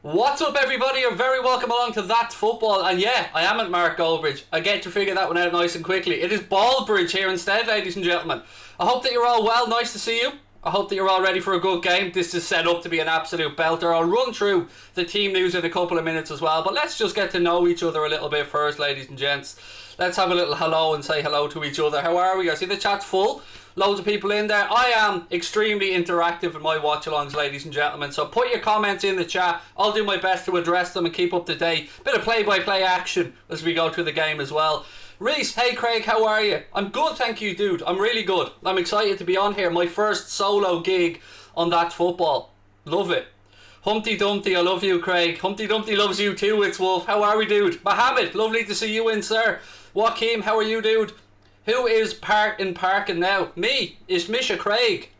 What's up, everybody? You're very welcome along to That's Football. And yeah, I am at Mark Goldbridge. I get to figure that one out nice and quickly. It is Ballbridge here instead, ladies and gentlemen. I hope that you're all well. Nice to see you. I hope that you're all ready for a good game. This is set up to be an absolute belter. I'll run through the team news in a couple of minutes as well. But let's just get to know each other a little bit first, ladies and gents. Let's have a little hello and say hello to each other. How are we? I see the chat's full. Loads of people in there. I am extremely interactive in my watch-alongs, ladies and gentlemen. So put your comments in the chat. I'll do my best to address them and keep up to date. Bit of play-by-play action as we go through the game as well. Reese, hey Craig, how are you? I'm good, thank you, dude. I'm really good. I'm excited to be on here. My first solo gig on That's Football. Love it. Humpty Dumpty, I love you, Craig. Humpty Dumpty loves you too, it's Wolf. How are we, dude? Mohammed, lovely to see you in, sir. Joaquim, how are you, dude? Who is parking now? Me. Is Misha Craig.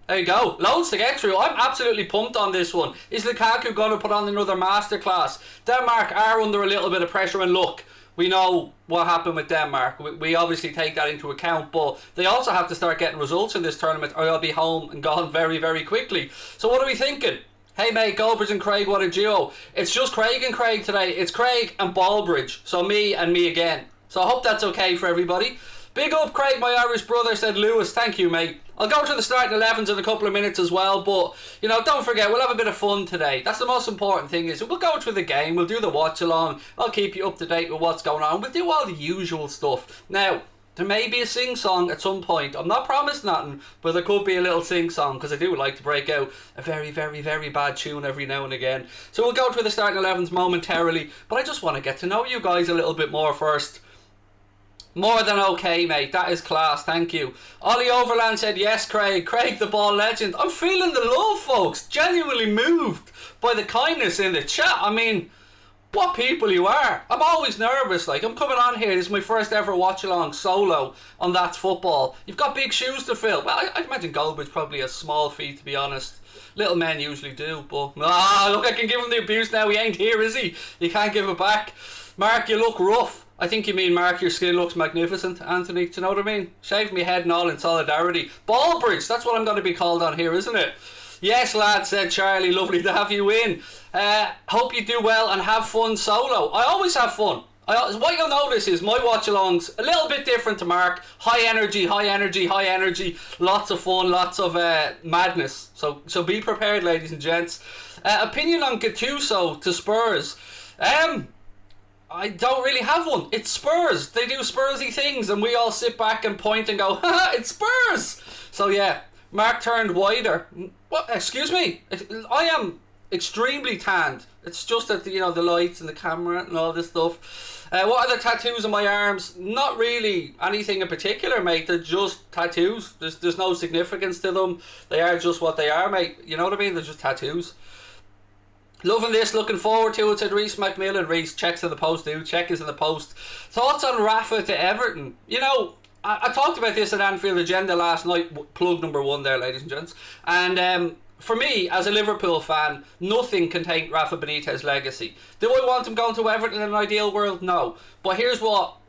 There you go. Loads to get through. I'm absolutely pumped on this one. Is Lukaku going to put on another masterclass? Denmark are under a little bit of pressure, and look, we know what happened with Denmark. We obviously take that into account, but they also have to start getting results in this tournament or they'll be home and gone very, very quickly. So what are we thinking? Hey mate, Goldbridge and Craig, what a duo. It's just Craig and Craig today. It's Craig and Ballbridge. So me and me again. So I hope that's okay for everybody. Big up Craig, my Irish brother, said Lewis. Thank you, mate. I'll go to the starting 11s in a couple of minutes as well, but, you know, don't forget, we'll have a bit of fun today. That's the most important thing, is we'll go through the game, we'll do the watch-along, I'll keep you up to date with what's going on, we'll do all the usual stuff. Now, there may be a sing-song at some point. I'm not promised nothing, but there could be a little sing-song, because I do like to break out a very, very, very bad tune every now and again. So we'll go through the starting 11s momentarily, but I just want to get to know you guys a little bit more first. More than okay, mate. That is class. Thank you. Ollie Overland said, yes, Craig. Craig, the ball legend. I'm feeling the love, folks. Genuinely moved by the kindness in the chat. I mean, what people you are. I'm always nervous. Like, I'm coming on here. This is my first ever watch-along solo on That's Football. You've got big shoes to fill. Well, I'd imagine Goldbridge probably has small feet, to be honest. Little men usually do, but... look, I can give him the abuse now. He ain't here, is he? You can't give it back. Mark, you look rough. I think you mean, Mark, your skin looks magnificent, Anthony. Do you know what I mean? Shave me head and all in solidarity. Ballbridge, that's what I'm going to be called on here, isn't it? Yes, lad, said Charlie. Lovely to have you in. Hope you do well and have fun solo. I always have fun. What you'll notice is my watch-alongs a little bit different to Mark. High energy, high energy, high energy. Lots of fun, lots of madness. So be prepared, ladies and gents. Opinion on Gattuso to Spurs. I don't really have one. It's Spurs. They do Spursy things and we all sit back and point and go, haha, it's Spurs. So yeah, Mark turned wider. What? Excuse me? I am extremely tanned. It's just that, you know, the lights and the camera and all this stuff. What are the tattoos on my arms? Not really anything in particular, mate. They're just tattoos. There's no significance to them. They are just what they are, mate. You know what I mean? They're just tattoos. Loving this, looking forward to it, said Reese Macmillan. Reese, checks in the post, dude. Check is in the post. Thoughts on Rafa to Everton? You know, I talked about this at Anfield Agenda last night. Plug number 1 there, ladies and gents. And for me, as a Liverpool fan, nothing can take Rafa Benitez's legacy. Do I want him going to Everton in an ideal world? No. But here's what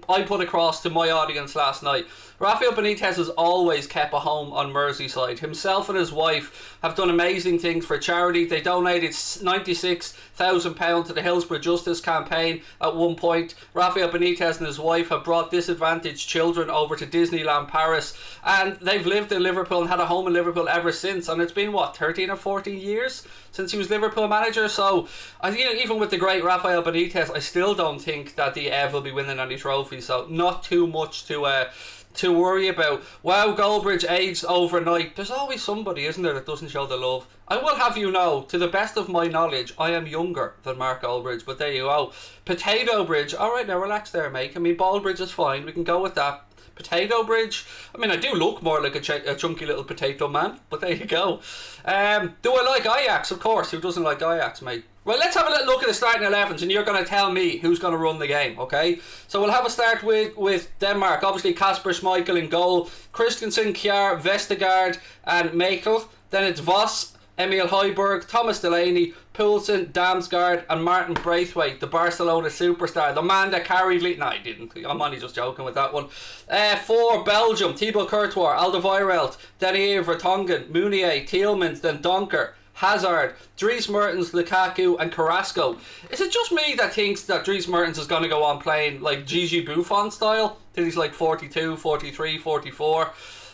I put across to my audience last night. Rafael Benitez has always kept a home on Merseyside. Himself and his wife have done amazing things for charity. They donated £96,000 to the Hillsborough Justice campaign at one point. Rafael Benitez and his wife have brought disadvantaged children over to Disneyland Paris, and they've lived in Liverpool and had a home in Liverpool ever since. And it's been, what, 13 or 14 years since he was Liverpool manager? So, even with the great Rafael Benitez, I still don't think that the Ev will be winning any trophies. So, not too much to worry about. Wow, Goldbridge aged overnight. There's always somebody, isn't there, that doesn't show the love. I will have you know, to the best of my knowledge, I am younger than Mark Goldbridge, but there you go. Potato Bridge. Alright, now relax there, mate. I mean, Ballbridge is fine. We can go with that. Potato Bridge. I mean, I do look more like a chunky little potato man, but there you go. Do I like Ajax? Of course. Who doesn't like Ajax, mate? Well, let's have a little look at the starting 11s, and you're going to tell me who's going to run the game, okay? So we'll have a start with Denmark. Obviously, Kasper Schmeichel in goal. Christensen, Kjær, Vestergaard, and Michael. Then it's Voss, Emil Højbjerg, Thomas Delaney, Poulsen, Damsgaard, and Martin Braithwaite, the Barcelona superstar, the man that carried lead. No, he didn't. I'm only just joking with that one. For Belgium, Thibaut Courtois, Alderweireld, Denier Vertonghen, Meunier, Tielemans, then Donker, Hazard, Dries Mertens, Lukaku and Carrasco. Is it just me that thinks that Dries Mertens is going to go on playing like Gigi Buffon style till he's like 42, 43, 44?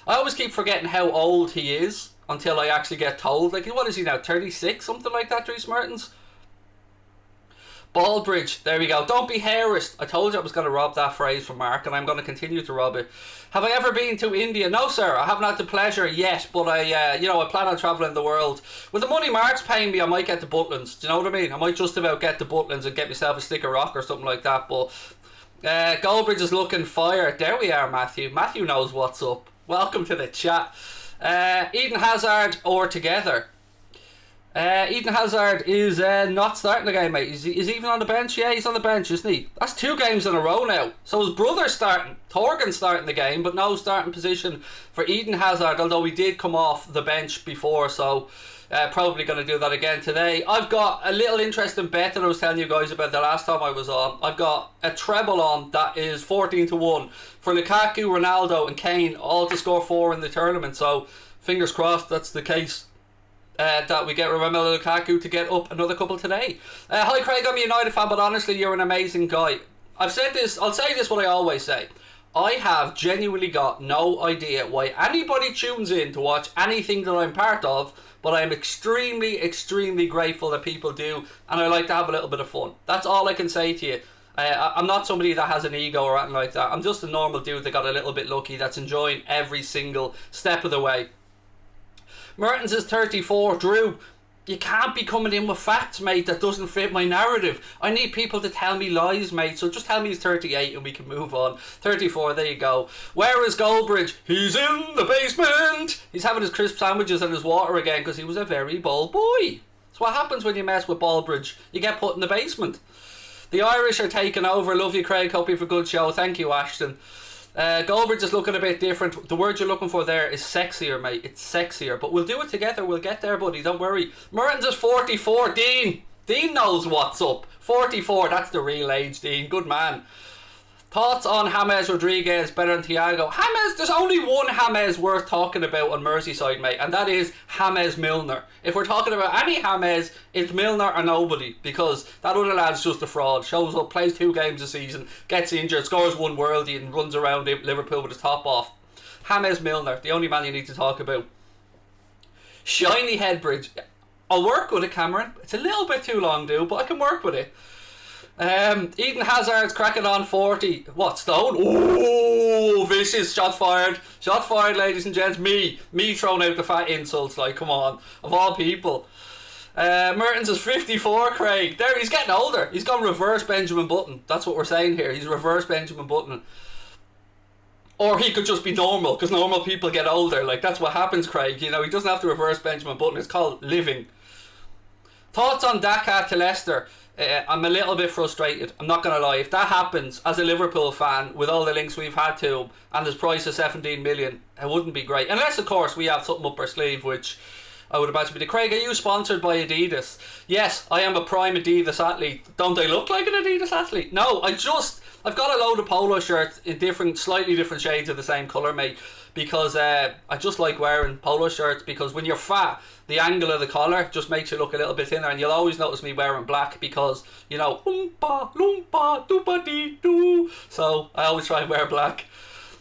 I always keep forgetting how old he is until I actually get told. Like, what is he now, 36, something like that, Dries Mertens? Goldbridge, there we go. Don't be hairist. I told you I was going to rob that phrase from Mark, and I'm going to continue to rob it. Have I ever been to India? No, sir. I haven't had the pleasure yet, but I plan on travelling the world. With the money Mark's paying me, I might get the Butlins. Do you know what I mean? I might just about get the Butlins and get myself a stick of rock or something like that. But Goldbridge is looking fire. There we are, Matthew. Matthew knows what's up. Welcome to the chat. Eden Hazard or together. Eden Hazard is not starting the game, mate. Is he even on the bench? Yeah, he's on the bench, isn't he? That's 2 games in a row now. So his brother's starting. Torgan's starting the game, but no starting position for Eden Hazard, although he did come off the bench before, so probably going to do that again today. I've got a little interesting bet that I was telling you guys about the last time I was on. I've got a treble on that is 14-1 for Lukaku, Ronaldo and Kane, all to score 4 in the tournament, so fingers crossed that's the case. That we get Romelu Lukaku to get up another couple today. Hi Craig, I'm a United fan, but honestly you're an amazing guy. I've said this, I'll say this what I always say. I have genuinely got no idea why anybody tunes in to watch anything that I'm part of, but I am extremely, extremely grateful that people do, and I like to have a little bit of fun. That's all I can say to you. I'm not somebody that has an ego or anything like that. I'm just a normal dude that got a little bit lucky, that's enjoying every single step of the way. Mertens is 34. Drew, you can't be coming in with facts, mate, that doesn't fit my narrative. I need people to tell me lies, mate, so just tell me he's 38 and we can move on. 34, there you go. Where is Goldbridge? He's in the basement. He's having his crisp sandwiches and his water again because he was a very bold boy. That's what happens when you mess with Goldbridge. You get put in the basement. The Irish are taking over. Love you, Craig. Hope you have a good show. Thank you, Ashton. Goldbridge is looking a bit different. The word you're looking for there is sexier, mate. It's sexier. But we'll do it together. We'll get there, buddy. Don't worry. Mertens is 44. Dean knows what's up. 44. That's the real age, Dean. Good man. Thoughts on James Rodriguez better than Thiago? James, there's only one James worth talking about on Merseyside, mate, and that is James Milner. If we're talking about any James, it's Milner or nobody, because that other lad's just a fraud. Shows up, plays 2 games a season, gets injured, scores 1 worldie and runs around Liverpool with his top off. James Milner, the only man you need to talk about. Shiny Headbridge. I'll work with it, Cameron. It's a little bit too long, dude, but I can work with it. Eden Hazard's cracking on 40. What, Stone? Oh, vicious. Shot fired. Shot fired, ladies and gents. Me throwing out the fat insults, like, come on. Of all people. Mertens is 54, Craig. There, he's getting older. He's gone reverse Benjamin Button. That's what we're saying here. He's reverse Benjamin Button. Or he could just be normal, because normal people get older. Like, that's what happens, Craig. You know, he doesn't have to reverse Benjamin Button. It's called living. Thoughts on Daka to Leicester? I'm a little bit frustrated, I'm not going to lie. If that happens, as a Liverpool fan, with all the links we've had to him, and his price is 17 million, it wouldn't be great. Unless, of course, we have something up our sleeve, which I would imagine be the... Craig, are you sponsored by Adidas? Yes, I am a prime Adidas athlete. Don't I look like an Adidas athlete? No, I've got a load of polo shirts in slightly different shades of the same colour, mate, because I just like wearing polo shirts, because when you're fat, the angle of the collar just makes you look a little bit thinner, and you'll always notice me wearing black because, you know, oompa, loompa, doopa-dee-doo. So I always try and wear black.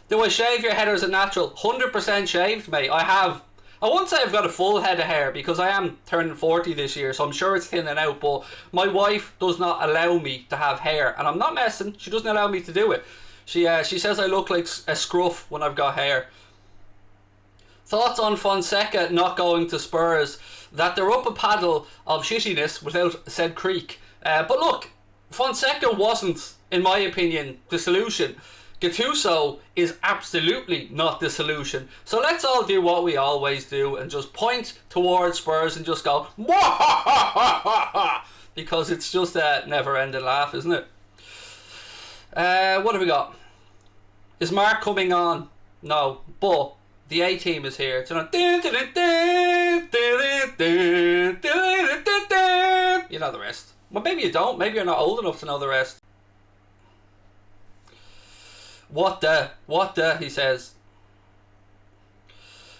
Do I shave your head or is it natural? 100% shaved, mate. I won't say I've got a full head of hair because I am turning 40 this year, so I'm sure it's thinning out, but my wife does not allow me to have hair, and I'm not messing. She doesn't allow me to do it. She says I look like a scruff when I've got hair. Thoughts on Fonseca not going to Spurs? That they're up a paddle of shittiness without said creek. But look, Fonseca wasn't, in my opinion, the solution. Gattuso is absolutely not the solution. So let's all do what we always do and just point towards Spurs and just go, because it's just a never-ending laugh, isn't it? What have we got? Is Mark coming on? No, but the A team is here. You know the rest. Well, maybe you don't. Maybe you're not old enough to know the rest. What the, he says.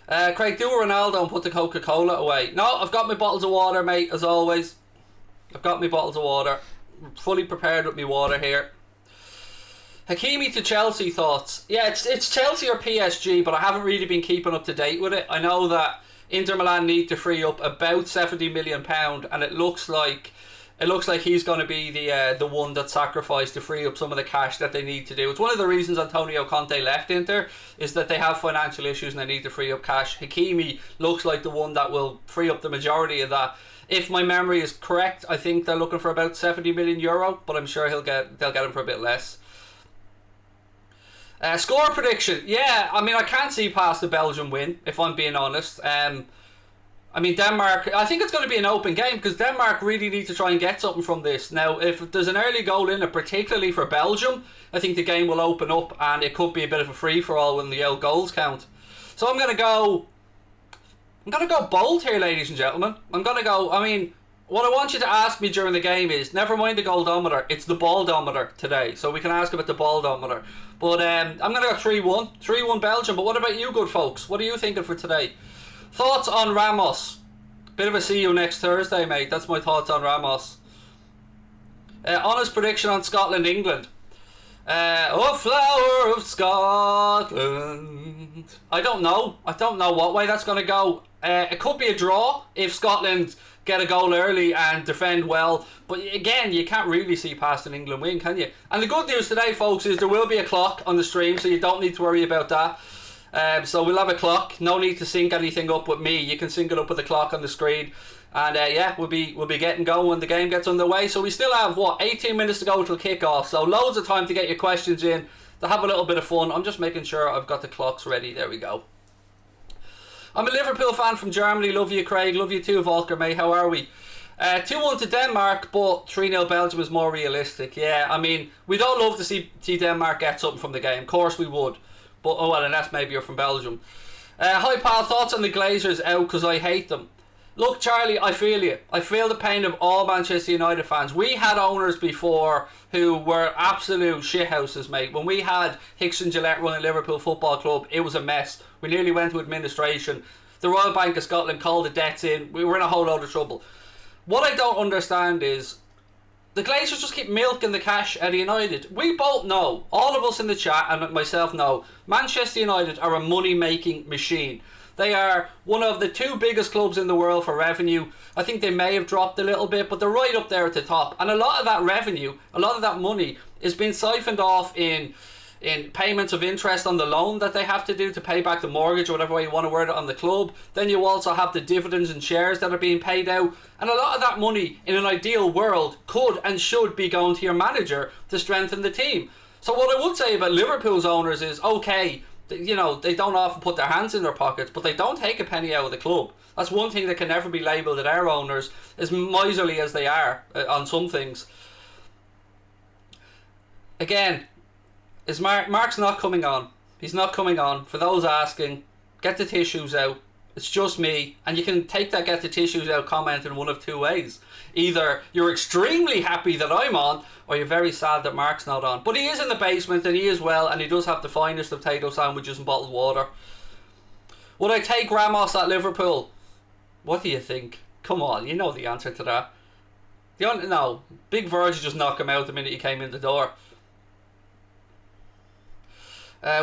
Craig, do Ronaldo and put the Coca-Cola away. No, I've got my bottles of water, mate, as always. I've got my bottles of water. Fully prepared with my water here. Hakimi to Chelsea thoughts. Yeah, it's Chelsea or PSG, but I haven't really been keeping up to date with it. I know that Inter Milan need to free up about £70 million, and it looks like he's going to be the one that's sacrificed to free up some of the cash that they need to do. It's one of the reasons Antonio Conte left Inter, is that they have financial issues and they need to free up cash. Hakimi looks like the one that will free up the majority of that. If my memory is correct, I think they're looking for about €70 million, but I'm sure they'll get him for a bit less. Score prediction. Yeah, I mean, I can't see past the Belgium win, if I'm being honest. I mean, Denmark, I think it's going to be an open game because Denmark really need to try and get something from this. Now, if there's an early goal in it, particularly for Belgium, I think the game will open up and it could be a bit of a free-for-all when the old goals count. So I'm going to go bold here, ladies and gentlemen. I mean, what I want you to ask me during the game is, never mind the goldometer, it's the baldometer today. So we can ask about the baldometer. But I'm going to go 3-1. 3-1 Belgium. But what about you good folks? What are you thinking for today? Thoughts on Ramos? Bit of a see you next Thursday, mate. That's my thoughts on Ramos. Honest prediction on Scotland-England. Oh, flower of Scotland. I don't know what way that's going to go. It could be a draw if Scotland get a goal early and defend well. But again, you can't really see past an England win, can you? And the good news today, folks, is there will be a clock on the stream, so you don't need to worry about that. So we'll have a clock. No need to sync anything up with me. You can sync it up with the clock on the screen. And yeah, we'll be getting going when the game gets underway. So we still have, 18 minutes to go till kick-off. So loads of time to get your questions in, to have a little bit of fun. I'm just making sure I've got the clocks ready. There we go. I'm a Liverpool fan from Germany. Love you, Craig. Love you too, Volker, mate. How are we? 2-1 to Denmark, but 3-0 Belgium is more realistic. Yeah, I mean, we'd all love to see Denmark get something from the game. Of course we would. But, oh well, unless maybe you're from Belgium. Hi, pal. Thoughts on the Glazers out because I hate them. Look, Charlie, I feel you. I feel the pain of all Manchester United fans. We had owners before who were absolute shithouses, mate. When we had Hicks and Gillette running Liverpool Football Club, it was a mess. We nearly went to administration. The Royal Bank of Scotland called the debts in. We were in a whole load of trouble. What I don't understand is the Glazers just keep milking the cash out of United. We both know, all of us in the chat and myself know, Manchester United are a money-making machine. They are one of the two biggest clubs in the world for revenue. I think they may have dropped a little bit, but they're right up there at the top. And a lot of that revenue, a lot of that money is being siphoned off in payments of interest on the loan that they have to do to pay back the mortgage or whatever way you want to word it on the club. Then you also have the dividends and shares that are being paid out. And a lot of that money, in an ideal world, could and should be going to your manager to strengthen the team. So what I would say about Liverpool's owners is, okay, you know, they don't often put their hands in their pockets, but they don't take a penny out of the club. That's one thing that can never be labelled at our owners, as miserly as they are on some things. Again, is Mark's not coming on. He's not coming on. For those asking, get the tissues out. It's just me. And you can take that get the tissues out comment in one of two ways. Either you're extremely happy that I'm on, or you're very sad that Mark's not on. But he is in the basement and he is well, and he does have the finest of potato sandwiches and bottled water. Would I take Ramos at Liverpool? What do you think? Come on, you know the answer to that. No, Big Virgil just knocked him out the minute he came in the door.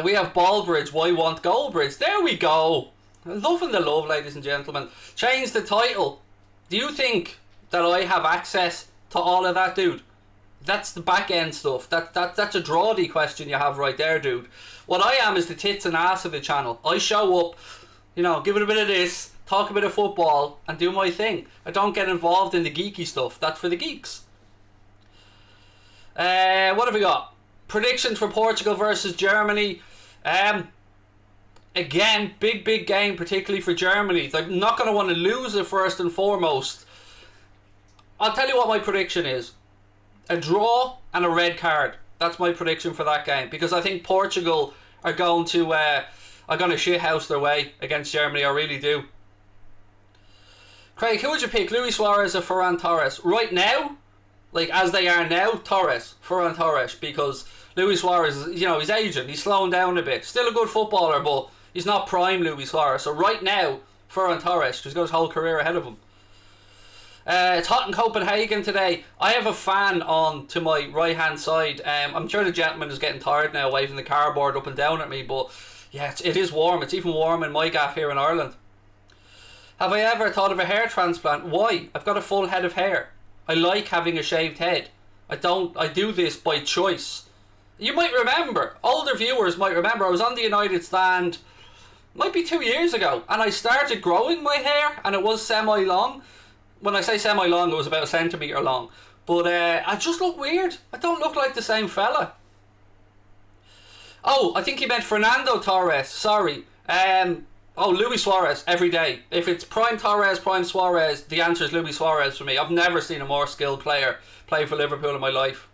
We have Ballbridge. Why want Goldbridge? There we go. Loving the love, ladies and gentlemen. Change the title. Do you think that I have access to all of that, dude? That's the back end stuff. That's a drawdy question you have right there, dude. What I am is the tits and ass of the channel. I show up, you know, give it a bit of this, talk a bit of football, and do my thing. I don't get involved in the geeky stuff. That's for the geeks. What have we got? Predictions for Portugal versus Germany. Again, big game, particularly for Germany. They're not going to want to lose it first and foremost. I'll tell you what my prediction is. A draw and a red card. That's my prediction for that game, because I think Portugal are going to shithouse their way against Germany. I really do. Craig, who would you pick? Luis Suarez or Ferran Torres? Right now, like as they are now, Ferran Torres, because Luis Suarez, you know, he's aging, he's slowing down a bit. Still a good footballer, but He's not prime Luis Suarez. So right now, Ferran Torres, because he's got his whole career ahead of him. It's hot in Copenhagen today. I have a fan on to my right hand side. I'm sure the gentleman is getting tired now, waving the cardboard up and down at me, but yeah, it is warm. It's even warm in my gaff here in Ireland. Have I ever thought of a hair transplant? Why? I've got a full head of hair. I like having a shaved head. I do this by choice. You might remember, older viewers might remember, I was on the United stand, might be 2 years ago, and I started growing my hair, and it was semi-long. When I say semi-long, it was about a centimetre long. But I just look weird. I don't look like the same fella. Oh, I think he meant Fernando Torres. Sorry. Luis Suarez every day. If it's prime Torres, prime Suarez, the answer is Luis Suarez for me. I've never seen a more skilled player play for Liverpool in my life.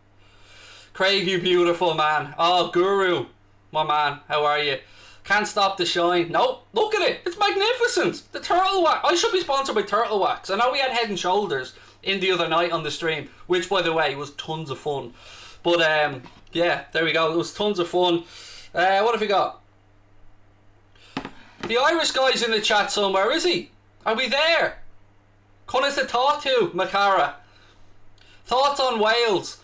Craig, you beautiful man. Oh, Guru. My man, how are you? Can't stop the shine. No, look at it. It's magnificent. The Turtle Wax. I should be sponsored by Turtle Wax. I know we had Head and Shoulders in the other night on the stream, which, by the way, was tons of fun. But, yeah, there we go. It was tons of fun. What have we got? The Irish guy's in the chat somewhere, is he? Are we there? Cunnis to talk to, Makara. Thoughts on Wales?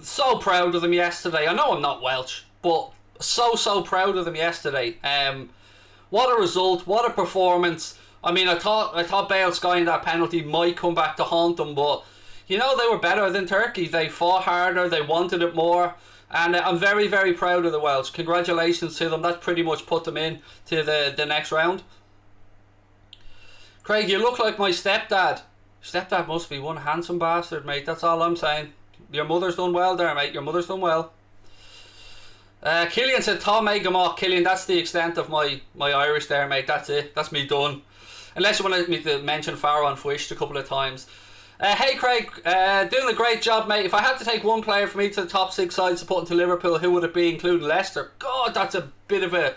So proud of them yesterday. I know I'm not Welsh, but so proud of them yesterday. What a result, what a performance. I mean, I thought Bale skying that penalty might come back to haunt them, but you know, they were better than Turkey. They fought harder, they wanted it more, and I'm very, very proud of the Welsh. Congratulations to them. That pretty much put them in to the next round. Craig, you look like my stepdad. Stepdad must be one handsome bastard, mate. That's all I'm saying. Your mother's done well there, mate. Your mother's done well. Killian said, Tom Megamach. Killian, that's the extent of my Irish there, mate. That's it. That's me done. Unless you want me to mention Farron Fwished a couple of times. Hey, Craig. Doing a great job, mate. If I had to take one player from each of the top 6 sides to put into Liverpool, who would it be, including Leicester? God, that's a bit of a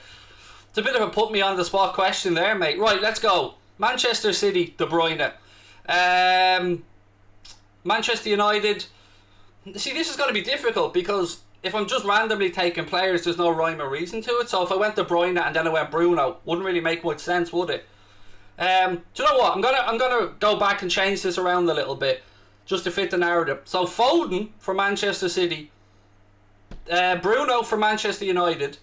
put me on the spot question there, mate. Right, let's go. Manchester City, De Bruyne. Manchester United. See, this is going to be difficult because if I'm just randomly taking players, there's no rhyme or reason to it. So if I went De Bruyne and then I went Bruno, wouldn't really make much sense, would it? Do you know what? I'm gonna go back and change this around a little bit just to fit the narrative. So Foden for Manchester City, Bruno for Manchester United.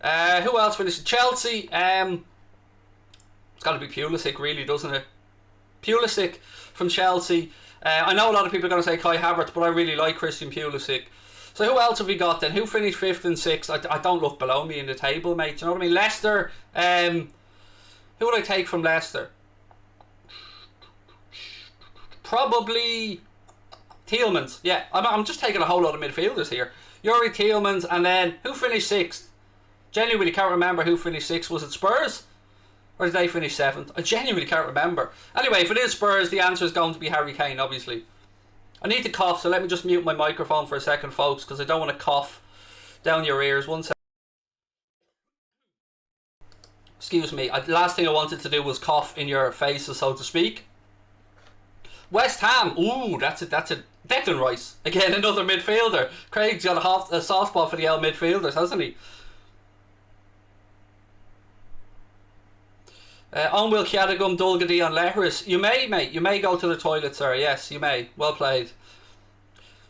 Who else finished? Chelsea. It's got to be Pulisic, really, doesn't it? Pulisic from Chelsea. I know a lot of people are going to say Kai Havertz, but I really like Christian Pulisic. So who else have we got then? Who finished 5th and 6th? I don't look below me in the table, mate. Do you know what I mean? Leicester. Who would I take from Leicester? Probably Tielemans. Yeah, I'm just taking a whole lot of midfielders here. Yuri Tielemans, and then who finished 6th? Genuinely can't remember who finished 6th. Was it Spurs? Or did they finish 7th? I genuinely can't remember. Anyway, if it is Spurs, the answer is going to be Harry Kane, obviously. I need to cough, so let me just mute my microphone for a second, folks, because I don't want to cough down your ears. One second. Excuse me. The last thing I wanted to do was cough in your faces, so to speak. West Ham. Ooh, that's it. Declan Rice. Again, another midfielder. Craig's got a soft spot for the L midfielders, hasn't he? Onwil Kiadagum Dulgadi on Lehrus. You may, mate. You may go to the toilet, sir. Yes, you may. Well played.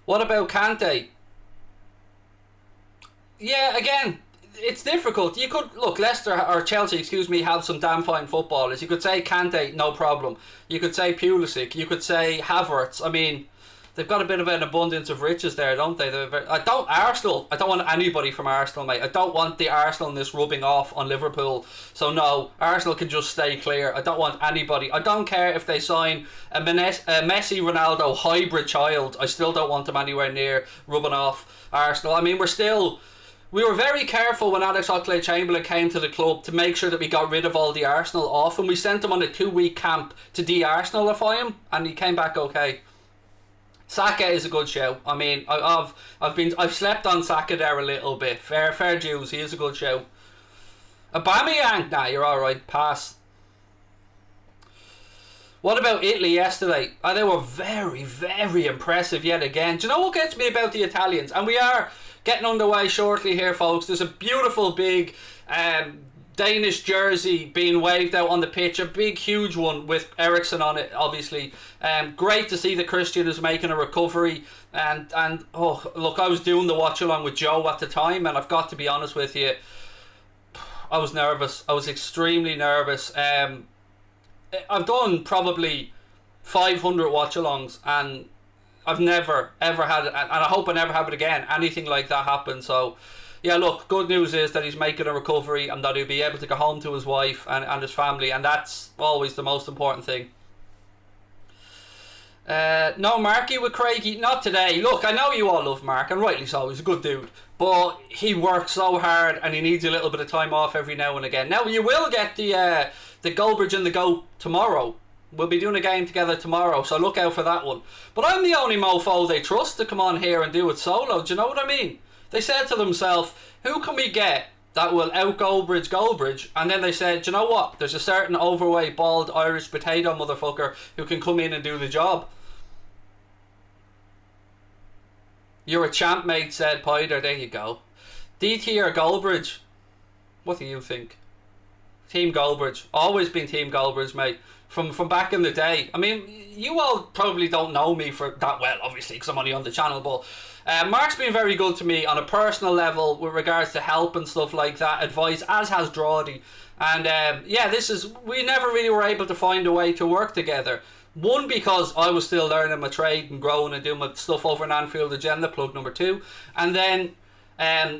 What about Kante? Yeah, again, it's difficult. You could look, Leicester or Chelsea, excuse me, have some damn fine footballers. You could say Kante, no problem. You could say Pulisic. You could say Havertz. I mean, they've got a bit of an abundance of riches there, don't they? Arsenal. I don't want anybody from Arsenal, mate. I don't want the Arsenalness rubbing off on Liverpool. So no, Arsenal can just stay clear. I don't want anybody. I don't care if they sign a Messi Ronaldo hybrid child. I still don't want them anywhere near rubbing off Arsenal. I mean, we were very careful when Alex Oxlade-Chamberlain came to the club to make sure that we got rid of all the Arsenal off, and we sent him on a 2-week camp to de-Arsenalify him, and he came back okay. Saka is a good show. I mean, I've slept on Saka there a little bit. Fair dues. He is a good show. Aubameyang, nah, you're all right. Pass. What about Italy yesterday? They were very, very impressive yet again. Do you know what gets me about the Italians? And we are getting underway shortly here, folks. There's a beautiful big Danish jersey being waved out on the pitch, a big huge one with Ericsson on it, obviously. Great to see that Christian is making a recovery, and oh look, I was doing the watch along with Joe at the time, and I've got to be honest with you, I was nervous. I was extremely nervous. I've done probably 500 watch-alongs, and I've never ever had it, and I hope I never have it again, anything like that happen. So yeah, look, good news is that he's making a recovery and that he'll be able to go home to his wife and his family, and that's always the most important thing. No Marky with Craigie, not today. Look, I know you all love Mark, and rightly so, he's a good dude, but he works so hard and he needs a little bit of time off every now and again. Now you will get the Goldbridge and the Go tomorrow. We'll be doing a game together tomorrow, so look out for that one. But I'm the only mofo they trust to come on here and do it solo, do you know what I mean? They said to themselves, who can we get that will out Goldbridge? And then they said, do you know what? There's a certain overweight, bald Irish potato motherfucker who can come in and do the job. You're a champ, mate, said Pider. There you go. DT or Goldbridge? What do you think? Team Goldbridge. Always been Team Goldbridge, mate. From back in the day. I mean, you all probably don't know me for that well, obviously, because I'm only on the channel, but Mark's been very good to me on a personal level with regards to help and stuff like that, advice, as has Drawdy. And yeah, we never really were able to find a way to work together. One, because I was still learning my trade and growing and doing my stuff over in Anfield Agenda, plug number 2. And then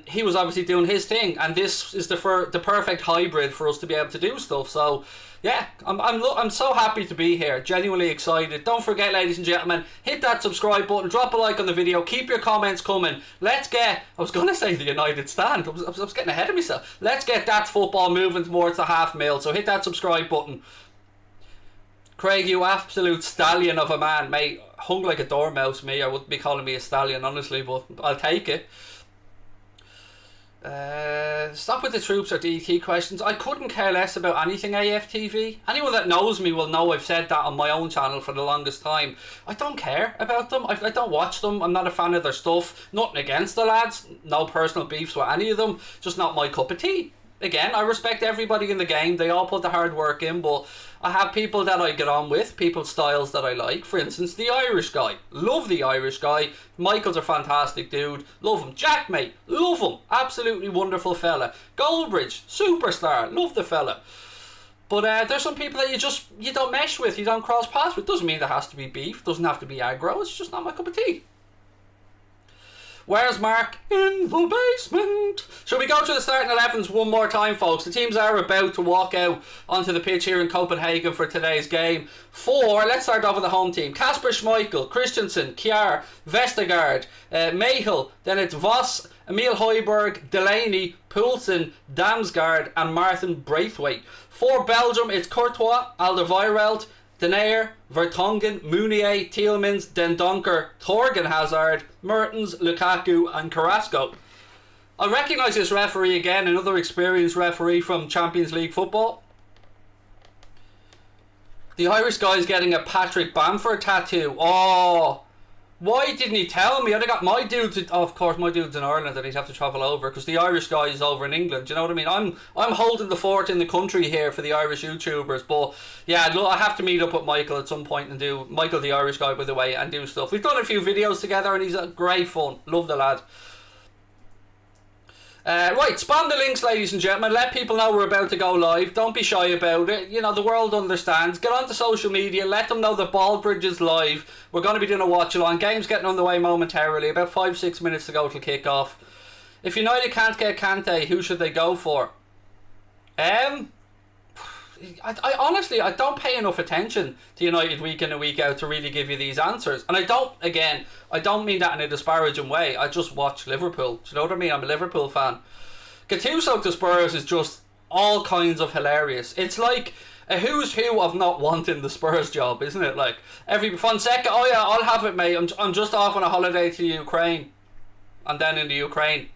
he was obviously doing his thing, and this is the perfect hybrid for us to be able to do stuff. So yeah, I'm so happy to be here, genuinely excited. Don't forget, ladies and gentlemen, hit that subscribe button, drop a like on the video, keep your comments coming. Let's get, I was going to say the United stand, I was getting ahead of myself. Let's get That's Football moving towards the 500,000, so hit that subscribe button. Craig, you absolute stallion of a man, mate. Hung like a dormouse, me. I wouldn't be calling me a stallion, honestly, but I'll take it. Stop with the troops or DT questions. I couldn't care less about anything AFTV. Anyone that knows me will know I've said that on my own channel for the longest time. I don't care about them. I don't watch them. I'm not a fan of their stuff. Nothing against the lads. No personal beefs with any of them. Just not my cup of tea. Again, I respect everybody in the game. They all put the hard work in, but I have people that I get on with, people's styles that I like. For instance, the Irish guy. Love the Irish guy. Michael's a fantastic dude. Love him. Jack, mate. Love him. Absolutely wonderful fella. Goldbridge. Superstar. Love the fella. But there's some people that you don't mesh with, you don't cross paths with. Doesn't mean there has to be beef. Doesn't have to be aggro. It's just not my cup of tea. Where's Mark? In the basement. Shall we go to the starting 11s one more time, folks? The teams are about to walk out onto the pitch here in Copenhagen for today's game. Let's start off with the home team. Kasper Schmeichel, Christensen, Kjær, Vestergaard, Mayhill. Then it's Voss, Emil Højbjerg, Delaney, Poulsen, Damsgaard, and Martin Braithwaite. For Belgium, it's Courtois, Alderweireld, Denayer, Vertonghen, Meunier, Tielemans, Den Donker, Thorgan Hazard, Mertens, Lukaku, and Carrasco. I recognise this referee again, another experienced referee from Champions League football. The Irish guy's getting a Patrick Bamford tattoo. Oh, why didn't he tell me? I'd have got my dude of course, my dude's in Ireland and he'd have to travel over because the Irish guy is over in England. Do you know what I mean? I'm holding the fort in the country here for the Irish YouTubers. But yeah, look, I have to meet up with Michael at some point and do Michael, the Irish guy, by the way, and do stuff. We've done a few videos together and he's a great fun. Love the lad. Right, spam the links, ladies and gentlemen. Let people know we're about to go live. Don't be shy about it. You know, the world understands. Get onto social media. Let them know that Ballbridge is live. We're going to be doing a watch-along. Game's getting underway momentarily. About 5-6 minutes to go till kick-off. If United can't get Kante, who should they go for? I honestly, I don't pay enough attention to United week in and week out to really give you these answers. And I don't mean that in a disparaging way. I just watch Liverpool. Do you know what I mean? I'm a Liverpool fan. Gattuso to Spurs is just all kinds of hilarious. It's like a who's who of not wanting the Spurs job, isn't it? Like, every Fonseca, oh yeah, I'll have it, mate. I'm just off on a holiday to Ukraine. And then in the Ukraine.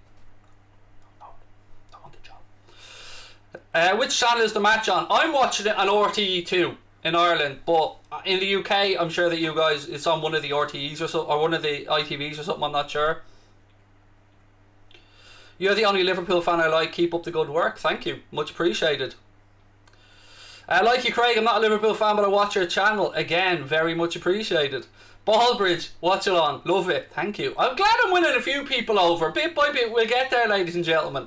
Which channel is the match on? I'm watching it on RTE2 in Ireland, but in the UK, I'm sure that you guys, it's on one of the RTEs or so, or one of the ITVs or something. I'm not sure. You're the only Liverpool fan I like. Keep up the good work. Thank you. Much appreciated. Like you, Craig, I'm not a Liverpool fan, but I watch your channel. Again, very much appreciated. Ballbridge, Watchalong, love it. Thank you. I'm glad I'm winning a few people over. Bit by bit, we'll get there, ladies and gentlemen.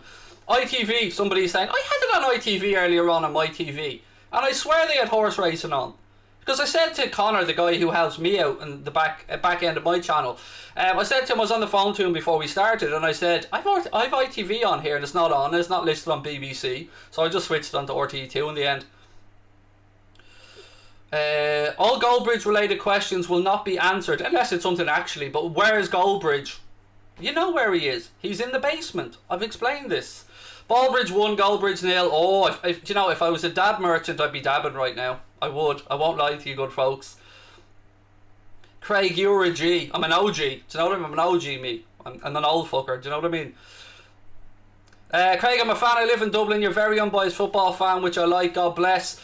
ITV, somebody's saying, I had it on ITV earlier on my TV, and I swear they had horse racing on. Because I said to Connor, the guy who helps me out in the back end of my channel, I said to him, I was on the phone to him before we started, and I said, I've ITV on here, and it's not on, it's not listed on BBC, so I just switched on to RTE2 in the end. All Goldbridge related questions will not be answered, unless it's something actually, but where is Goldbridge? You know where he is. He's in the basement. I've explained this. Ballbridge 1, Goldbridge 0. Oh, if I was a dab merchant, I'd be dabbing right now. I would. I won't lie to you good folks. Craig, you're a G. I'm an OG. Do you know what I mean? I'm an OG, me. I'm an old fucker. Do you know what I mean? Craig, I'm a fan. I live in Dublin. You're a very unbiased football fan, which I like. God bless.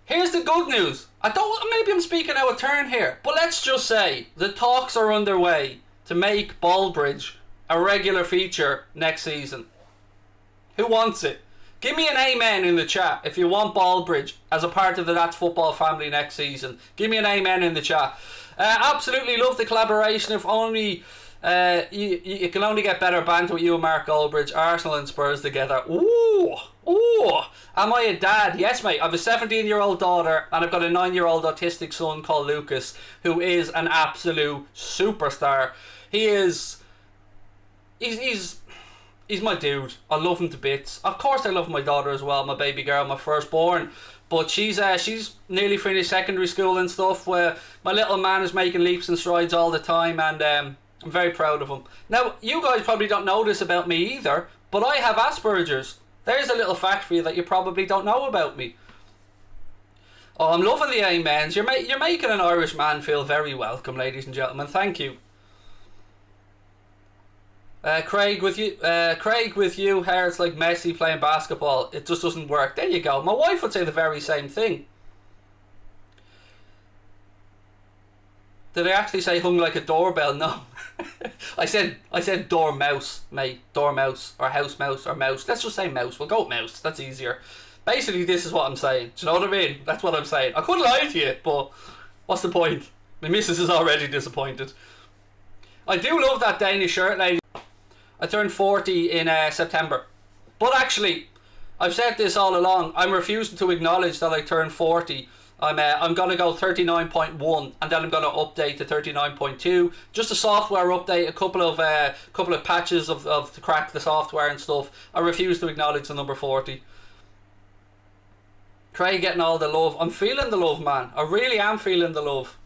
Here's the good news. Maybe I'm speaking out of turn here, but let's just say the talks are underway to make Ballbridge a regular feature next season. Who wants it? Give me an amen in the chat if you want Ballbridge as a part of the That's Football family next season. Give me an amen in the chat. Absolutely love the collaboration. If only you can only get better banter with you and Mark Goldbridge. Arsenal and Spurs together. Ooh. Am I a dad? Yes, mate. I have a 17-year-old daughter and I've got a 9-year-old autistic son called Lucas, who is an absolute superstar. He's my dude. I love him to bits. Of course I love my daughter as well, my baby girl, my firstborn. But she's nearly finished secondary school and stuff, where my little man is making leaps and strides all the time, and I'm very proud of him. Now, you guys probably don't know this about me either, but I have Asperger's. There's a little fact for you that you probably don't know about me. Oh, I'm loving the amens. You're making an Irish man feel very welcome, ladies and gentlemen. Thank you. Craig, with you, hair, it's like Messi playing basketball. It just doesn't work. There you go. My wife would say the very same thing. Did I actually say hung like a doorbell? No. I said dormouse, mate. Dormouse, or house mouse, or mouse. Let's just say mouse. We'll go with mouse. That's easier. Basically, this is what I'm saying. Do you know what I mean? That's what I'm saying. I could lie to you, but what's the point? My missus is already disappointed. I do love that Danish shirt, lady. I turned 40 in September. But actually, I've said this all along. I'm refusing to acknowledge that I turned 40. I'm going to go 39.1 and then I'm going to update to 39.2. Just a software update, a couple of patches of to crack the software and stuff. I refuse to acknowledge the number 40. Craig getting all the love. I'm feeling the love, man. I really am feeling the love.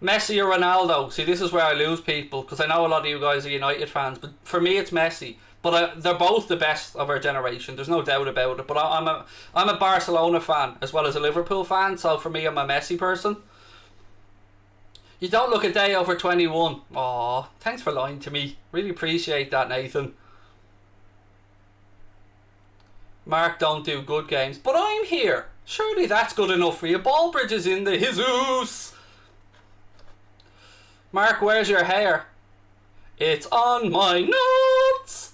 Messi or Ronaldo? See, this is where I lose people, because I know a lot of you guys are United fans, but for me it's Messi. But they're both the best of our generation. There's no doubt about it. But I'm a Barcelona fan as well as a Liverpool fan, so for me I'm a Messi person. You don't look a day over 21. Aw, thanks for lying to me. Really appreciate that, Nathan. Mark don't do good games, but I'm here. Surely that's good enough for you. Ballbridge is in the Jesus. Mark, where's your hair? It's on my nuts.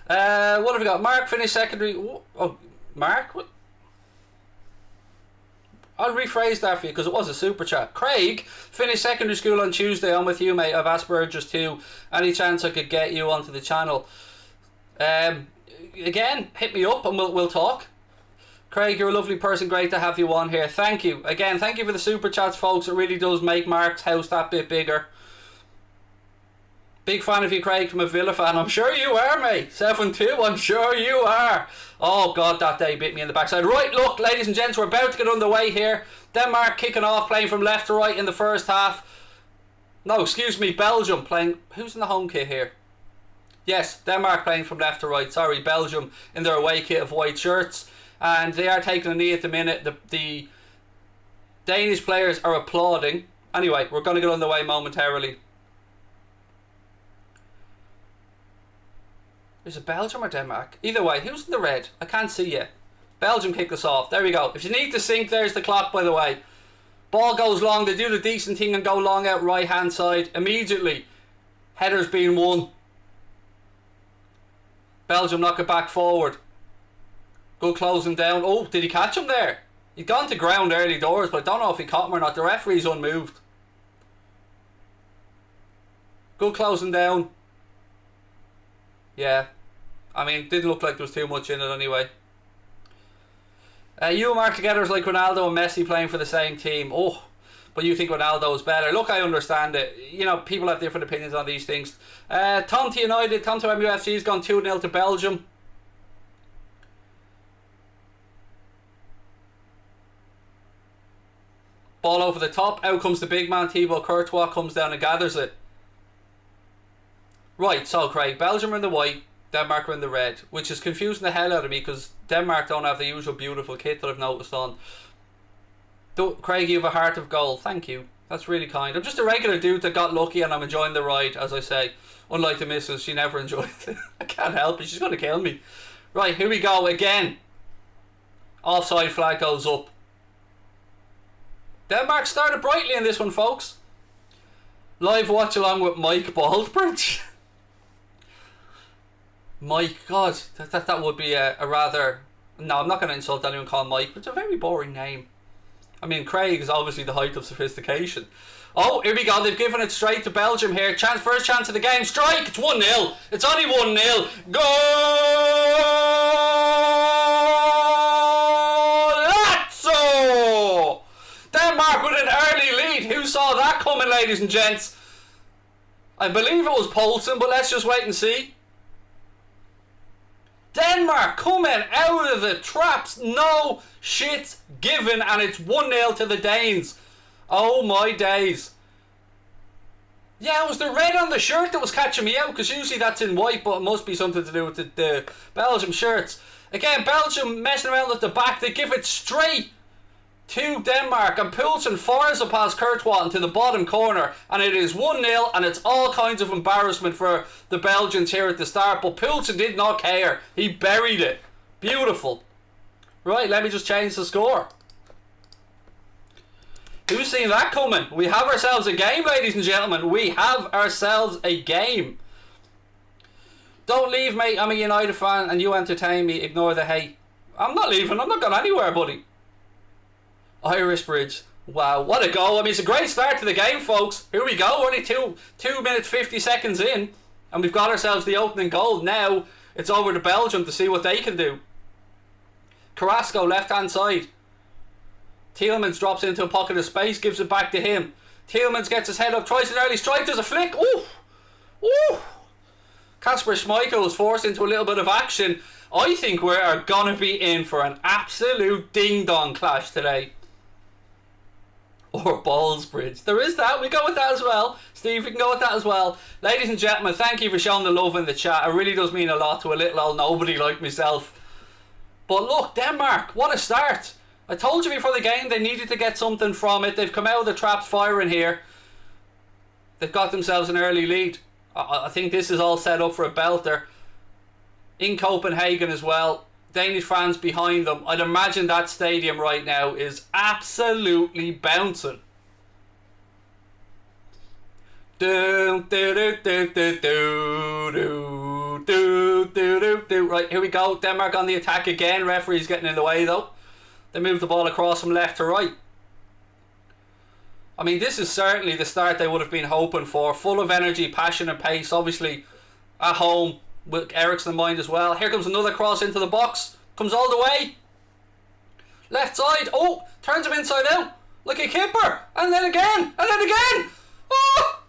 What have we got? Mark finished secondary. Oh, Mark? What? I'll rephrase that for you because it was a super chat. Craig finished secondary school on Tuesday. I'm with you, mate. I've Asperger's too. Any chance I could get you onto the channel? Again, hit me up and we'll talk. Craig, you're a lovely person. Great to have you on here. Thank you. Again, thank you for the super chats, folks. It really does make Mark's house that bit bigger. Big fan of you, Craig, from a Villa fan. I'm sure you are, mate. 7-2, I'm sure you are. Oh, God, that day bit me in the backside. Right, look, ladies and gents, we're about to get underway here. Denmark kicking off, playing from left to right in the first half. No, excuse me, Belgium playing... Who's in the home kit here? Yes, Denmark playing from left to right. Sorry, Belgium in their away kit of white shirts. And they are taking a knee at the minute. The Danish players are applauding. Anyway, we're going to get underway momentarily. Is it Belgium or Denmark? Either way, who's in the red? I can't see yet. Belgium kick us off. There we go. If you need to sync, there's the clock, by the way. Ball goes long. They do the decent thing and go long out right hand side. Immediately, Headers being won. Belgium knock it back forward. Good closing down. Oh, did he catch him there? He'd gone to ground early doors, but I don't know if he caught him or not. The referee's unmoved. Good closing down. Yeah. I mean, didn't look like there was too much in it anyway. You and Mark together is like Ronaldo and Messi playing for the same team. Oh, but you think Ronaldo's better. Look, I understand it. You know, people have different opinions on these things. Tonto United, Tonto MUFC's gone 2-0 to Belgium. Ball over the top. Out comes the big man. Thibaut Courtois comes down and gathers it. Right, so Craig, Belgium are in the white, Denmark are in the red, which is confusing the hell out of me because Denmark don't have the usual beautiful kit that I've noticed on. Craig, you have a heart of gold. Thank you. That's really kind. I'm just a regular dude that got lucky and I'm enjoying the ride, as I say. Unlike the missus, she never enjoys it. I can't help it. She's going to kill me. Right, here we go again. Offside flag goes up. Denmark started brightly in this one, folks. Live watch along with Mike Goldbridge. Mike, God, that would be a rather... No, I'm not going to insult anyone called Mike, but it's a very boring name. I mean, Craig is obviously the height of sophistication. Oh, here we go. They've given it straight to Belgium here. First chance of the game. Strike. It's 1-0. It's only 1-0. Golazzo! Denmark with an early lead. Who saw that coming, ladies and gents? I believe it was Poulsen, but let's just wait and see. Denmark coming out of the traps. No shit given, and it's 1-0 to the Danes. Oh my days. Yeah, it was the red on the shirt that was catching me out, because usually that's in white, but it must be something to do with the Belgium shirts. Again, Belgium messing around at the back. They give it straight to Denmark, and Poulsen fires it past Courtois into the bottom corner, and it is 1-0, and it's all kinds of embarrassment for the Belgians here at the start, but Poulsen did not care. He buried it. Beautiful. Right, let me just change the score. Who's seen that coming? We have ourselves a game, ladies and gentlemen. We have ourselves a game. Don't leave, mate. I'm a United fan and you entertain me. Ignore the hate. I'm not leaving. I'm not going anywhere, buddy. Irish Bridge. Wow, what a goal. I mean, it's a great start to the game, folks. Here we go. Only 2 minutes 50 seconds in, and we've got ourselves the opening goal. Now it's over to Belgium to see what they can do. Carrasco, left-hand side. Tielemans drops into a pocket of space, gives it back to him. Tielemans gets his head up, tries an early strike, there's a flick. Ooh! Ooh! Kasper Schmeichel is forced into a little bit of action. I think we are going to be in for an absolute ding-dong clash today. Or Ballsbridge. There is that. We go with that as well. Steve, we can go with that as well. Ladies and gentlemen, thank you for showing the love in the chat. It really does mean a lot to a little old nobody like myself. But look, Denmark, what a start. I told you before the game they needed to get something from it. They've come out of the traps firing here. They've got themselves an early lead. I think this is all set up for a belter. In Copenhagen as well. Danish fans behind them. I'd imagine that stadium right now is absolutely bouncing. Right, here we go. Denmark on the attack again. Referee's getting in the way though. They move the ball across from left to right. I mean, this is certainly the start they would have been hoping for. Full of energy, passion and pace. Obviously at home with Eriksen in mind as well. Here comes another cross into the box. Comes all the way. Left side. Oh, turns him inside out. Like a keeper. And then again. And then again. Oh!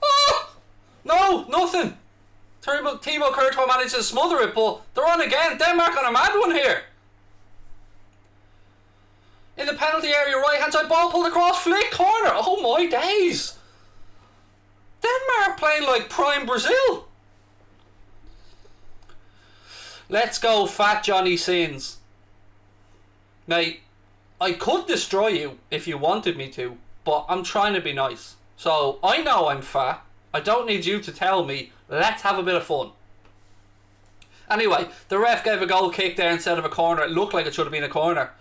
Oh! No, nothing. Thibaut Courtois managed to smother it, but they're on again. Denmark on a mad one here. In the penalty area, right hand side, ball pulled across, flick, corner. Oh my days. Denmark playing like prime Brazil. Let's go, Fat Johnny Sins. Mate, I could destroy you if you wanted me to, but I'm trying to be nice. So, I know I'm fat. I don't need you to tell me. Let's have a bit of fun. Anyway, the ref gave a goal kick there instead of a corner. It looked like it should have been a corner.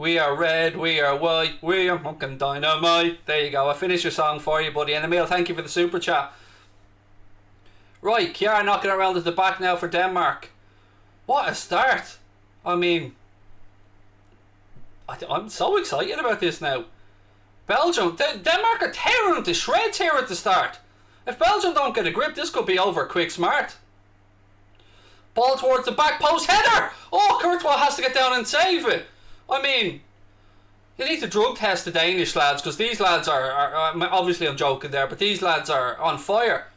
We are red, we are white, we are fucking dynamite. There you go. I finished your song for you, buddy. And Emil, thank you for the super chat. Right, Kjær knocking it around at the back now for Denmark. What a start. I mean, I'm so excited about this now. Belgium, Denmark are tearing them to shreds here at the start. If Belgium don't get a grip, this could be over quick smart. Ball towards the back post, header! Oh, Courtois has to get down and save it. I mean, you need to drug test the Danish lads, because these lads are obviously I'm joking there, but these lads are on fire.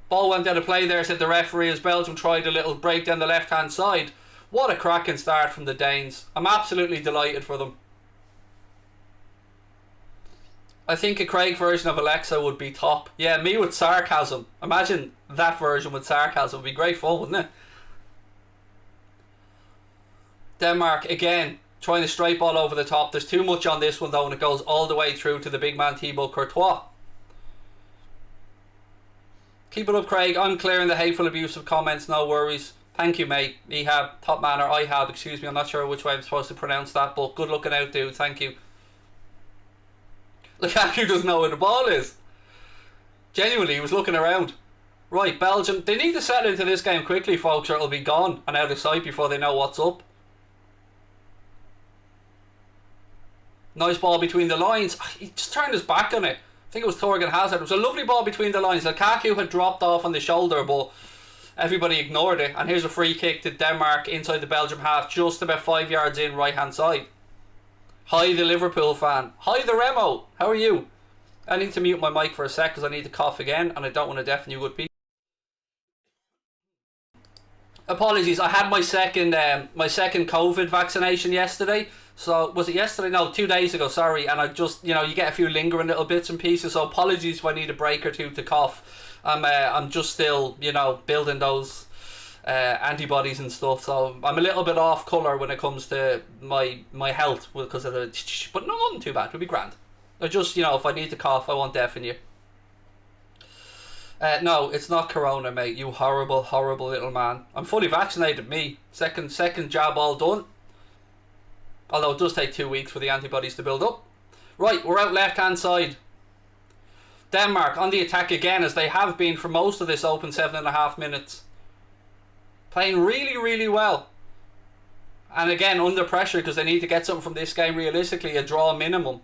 Ball went out of play there, said the referee, as Belgium tried a little break down the left hand side. What a cracking start from the Danes. I'm absolutely delighted for them. I think a Craig version of Alexa would be top. Yeah, me with sarcasm. Imagine that version with sarcasm. Would be great fun, wouldn't it? Denmark again trying to straight ball over the top. There's too much on this one though, and it goes all the way through to the big man Thibaut Courtois. Keep it up, Craig. I'm clearing the hateful, abusive comments. No worries. Thank you, mate. Ehab, top man, or Ihab, excuse me. I'm not sure which way I'm supposed to pronounce that, but good looking out, dude. Thank you. Lukaku doesn't know where the ball is. Genuinely, he was looking around. Right, Belgium. They need to settle into this game quickly, folks, or it'll be gone and out of sight before they know what's up. Nice ball between the lines. He just turned his back on it. I think it was Thorgan Hazard. It was a lovely ball between the lines. Lukaku had dropped off on the shoulder, but everybody ignored it. And here's a free kick to Denmark inside the Belgium half, just about 5 yards in, right hand side. Hi, the Liverpool fan. Hi, the Remo. How are you? I need to mute my mic for a sec because I need to cough again, and I don't want to deafen you good people. Apologies, I had my second COVID vaccination yesterday. So, was it yesterday? No, 2 days ago, sorry. And I just, you get a few lingering little bits and pieces. So apologies if I need a break or two to cough. I'm just still, building those antibodies and stuff. So I'm a little bit off colour when it comes to my health because of the... But no, nothing too bad. It'll be grand. I just, if I need to cough, I won't deafen you. No, it's not corona, mate. You horrible, horrible little man. I'm fully vaccinated, me. Second jab all done. Although it does take 2 weeks for the antibodies to build up. Right, we're out left-hand side. Denmark on the attack again, as they have been for most of this open 7.5 minutes. Playing really, really well. And again, under pressure, because they need to get something from this game realistically. A draw minimum.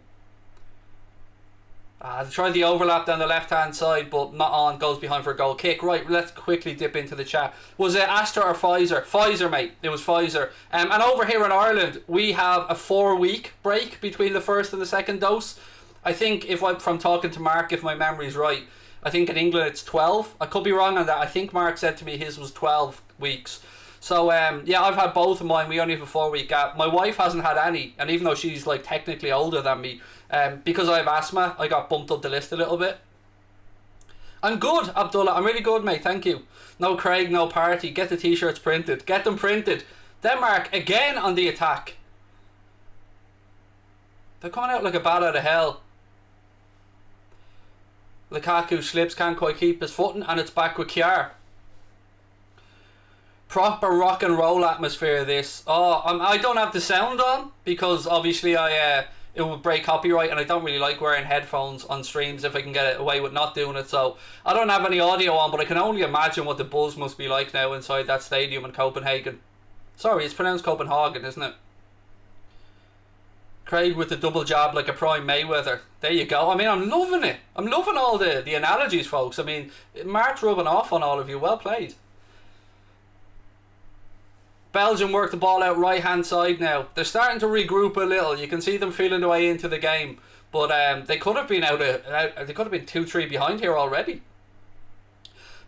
They tried the overlap down the left-hand side, but not on. Goes behind for a goal kick. Right, let's quickly dip into the chat. Was it Astra or Pfizer? Pfizer, mate. It was Pfizer. And over here in Ireland, we have a 4-week break between the first and the second dose. I think, from talking to Mark, if my memory's right, I think in England it's 12. I could be wrong on that. I think Mark said to me his was 12 weeks. So, yeah, I've had both of mine. We only have a 4-week gap. My wife hasn't had any. And even though she's, technically older than me, because I have asthma, I got bumped up the list a little bit. I'm good, Abdullah. I'm really good, mate. Thank you. No Craig, no party. Get the t-shirts printed. Get them printed. Denmark, again on the attack. They're coming out like a bat out of hell. Lukaku slips, can't quite keep his footing, and it's back with Kjær. Proper rock and roll atmosphere this. Oh, I don't have the sound on because obviously it would break copyright, and I don't really like wearing headphones on streams if I can get away with not doing it. So I don't have any audio on, but I can only imagine what the buzz must be like now inside that stadium in Copenhagen. Sorry, it's pronounced Copenhagen, isn't it? Craig with the double jab like a prime Mayweather. There you go. I mean, I'm loving it. I'm loving all the analogies, folks. I mean, Mark's rubbing off on all of you. Well played. Belgium work the ball out right hand side now. They're starting to regroup a little. You can see them feeling their way into the game, but they could have been they could have been 2-3 behind here already.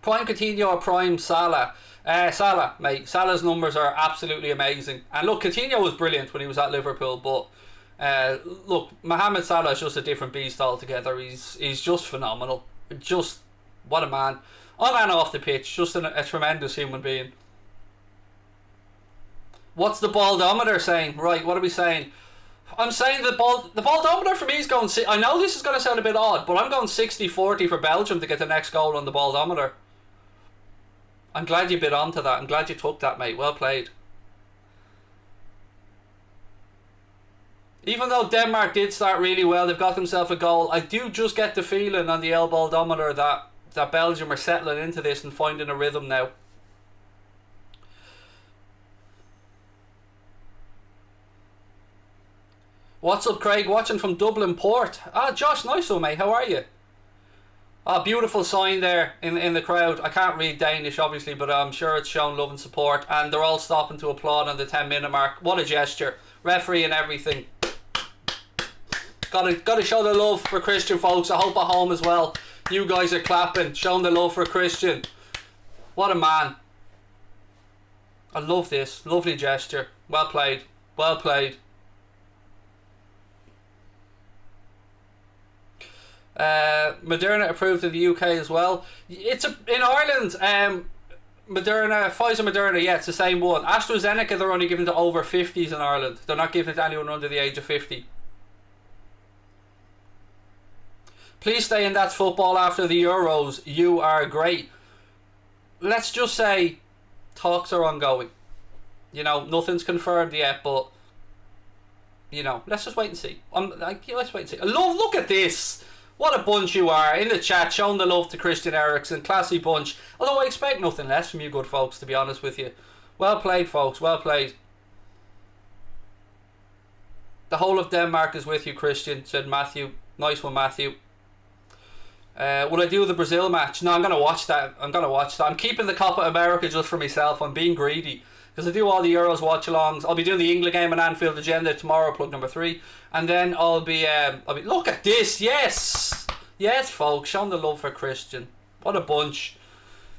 Prime Coutinho or prime Salah? Salah, mate. Salah's numbers are absolutely amazing. And look, Coutinho was brilliant when he was at Liverpool, but look, Mohamed Salah is just a different beast altogether. He's just phenomenal. Just what a man, on and off the pitch. Just a tremendous human being. What's the baldometer saying? Right, what are we saying? I'm saying the baldometer for me is going... I know this is going to sound a bit odd, but I'm going 60-40 for Belgium to get the next goal on the baldometer. I'm glad you bit onto that. I'm glad you took that, mate. Well played. Even though Denmark did start really well, they've got themselves a goal. I do just get the feeling on the elbow-odometer that Belgium are settling into this and finding a rhythm now. What's up, Craig? Watching from Dublin Port. Ah, Josh, nice one, mate. How are you? Ah, beautiful sign there in the crowd. I can't read Danish, obviously, but I'm sure it's showing love and support. And they're all stopping to applaud on the 10-minute mark. What a gesture. Referee and everything. Gotta show the love for Christian, folks. I hope at home as well you guys are clapping, showing the love for Christian. What a man. I love this. Lovely gesture. Well played. Well played. Moderna approved in the UK as well. It's in Ireland. Pfizer Moderna, yeah, it's the same one. AstraZeneca, they're only giving to over 50s in Ireland. They're not giving it to anyone under the age of 50. Please stay in That's Football after the Euros. You are great. Let's just say talks are ongoing. You know, nothing's confirmed yet, but you know, let's just wait and see. Let's wait and see. Look at this. What a bunch you are in the chat, showing the love to Christian Eriksen. Classy bunch. Although I expect nothing less from you good folks, to be honest with you. Well played, folks. Well played. The whole of Denmark is with you, Christian, said Matthew. Nice one, Matthew. Will I do the Brazil match? No, I'm going to watch that. I'm keeping the Copa America just for myself. I'm being greedy. Because I do all the Euros watch-alongs. I'll be doing the England game and Anfield agenda tomorrow, plug number 3. And then I'll be look at this, yes! Yes, folks, showing the love for Christian. What a bunch.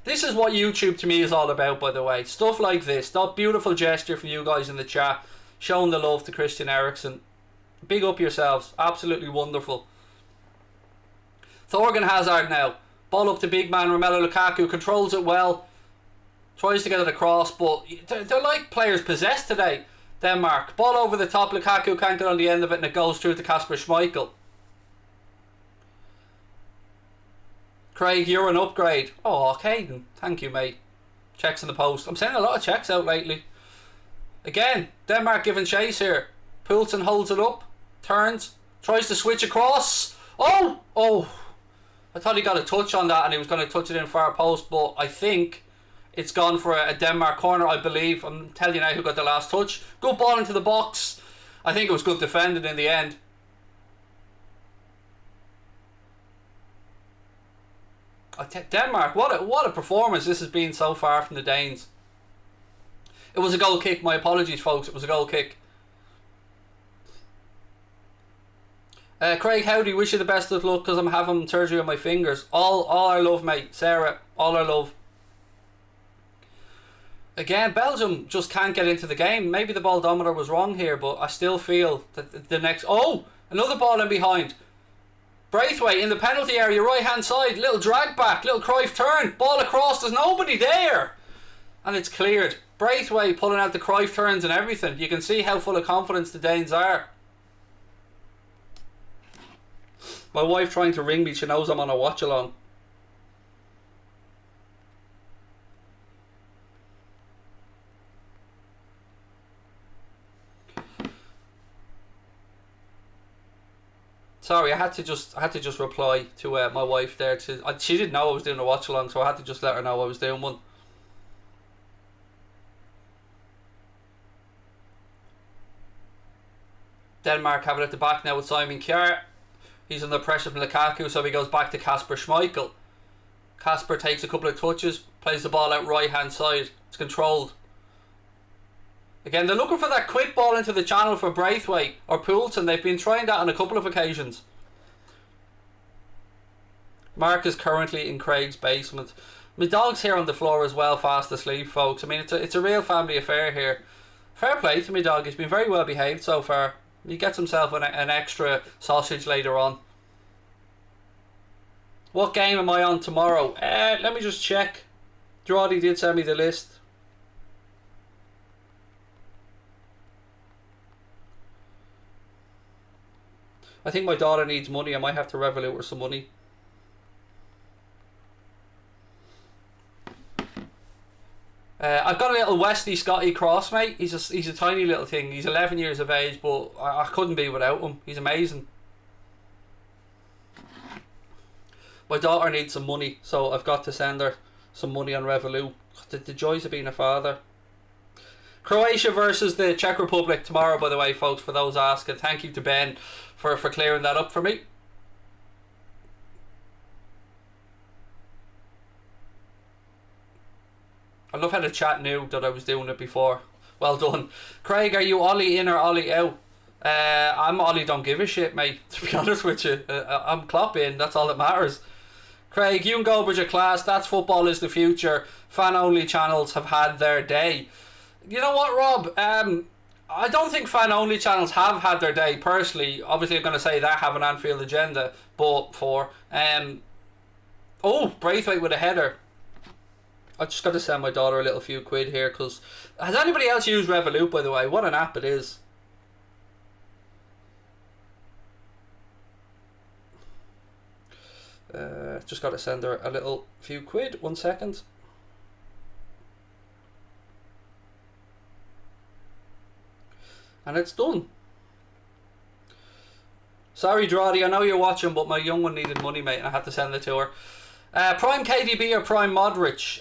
This is what YouTube to me is all about, by the way. Stuff like this. That beautiful gesture from you guys in the chat. Showing the love to Christian Eriksen. Big up yourselves. Absolutely wonderful. Thorgan Hazard now. Ball up to big man Romelu Lukaku. Controls it well. Tries to get it across, but they're like players possessed today. Denmark. Ball over the top. Lukaku can't get on the end of it, and it goes through to Kasper Schmeichel. Craig, you're an upgrade. Oh, Caden. Thank you, mate. Checks in the post. I'm sending a lot of checks out lately. Again, Denmark giving chase here. Poulsen holds it up. Turns. Tries to switch across. Oh! Oh! I thought he got a touch on that and he was going to touch it in far post, but I think it's gone for a Denmark corner, I believe. I'm telling you now who got the last touch. Good ball into the box. I think it was good defended in the end. Denmark, what a performance this has been so far from the Danes. It was a goal kick. My apologies, folks. It was a goal kick. Craig, howdy. Wish you the best of luck because I'm having surgery on my fingers. All our love, mate. Sarah, all our love. Again, Belgium just can't get into the game. Maybe the baldometer was wrong here, but I still feel that the next... Oh! Another ball in behind. Braithwaite in the penalty area, right hand side. Little drag back, little Cruyff turn. Ball across, there's nobody there. And it's cleared. Braithwaite pulling out the Cruyff turns and everything. You can see how full of confidence the Danes are. My wife trying to ring me, she knows I'm on a watch along. Sorry, I had to just reply to my wife there. She didn't know I was doing a watch along, so I had to just let her know I was doing one. Denmark have it at the back now with Simon Kjær. He's under pressure from Lukaku, so he goes back to Kasper Schmeichel. Kasper takes a couple of touches, plays the ball out right hand side. It's controlled. Again, they're looking for that quick ball into the channel for Braithwaite or Poulsen. They've been trying that on a couple of occasions. Mark is currently in Craig's basement. My dog's here on the floor as well, fast asleep, folks. I mean, it's a real family affair here. Fair play to my dog. He's been very well behaved so far. He gets himself an extra sausage later on. What game am I on tomorrow? Let me just check. Drawdy did send me the list. I think my daughter needs money. I might have to Revolut her some money. I've got little Wesley Scotty cross, mate. He's a tiny little thing. He's 11 years of age, but I couldn't be without him. He's amazing. My daughter needs some money, so I've got to send her some money on Revolut. The joys of being a father. Croatia versus the Czech Republic tomorrow, by the way, folks, for those asking. Thank you to Ben for clearing that up for me. I love how the chat knew that I was doing it before. Well done. Craig, are you Ollie in or Ollie out? I'm Ollie don't give a shit, mate, to be honest with you. I'm Klopp in, that's all that matters. Craig, you and Goldbridge are class. That's football is the future. Fan-only channels have had their day. You know what, Rob? I don't think fan-only channels have had their day, personally. Obviously, I'm going to say that have an Anfield agenda, but for... Braithwaite with a header. I just got to send my daughter a little few quid here, because... Has anybody else used Revolut, by the way? What an app it is. Just got to send her a little few quid. 1 second. And it's done. Sorry, Drawdy, I know you're watching, but my young one needed money, mate, and I had to send it to her. Prime KDB or Prime Modric?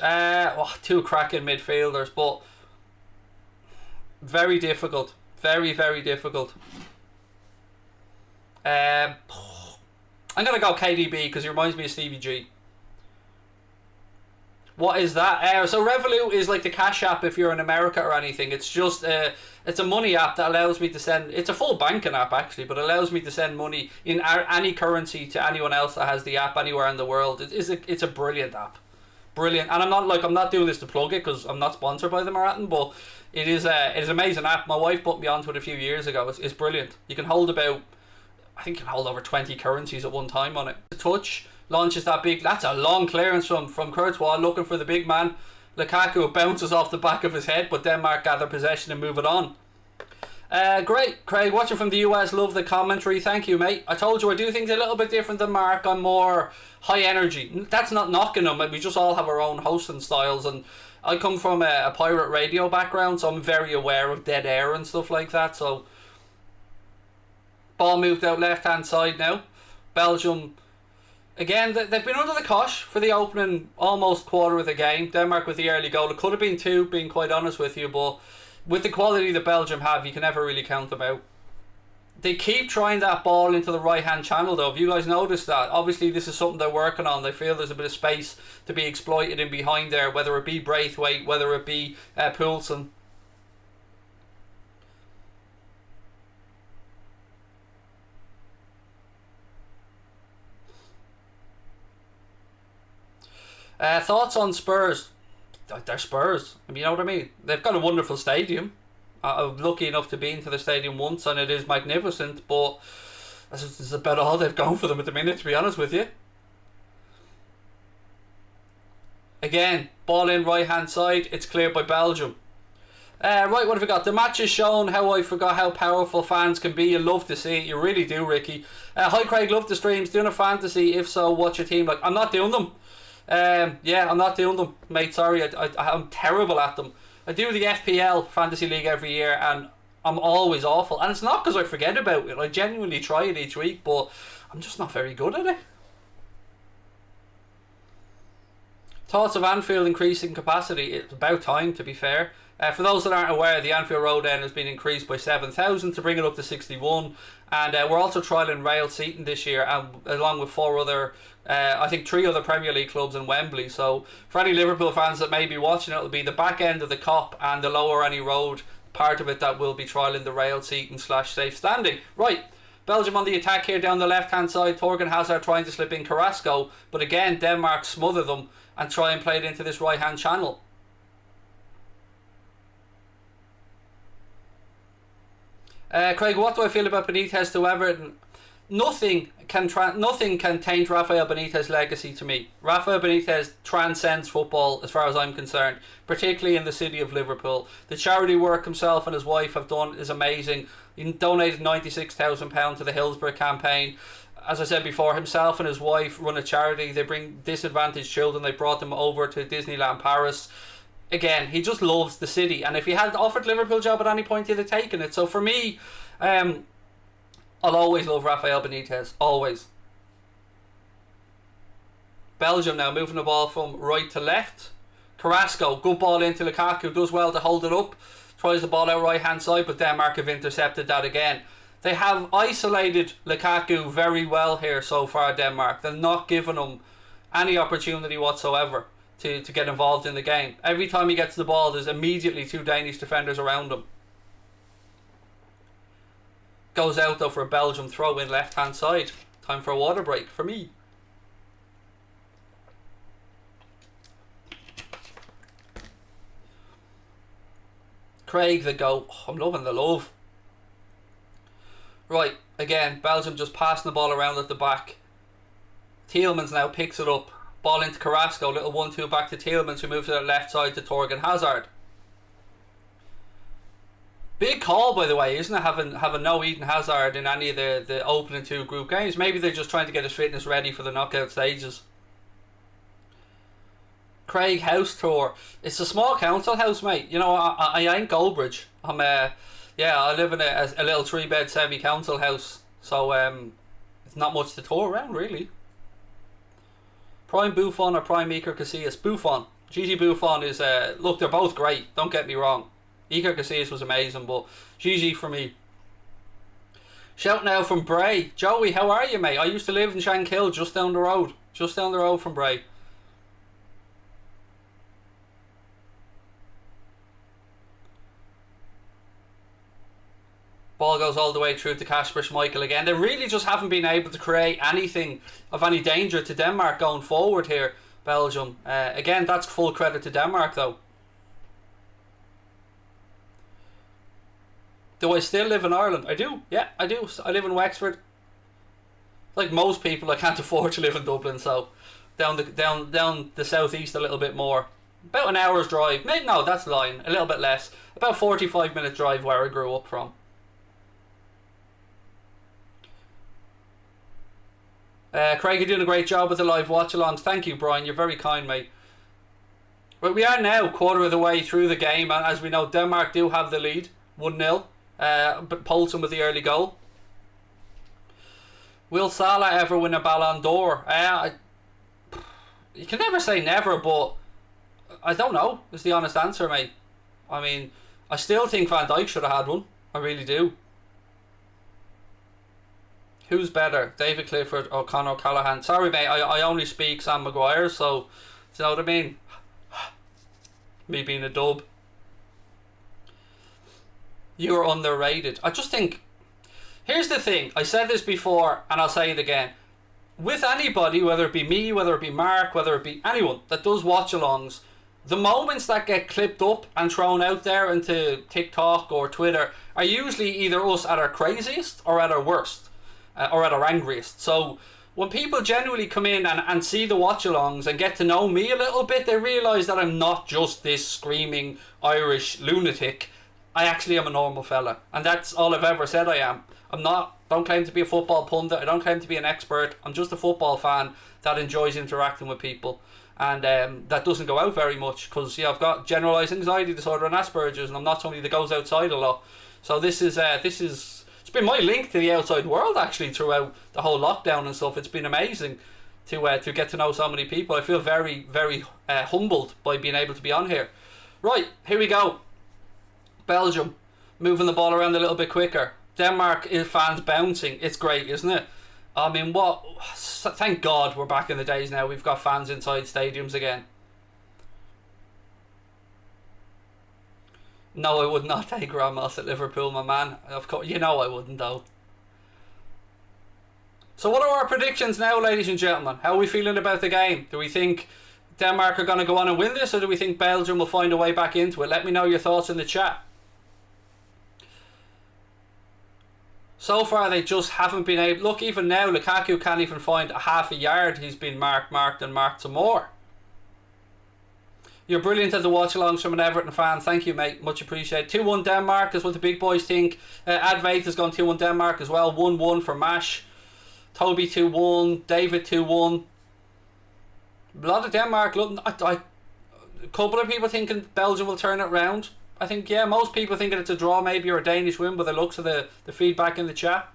Two cracking midfielders, but very difficult. Very, very difficult. I'm going to go KDB because he reminds me of Stevie G. What is that? So Revolut is like the cash app if you're in America or anything. It's just it's a money app that allows me to send... It's a full banking app actually, but allows me to send money in any currency to anyone else that has the app anywhere in the world. It's a brilliant app. Brilliant. And I'm not doing this to plug it because I'm not sponsored by them or anything, but it is an amazing app. My wife put me onto it a few years ago. It's brilliant. You can hold about... I think you can hold over 20 currencies at one time on it. The touch launches that big... That's a long clearance from Courtois looking for the big man. Lukaku bounces off the back of his head, but Denmark gather possession and move it on. Great. Craig, watching from the US, love the commentary. Thank you, mate. I told you I do things a little bit different than Mark. I'm more high energy. That's not knocking him. We just all have our own hosting styles, and I come from a pirate radio background, so I'm very aware of dead air and stuff like that. So ball moved out left hand side now. Belgium, again, they've been under the cosh for the opening almost quarter of the game. Denmark with the early goal. It could have been two, being quite honest with you, but with the quality that Belgium have, you can never really count them out. They keep trying that ball into the right hand channel though. Have you guys noticed that? Obviously this is something they're working on. They feel there's a bit of space to be exploited in behind there, whether it be Braithwaite, whether it be Poulsen. Thoughts on Spurs? They're Spurs. I mean, you know what I mean? They've got a wonderful stadium. I'm lucky enough to be into the stadium once, and it is magnificent, but that's about all they've gone for them at the minute, to be honest with you. Again, ball in right hand side. It's cleared by Belgium. Right, what have we got? The match has shown how I forgot how powerful fans can be. You love to see it. You really do, Ricky. Hi, Craig. Love the streams. Doing a fantasy? If so, what's your team like? I'm not doing them. Yeah, I'm not doing them, mate. Sorry, I'm terrible at them. I do the FPL Fantasy League every year, and I'm always awful. And it's not because I forget about it. I genuinely try it each week, but I'm just not very good at it. Thoughts of Anfield increasing capacity? It's about time, to be fair. For those that aren't aware, the Anfield Road end has been increased by 7,000 to bring it up to 61, and we're also trialling rail seating this year, and along with I think 3 other Premier League clubs in Wembley. So for any Liverpool fans that may be watching, it'll be the back end of the Kop and the Lower Any Road part of it that will be trialling the rail seating / safe standing. Right, Belgium on the attack here down the left hand side. Thorgan Hazard trying to slip in Carrasco, but again Denmark smother them and try and play it into this right hand channel. Craig, what do I feel about Benitez to Everton? Nothing can taint Rafael Benitez's legacy to me. Rafael Benitez transcends football as far as I'm concerned, particularly in the city of Liverpool. The charity work himself and his wife have done is amazing. He donated £96,000 to the Hillsborough campaign. As I said before, himself and his wife run a charity. They bring disadvantaged children. They brought them over to Disneyland Paris. again, he just loves the city, and if he had offered Liverpool job at any point, he'd have taken it. So for me, I'll always love Rafael Benitez, always. Belgium now moving the ball from right to left. Carrasco, good ball into Lukaku, does well to hold it up, tries the ball out right hand side, but Denmark have intercepted that again. They have isolated Lukaku very well here so far, Denmark. They're not giving him any opportunity whatsoever to get involved in the game. Every time he gets the ball, there's immediately 2 Danish defenders around him. Goes out though for a Belgium throw in left hand side. Time for a water break for me. Craig the goat. Oh, I'm loving the love. Right, again, Belgium just passing the ball around at the back. Tielemans now picks it up. Ball into Carrasco, little 1-2 back to Tielemans, who moves to the left side to Torgan Hazard. Big call, by the way, isn't it, having no Eden Hazard in any of the opening 2 group games? Maybe they're just trying to get his fitness ready for the knockout stages. Craig house tour. It's a small council house, mate. You know, I ain't Goldbridge. I live in a little 3-bed semi-council house, so it's not much to tour around, really. Prime Buffon or Prime Iker Casillas? Buffon. Gigi Buffon is, look, they're both great, don't get me wrong. Iker Casillas was amazing, but Gigi for me. Shout now from Bray. Joey, how are you, mate? I used to live in Shankill, just down the road. Just down the road from Bray. Ball goes all the way through to Kasper Schmeichel again. They really just haven't been able to create anything of any danger to Denmark going forward here, Belgium. Again, that's full credit to Denmark, though. Do I still live in Ireland? I do. Yeah, I do. I live in Wexford. Like most people, I can't afford to live in Dublin, so down the southeast a little bit more. About an hour's drive. Maybe, no, that's lying. A little bit less. About 45-minute drive where I grew up from. Craig, you're doing a great job with the live watch-alongs. Thank you, Bruyne. You're very kind, mate. Well, we are now quarter of the way through the game, and as we know, Denmark do have the lead, 1-0. But Poulsen with the early goal. Will Salah ever win a Ballon d'Or? You can never say never, but I don't know, is the honest answer, mate. I mean, I still think Van Dijk should have had one. I really do. Who's better, David Clifford or Conor Callaghan? Sorry, mate, I only speak Sam Maguire, so do you know what I mean? Me being a dub. You're underrated. I just think, here's the thing, I said this before and I'll say it again. With anybody, whether it be me, whether it be Mark, whether it be anyone that does watch-alongs, the moments that get clipped up and thrown out there into TikTok or Twitter are usually either us at our craziest or at our worst. Or at our angriest. So when people genuinely come in and see the watch-alongs and get to know me a little bit, they realise that I'm not just this screaming Irish lunatic. I actually am a normal fella, and that's all I've ever said I am. Don't claim to be a football pundit, I don't claim to be an expert. I'm just a football fan that enjoys interacting with people, and that doesn't go out very much because I've got generalised anxiety disorder and Asperger's, and I'm not somebody that goes outside a lot. So this is it's been my link to the outside world actually throughout the whole lockdown and stuff. It's been amazing to get to know so many people. I feel very, very humbled by being able to be on here. Right, here we go. Belgium moving the ball around a little bit quicker. Denmark fans bouncing. It's great, isn't it? I mean, thank God we're back in the days now. We've got fans inside stadiums again. No, I would not take Ramos at Liverpool, my man. Of course, you know I wouldn't, though. So what are our predictions now, ladies and gentlemen? How are we feeling about the game? Do we think Denmark are going to go on and win this, or do we think Belgium will find a way back into it? Let me know your thoughts in the chat. So far, they just haven't been able... Look, even now, Lukaku can't even find a half a yard. He's been marked and marked some more. You're brilliant at the watch-alongs from an Everton fan. Thank you, mate. Much appreciated. 2-1 Denmark is what the big boys think. Advaith has gone 2-1 Denmark as well. 1-1 for Mash. Toby 2-1. David 2-1. A lot of Denmark. Look, A couple of people thinking Belgium will turn it round. I think, yeah, most people thinking it's a draw maybe or a Danish win by the looks of the feedback in the chat.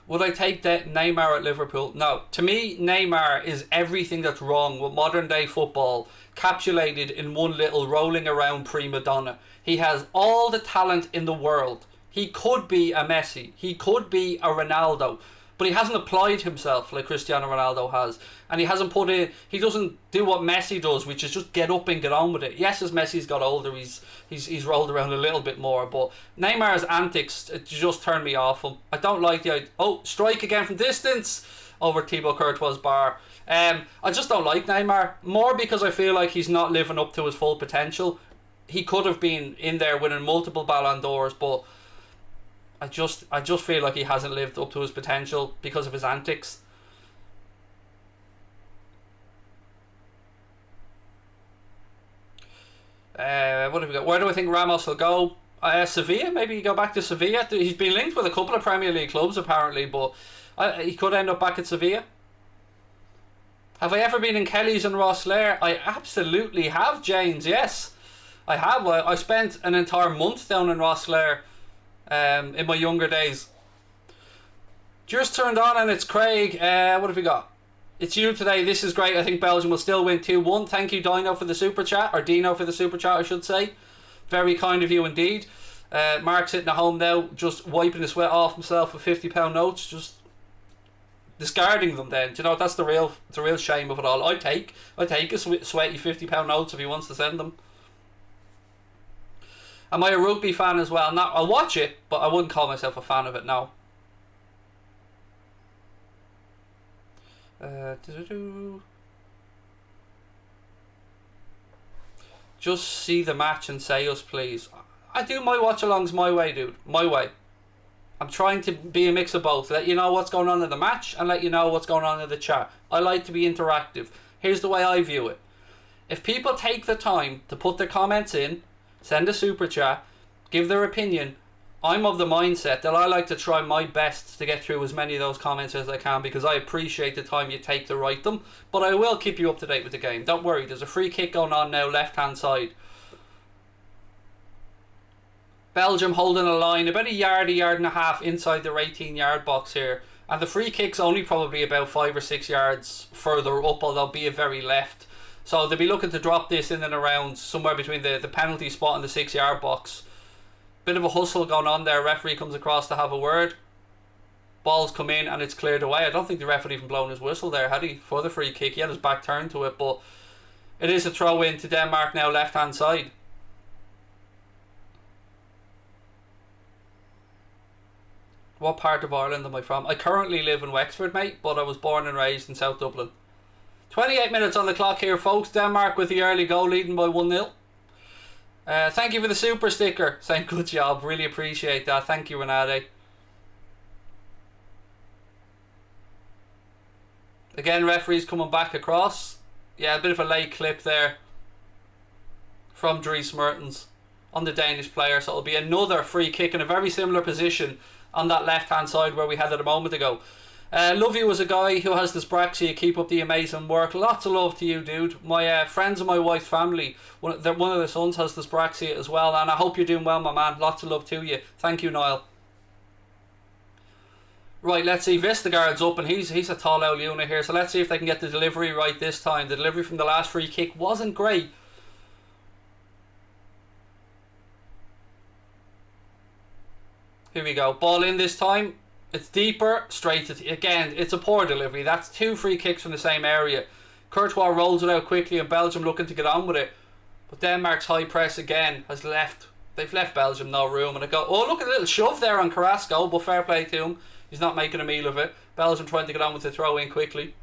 Would I take that Neymar at Liverpool? No. To me, Neymar is everything that's wrong with modern day football, capsulated in one little rolling around prima donna. He has all the talent in the world. He could be a Messi. He could be a Ronaldo. But he hasn't applied himself like Cristiano Ronaldo has. And he hasn't put in... He doesn't do what Messi does, which is just get up and get on with it. Yes, as Messi's got older, he's rolled around a little bit more. But Neymar's antics, it just turned me off him. I don't like the idea... Oh, strike again from distance over Thibaut Courtois' bar. I just don't like Neymar. More because I feel like he's not living up to his full potential. He could have been in there winning multiple Ballon d'Ors, but... I just feel like he hasn't lived up to his potential because of his antics. What have we got? Where do I think Ramos will go? Sevilla? Maybe go back to Sevilla. He's been linked with a couple of Premier League clubs apparently, but he could end up back at Sevilla. Have I ever been in Kelly's and Rosslare? I absolutely have, James. Yes, I have. I spent an entire month down in Rosslare. In my younger days. Just turned on and it's Craig. What have we got? It's you today. This is great. I think Belgium will still win 2-1. Thank you, Dino, for the super chat, or Dino for the super chat, I should say. Very kind of you indeed. Mark sitting at home now, just wiping the sweat off himself with £50 notes, just discarding them. Then, do you know, that's the real shame of it all. I take a sweaty £50 notes if he wants to send them. Am I a rugby fan as well? Now, I'll watch it, but I wouldn't call myself a fan of it now. Just see the match and say us, please. I do my watch-alongs my way, dude. My way. I'm trying to be a mix of both. Let you know what's going on in the match and let you know what's going on in the chat. I like to be interactive. Here's the way I view it. If people take the time to put their comments in, send a super chat, give their opinion, I'm of the mindset that I like to try my best to get through as many of those comments as I can, because I appreciate the time you take to write them. But I will keep you up to date with the game. Don't worry, there's a free kick going on now, left hand side. Belgium holding a line about a yard and a half inside their 18-yard box here. And the free kick's only probably about 5 or 6 yards further up, although be a very left. So they'll be looking to drop this in and around somewhere between the penalty spot and the 6-yard box. Bit of a hustle going on there. Referee comes across to have a word. Ball's come in and it's cleared away. I don't think the ref had even blown his whistle there, had he, for the free kick. He had his back turned to it, but it is a throw in to Denmark now, left hand side. What part of Ireland am I from? I currently live in Wexford, mate, but I was born and raised in South Dublin. 28 minutes on the clock here, folks. Denmark with the early goal, leading by 1-0. Thank you for the super sticker. Saying good job. Really appreciate that. Thank you, Renate. Again, referees coming back across. Yeah, a bit of a late clip there from Dries Mertens on the Danish player. So it'll be another free kick in a very similar position on that left-hand side where we had it a moment ago. Love you as a guy who has dyspraxia. Keep up the amazing work. Lots of love to you, dude. My friends and my wife's family, one of their sons has dyspraxia as well, and I hope you're doing well, my man. Lots of love to you. Thank you, Niall. Right, let's see. Vestergaard's up, and he's a tall old unit here, so let's see if they can get the delivery right this time. The delivery from the last free kick wasn't great. Here we go. Ball in this time. It's deeper, straight to... Again, it's a poor delivery. That's 2 free kicks from the same area. Courtois rolls it out quickly and Belgium looking to get on with it. But Denmark's high press again has left... They've left Belgium no room. And it go... Oh, look at a little shove there on Carrasco, but fair play to him. He's not making a meal of it. Belgium trying to get on with the throw in quickly.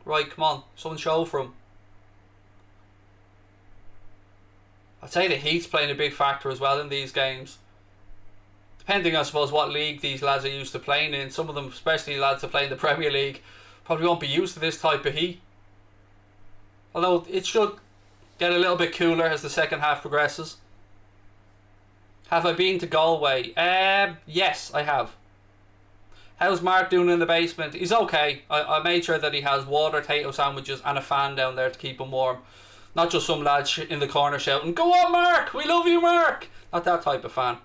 Right, come on. Someone show for him. I'd say the heat's playing a big factor as well in these games. Depending, I suppose, what league these lads are used to playing in. Some of them, especially lads that play in the Premier League, probably won't be used to this type of heat. Although it should get a little bit cooler as the second half progresses. Have I been to Galway? Yes, I have. How's Mark doing in the basement? He's okay. I made sure that he has water, potato sandwiches and a fan down there to keep him warm. Not just some lad in the corner shouting, "Go on, Mark! We love you, Mark!" Not that type of fan.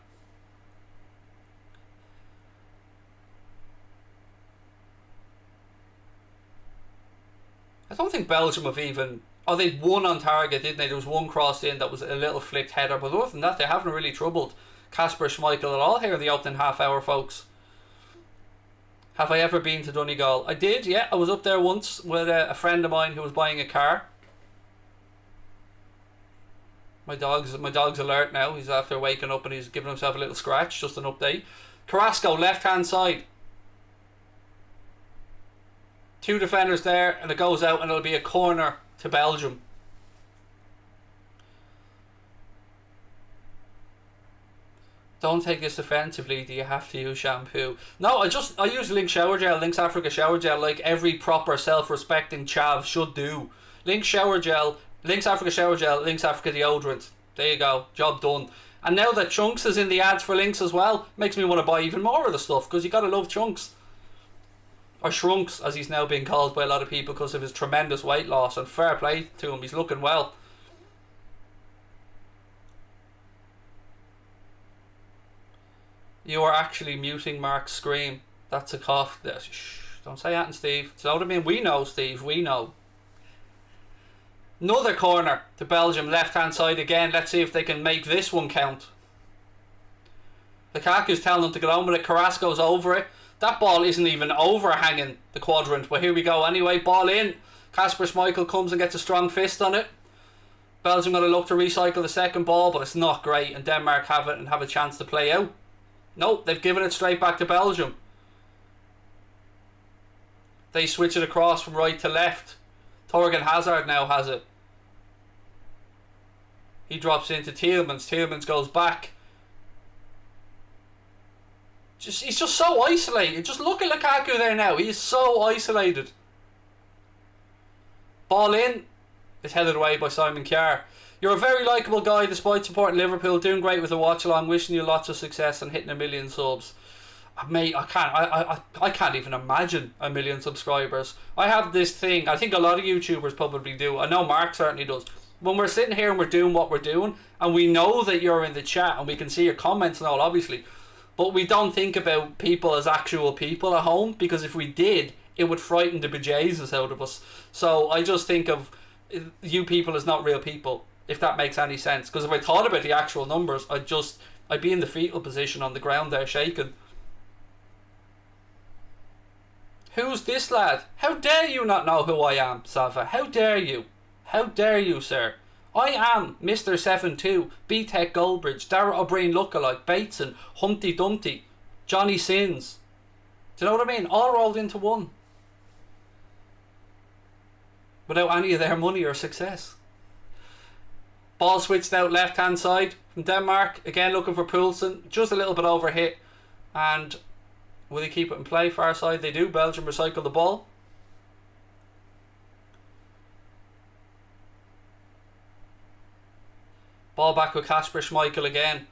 I don't think Belgium have even... Oh, they'd won on target, didn't they? There was one crossed in that was a little flicked header, but other than that, they haven't really troubled Kasper Schmeichel at all here in the opening half hour, folks. Have I ever been to Donegal? I did, yeah. I was up there once with a friend of mine who was buying a car. My dog's alert now. He's after waking up and he's giving himself a little scratch. Just an update. Carrasco, left hand side. Two defenders there, and it goes out, and it'll be a corner to Belgium. Don't take this offensively. Do you have to use shampoo? No, I use Link shower gel, Lynx Africa shower gel, like every proper self-respecting chav should do. Link shower gel, Lynx Africa shower gel, Lynx Africa deodorant. There you go, job done. And now that Chunks is in the ads for Lynx as well, makes me want to buy even more of the stuff, because you gotta love Chunks. Or Shrunks, as he's now being called by a lot of people because of his tremendous weight loss, and fair play to him, he's looking well. You are actually muting Mark's scream. That's a cough. Shh, don't say that, Steve. So what I mean, we know, Steve, we know. Another corner to Belgium, left hand side again. Let's see if they can make this one count. Lukaku's telling them to get on with it. Carrasco's over it. That ball isn't even overhanging the quadrant, but here we go anyway. Ball in. Kasper Schmeichel comes and gets a strong fist on it. Belgium going to look to recycle the second ball, but it's not great, and Denmark have it and have a chance to play out. Nope, they've given it straight back to Belgium. They switch it across from right to left. Torgan Hazard now has it. He drops into Tielemans. Tielemans goes back. He's just so isolated. Just look at Lukaku there now. He is so isolated. Ball in. It's headed away by Simon Kjær. You're a very likeable guy despite supporting Liverpool. Doing great with the watch-along. Wishing you lots of success and hitting 1 million subs. Mate, I can't even imagine 1 million subscribers. I have this thing. I think a lot of YouTubers probably do. I know Mark certainly does. When we're sitting here and we're doing what we're doing, and we know that you're in the chat and we can see your comments and all, obviously, but we don't think about people as actual people at home, because if we did, it would frighten the bejesus out of us. So I just think of you people as not real people, if that makes any sense. Because if I thought about the actual numbers, I'd be in the fetal position on the ground there shaking. Who's this lad? How dare you not know who I am, Sava? How dare you? How dare you, sir? I am Mr. 7-2, B-Tech Goldbridge, Dara O'Brien lookalike, Bateson, Humpty Dumpty, Johnny Sins. Do you know what I mean? All rolled into one. Without any of their money or success. Ball switched out left hand side from Denmark. Again looking for Poulsen. Just a little bit over hit. And will they keep it in play? Far side they do. Belgium recycle the ball. Ball back with Kasper Schmeichel again.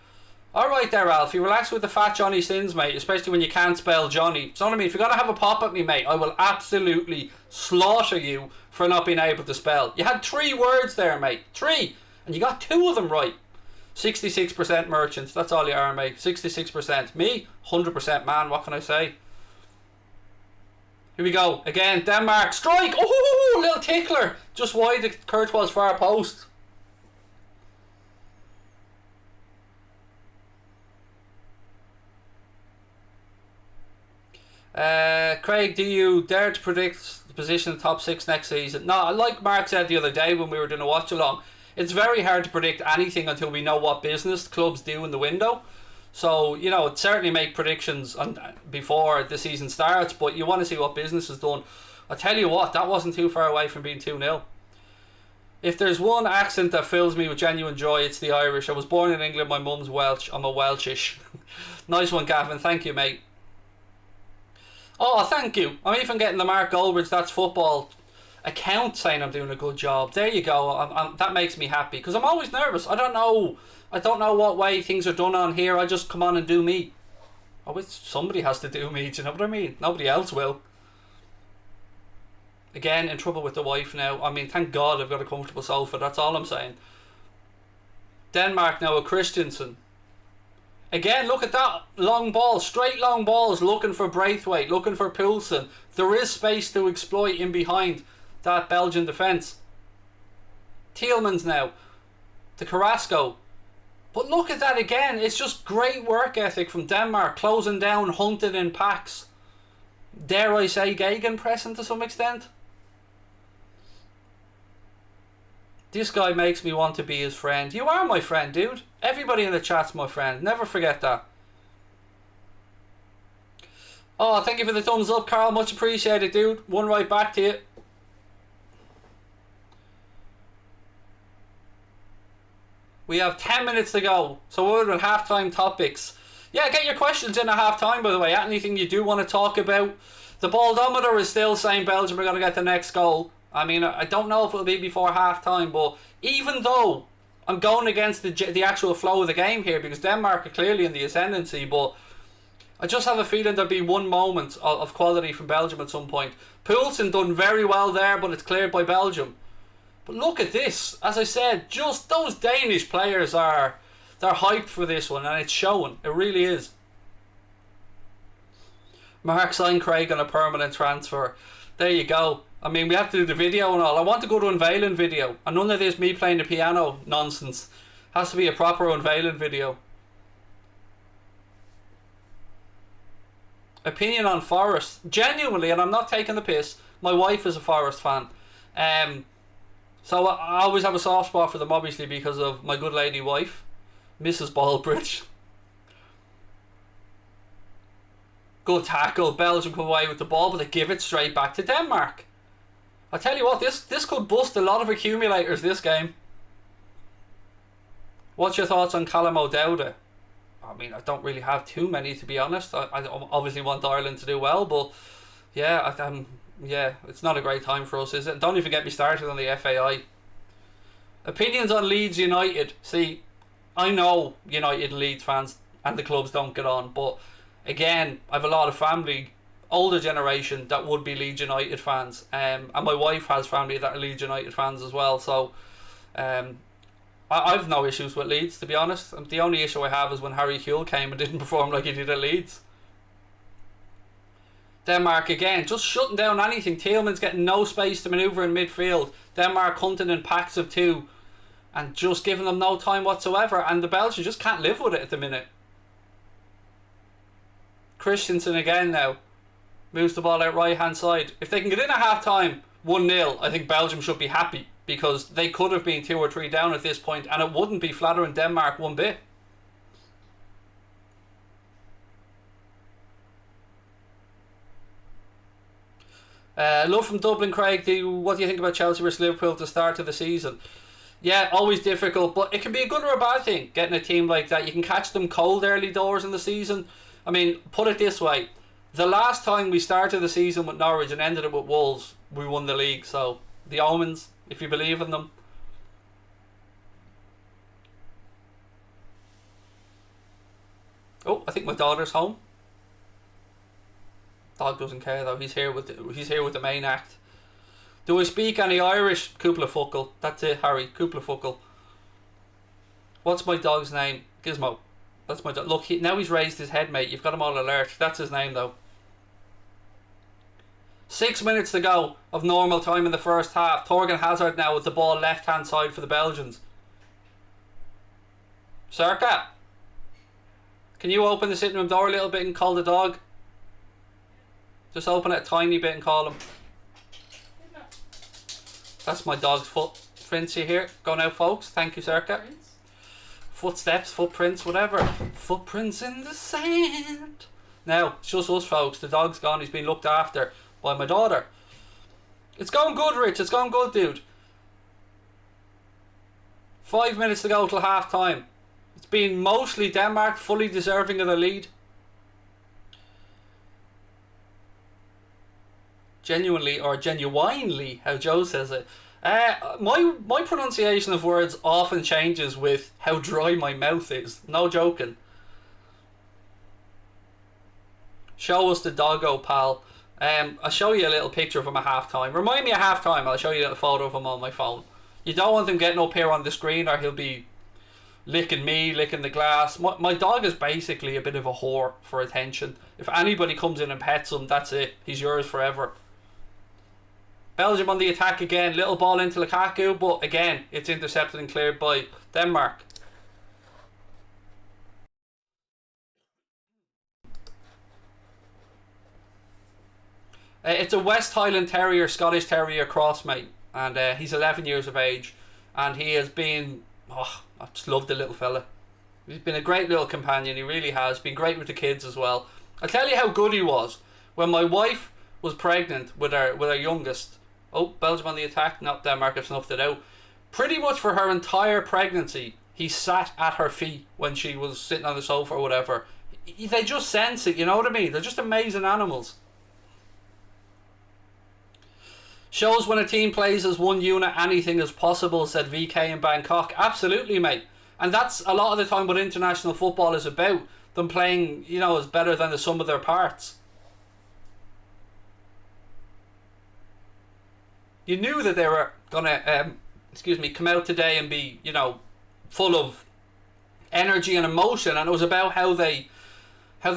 Alright there, Ralph. You relax with the fat Johnny Sins, mate. Especially when you can't spell Johnny. So what I mean, if you're going to have a pop at me, mate, I will absolutely slaughter you for not being able to spell. You had 3 words there, mate. 3. And you got 2 of them right. 66% merchants. That's all you are, mate. 66%. Me, 100% man. What can I say? Here we go. Again, Denmark. Strike! Oh, little tickler. Just wide the Courtois' far post. Craig, do you dare to predict the position of the top 6 next season? No, like Mark said the other day when we were doing a watch along, it's very hard to predict anything until we know what business clubs do in the window. So, you know, it'd certainly make predictions before the season starts, but you want to see what business is done. I'll tell you what, that wasn't too far away from being 2-0. If there's one accent that fills me with genuine joy, it's the Irish. I was born in England, my mum's Welsh. I'm a Welshish. Nice one, Gavin. Thank you, mate. Oh, thank you. I'm even getting the Mark Goldbridge That's Football account saying I'm doing a good job. There you go. That makes me happy because I'm always nervous. I don't know what way things are done on here. I just come on and do me. I wish somebody has to do me. Do you know what I mean? Nobody else will. Again, in trouble with the wife now. I mean, thank God I've got a comfortable sofa. That's all I'm saying. Denmark now with Christensen. Again, look at that long ball. Straight long balls looking for Braithwaite, looking for Poulsen. There is space to exploit in behind that Belgian defence. Tielemans now to Carrasco. But look at that again. It's just great work ethic from Denmark. Closing down, hunted in packs. Dare I say gegenpressing to some extent? This guy makes me want to be his friend. You are my friend, dude. Everybody in the chat's my friend. Never forget that. Oh, thank you for the thumbs up, Carl. Much appreciated, dude. One right back to you. We have 10 minutes to go. So we're with halftime topics. Yeah, get your questions in at halftime, by the way. Anything you do want to talk about. The baldometer is still saying Belgium are going to get the next goal. I mean, I don't know if it'll be before half-time, but even though I'm going against the actual flow of the game here, because Denmark are clearly in the ascendancy, but I just have a feeling there'll be one moment of quality from Belgium at some point. Poulsen done very well there, but it's cleared by Belgium. But look at this. As I said, just those Danish players they're hyped for this one, and it's showing. It really is. Mark signed Craig on a permanent transfer. There you go. I mean, we have to do the video and all. I want to go to unveiling video. And none of this me playing the piano nonsense. Has to be a proper unveiling video. Opinion on Forest. Genuinely, and I'm not taking the piss, my wife is a Forest fan. So I always have a soft spot for them, obviously, because of my good lady wife, Mrs. Ballbridge. Good tackle. Belgium come away with the ball, but they give it straight back to Denmark. I tell you what, this could bust a lot of accumulators this game. What's your thoughts on Callum O'Dowda? I mean, I don't really have too many, to be honest. I obviously want Ireland to do well, but yeah, it's not a great time for us, is it? Don't even get me started on the FAI. Opinions on Leeds United. See, I know United and Leeds fans and the clubs don't get on, but again, I have a lot of family, older generation, that would be Leeds United fans, and my wife has family that are Leeds United fans as well, so I've no issues with Leeds, to be honest. The only issue I have is when Harry Kewell came and didn't perform like he did at Leeds. Denmark again, just shutting down anything. Tielemans getting no space to manoeuvre in midfield. Denmark hunting in packs of two and just giving them no time whatsoever, and the Belgians just can't live with it at the minute. Christensen again now. Moves the ball out right hand side. If they can get in at half time 1-0, I think Belgium should be happy, because they could have been 2 or 3 down at this point, and it wouldn't be flattering Denmark one bit. Love from Dublin, Craig. What do you think about Chelsea versus Liverpool at the start of the season? Yeah, always difficult, but it can be a good or a bad thing, getting a team like that. You can catch them cold early doors in the season. I mean, put it this way. The last time we started the season with Norwich and ended it with Wolves, we won the league. So, the omens, if you believe in them. Oh, I think my daughter's home. Dog doesn't care though. He's here with the main act. Do I speak any Irish? Cúpla Fuckle. That's it, Harry. Cúpla Fuckle. What's my dog's name? Gizmo. That's my dog. Look, now he's raised his head, mate. You've got him all alert. That's his name though. 6 minutes to go of normal time in the first half. Thorgan Hazard now with the ball left hand side for the Belgians. Circa, can you open the sitting room door a little bit and call the dog? Just open it a tiny bit and call him. That's my dog's footprints you hear. Go now, folks. Thank you, Circa. Footsteps, footprints, whatever. Footprints in the sand. Now, it's just us, folks. The dog's gone. He's been looked after by my daughter. It's going good, Rich. It's going good, dude. 5 minutes to go till half time. It's been mostly Denmark fully deserving of the lead. Genuinely or genuinely, how Joe says it. My pronunciation of words often changes with how dry my mouth is. No joking. Show us the doggo, pal. I'll show you a little picture of him at half time. Remind me at half time, I'll show you a little photo of him on my phone. You don't want him getting up here on the screen or he'll be licking me, licking the glass. My dog is basically a bit of a whore for attention. If anybody comes in and pets him, that's it. He's yours forever. Belgium on the attack again. Little ball into Lukaku, but again, it's intercepted and cleared by Denmark. It's a West Highland Terrier, Scottish Terrier cross, mate. And he's 11 years of age. And he has been... Oh, I just love the little fella. He's been a great little companion. He really has. Been great with the kids as well. I'll tell you how good he was. When my wife was pregnant with our youngest... Oh, Belgium on the attack. Not Denmark have snuffed it out. Pretty much for her entire pregnancy, he sat at her feet when she was sitting on the sofa or whatever. They just sense it, you know what I mean? They're just amazing animals. Shows when a team plays as one unit, anything is possible, said VK in Bangkok. Absolutely, mate. And that's a lot of the time what international football is about. Them playing, you know, as better than the sum of their parts. You knew that they were going to, come out today and be, you know, full of energy and emotion. And it was about how they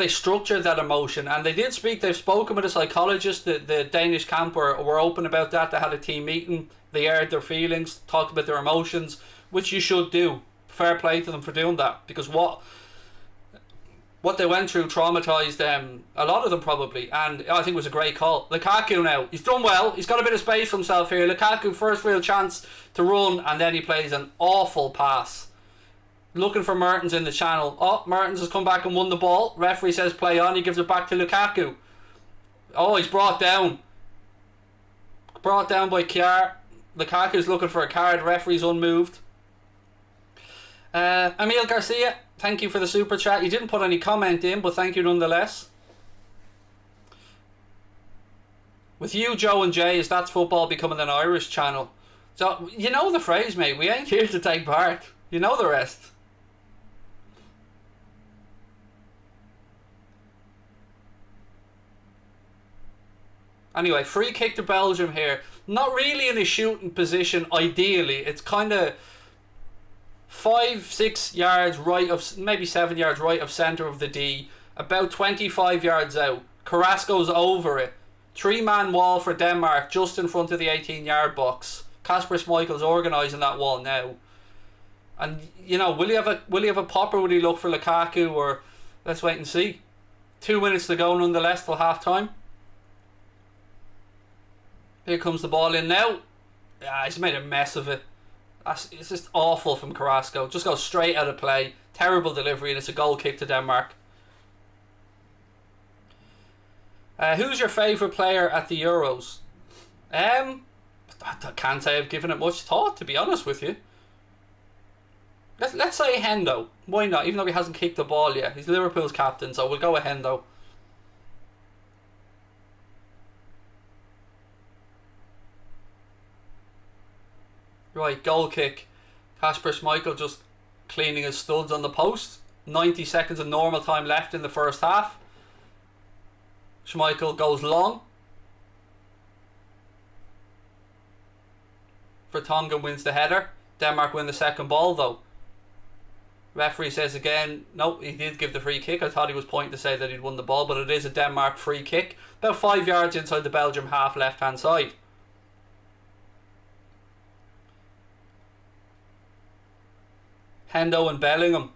structured that emotion. And they've spoken with a psychologist. The Danish camp were open about that. They had a team meeting. They aired their feelings, talked about their emotions, which you should do. Fair play to them for doing that. Because what they went through traumatised a lot of them probably, and I think it was a great call. Lukaku now, he's done well, he's got a bit of space for himself here. Lukaku, first real chance to run, and then he plays an awful pass. Looking for Mertens in the channel. Oh, Mertens has come back and won the ball. Referee says play on, he gives it back to Lukaku. Oh, he's brought down by Kjaer. Lukaku's looking for a card, referee's unmoved. Emil Garcia, thank you for the super chat. You didn't put any comment in, but thank you nonetheless. With you, Joe and Jay, is That's Football becoming an Irish channel? So, you know the phrase, mate. We ain't here to take part. You know the rest. Anyway, free kick to Belgium here. Not really in a shooting position, ideally. It's kind of 5-6 yards right of, maybe 7 yards right of centre of the D, about 25 yards out. Carrasco's over it. 3-man wall for Denmark just in front of the 18-yard box. Kasper Schmeichel's organising that wall now. And you know, will he have a pop, or will he look for Lukaku, or let's wait and see. 2 minutes to go nonetheless till half time. Here comes the ball in now. Yeah, he's made a mess of it. It's just awful from Carrasco. Just goes straight out of play. Terrible delivery, and it's a goal kick to Denmark. Who's your favourite player at the Euros? I can't say I've given it much thought, to be honest with you. Let's say Hendo. Why not? Even though he hasn't kicked the ball yet. He's Liverpool's captain, so we'll go with Hendo. Right, goal kick. Kasper Schmeichel just cleaning his studs on the post. 90 seconds of normal time left in the first half. Schmeichel goes long. Vertonghen wins the header. Denmark win the second ball though. Referee says again, no, he did give the free kick. I thought he was pointing to say that he'd won the ball, but it is a Denmark free kick. About 5 yards inside the Belgium half left hand side. Hendo and Bellingham.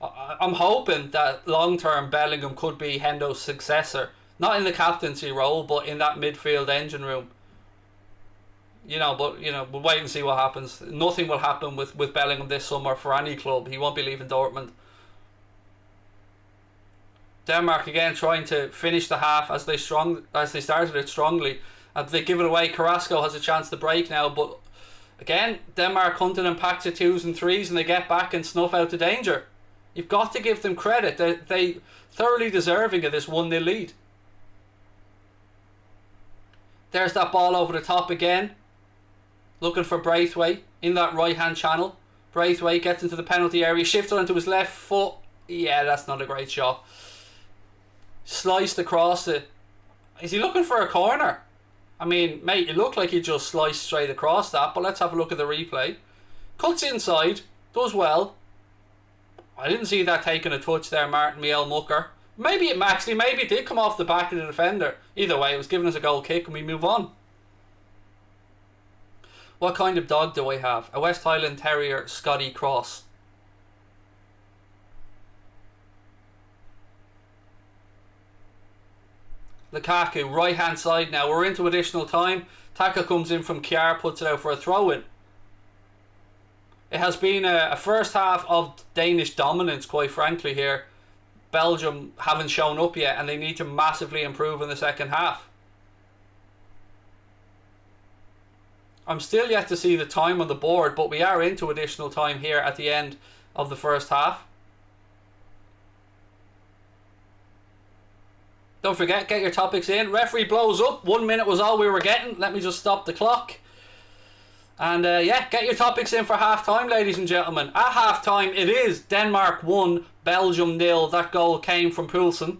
I'm hoping that long term Bellingham could be Hendo's successor. Not in the captaincy role, but in that midfield engine room. But we'll wait and see what happens. Nothing will happen with Bellingham this summer for any club. He won't be leaving Dortmund. Denmark again trying to finish the half as they started it strongly. And they give it away. Carrasco has a chance to break now, but again, Denmark hunting in packs of 2s and 3s, and they get back and snuff out the danger. You've got to give them credit. They thoroughly deserving of this 1-0 lead. There's that ball over the top again. Looking for Braithwaite in that right hand channel. Braithwaite gets into the penalty area, shifts onto his left foot. Yeah, that's not a great shot. Sliced across it. Is he looking for a corner? I mean, mate, it looked like he just sliced straight across that, but let's have a look at the replay. Cuts inside, does well. I didn't see that taking a touch there, Martin Miel Mucker. Maybe it did come off the back of the defender. Either way, it was giving us a goal kick and we move on. What kind of dog do I have? A West Highland Terrier Scotty Cross. Lukaku, right hand side now. We're into additional time. Tackle comes in from Kjaer, puts it out for a throw in. It has been a first half of Danish dominance, quite frankly, here. Belgium haven't shown up yet and they need to massively improve in the second half. I'm still yet to see the time on the board, but we are into additional time here at the end of the first half. Don't forget, get your topics in. Referee blows up. 1 minute was all we were getting. Let me just stop the clock. And yeah, get your topics in for half time, ladies and gentlemen. At half time, it is Denmark 1, Belgium 0. That goal came from Poulsen.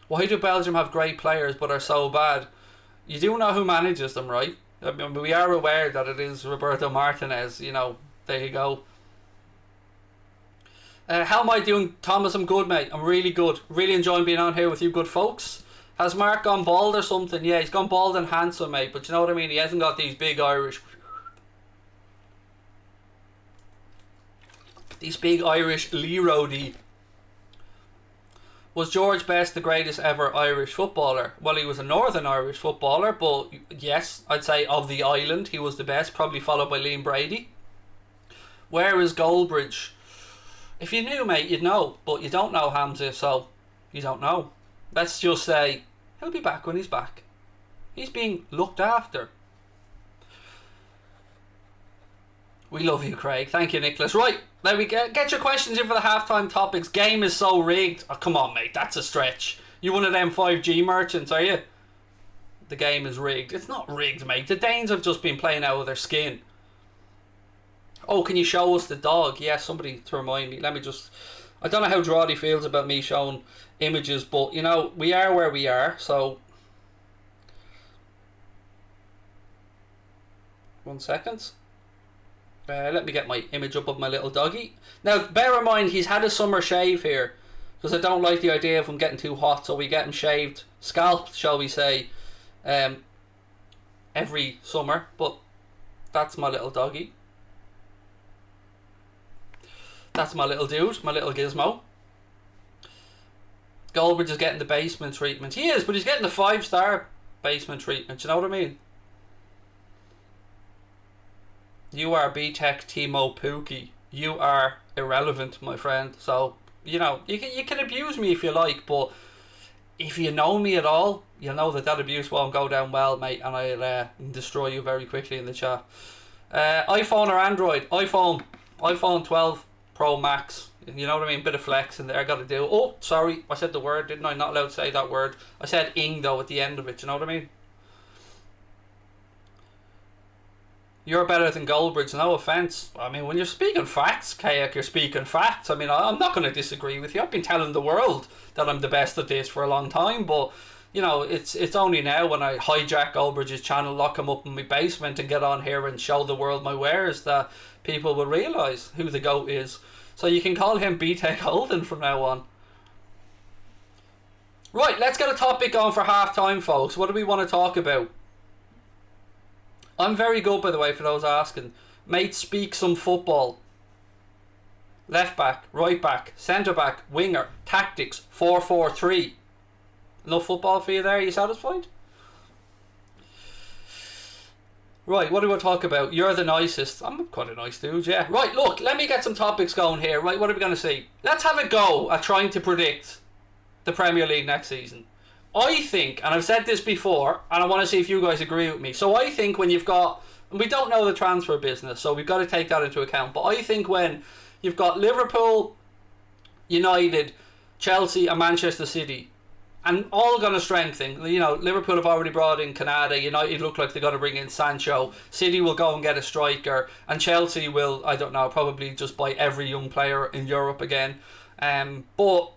Why do Belgium have great players but are so bad? You do know who manages them, right? I mean, we are aware that it is Roberto Martinez. You know, there you go. How am I doing, Thomas? I'm good, mate. I'm really good. Really enjoying being on here with you good folks. Has Mark gone bald or something? Yeah, he's gone bald and handsome, mate. But you know what I mean? He hasn't got these big Irish... These big Irish Leroy. Was George Best the greatest ever Irish footballer? Well, he was a Northern Irish footballer, but yes, I'd say of the island, he was the best, probably followed by Liam Brady. Where is Goldbridge? If you knew, mate, you'd know, but you don't know, Hamza, so you don't know. Let's just say he'll be back when he's back. He's being looked after. We love you, Craig. Thank you, Nicholas. Right, there we go. Get your questions in for the halftime topics. Game is so rigged. Oh, come on, mate. That's a stretch. You one of them 5G merchants, are you? The game is rigged. It's not rigged, mate. The Danes have just been playing out of their skin. Oh, can you show us the dog? Yeah, somebody to remind me. Let me just... I don't know how Drawdy feels about me showing images, but, you know, we are where we are, so... 1 second. Let me get my image up of my little doggy. Now, bear in mind, he's had a summer shave here, because I don't like the idea of him getting too hot, so we get him shaved, scalped, shall we say, every summer. But that's my little doggy. That's my little dude, my little gizmo. Goldbridge is getting the basement treatment. He is, but he's getting the 5-star basement treatment, you know what I mean? You are B-Tech Timo Pookie. You are irrelevant, my friend. So, you know, you can abuse me if you like, but if you know me at all, you'll know that abuse won't go down well, mate, and I'll destroy you very quickly in the chat. iPhone or Android? iPhone 12 Pro Max. You know what I mean? Bit of flex in there, I gotta do. Oh, sorry, I said the word, didn't I? Not allowed to say that word. I said ing, though, at the end of it, you know what I mean? You're better than Goldbridge, no offence. I mean, when you're speaking facts, Kayak, you're speaking facts. I mean, I'm not going to disagree with you. I've been telling the world that I'm the best at this for a long time, but, you know, it's only now when I hijack Goldbridge's channel, lock him up in my basement and get on here and show the world my wares that people will realise who the GOAT is. So you can call him B-Tech Holden from now on. Right, let's get a topic on for half time, folks. What do we want to talk about? I'm very good, by the way, for those asking. Mate, speak some football. Left back, right back, centre back, winger, tactics, 4-4-3. Enough football for you there? Are you satisfied? Right, what do we talk about? You're the nicest. I'm quite a nice dude, yeah. Right, look, let me get some topics going here. Right, what are we going to see? Let's have a go at trying to predict the Premier League next season. I think, and I've said this before, and I want to see if you guys agree with me. So I think when you've got, we don't know the transfer business, so we've got to take that into account. But I think when you've got Liverpool, United, Chelsea and Manchester City and all going to strengthen. You know, Liverpool have already brought in Canada. United look like they're going to bring in Sancho. City will go and get a striker, and Chelsea will, I don't know, probably just buy every young player in Europe again. But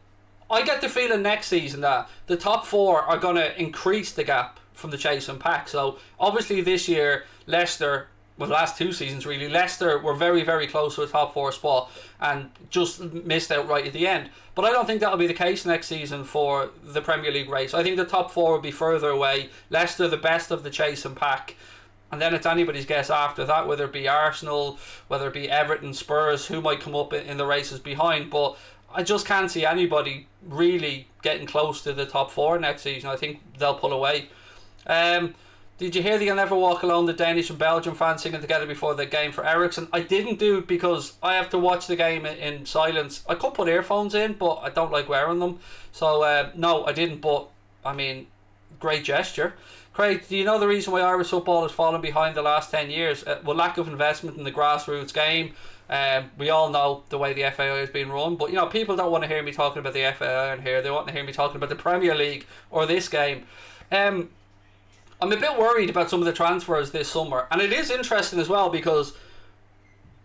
I get the feeling next season that the top four are going to increase the gap from the chasing pack. So obviously this year, Leicester, well, the last 2 seasons really, Leicester were very, very close to a top 4 spot and just missed out right at the end. But I don't think that'll be the case next season for the Premier League race. I think the top 4 will be further away. Leicester the best of the chasing pack, and then it's anybody's guess after that, whether it be Arsenal, whether it be Everton, Spurs, who might come up in the races behind. But I just can't see anybody really getting close to the top 4 next season. I think they'll pull away. Did you hear the You'll Never Walk Alone, the Danish and Belgian fans singing together before the game for Ericsson? I didn't do it because I have to watch the game in silence. I could put earphones in, but I don't like wearing them. So, no, I didn't, but, I mean, great gesture. Craig, do you know the reason why Irish football has fallen behind the last 10 years? Well, lack of investment in the grassroots game. We all know the way the FAI has been run, but, you know, people don't want to hear me talking about the FAI in here. They want to hear me talking about the Premier League or this game. I'm a bit worried about some of the transfers this summer, and it is interesting as well because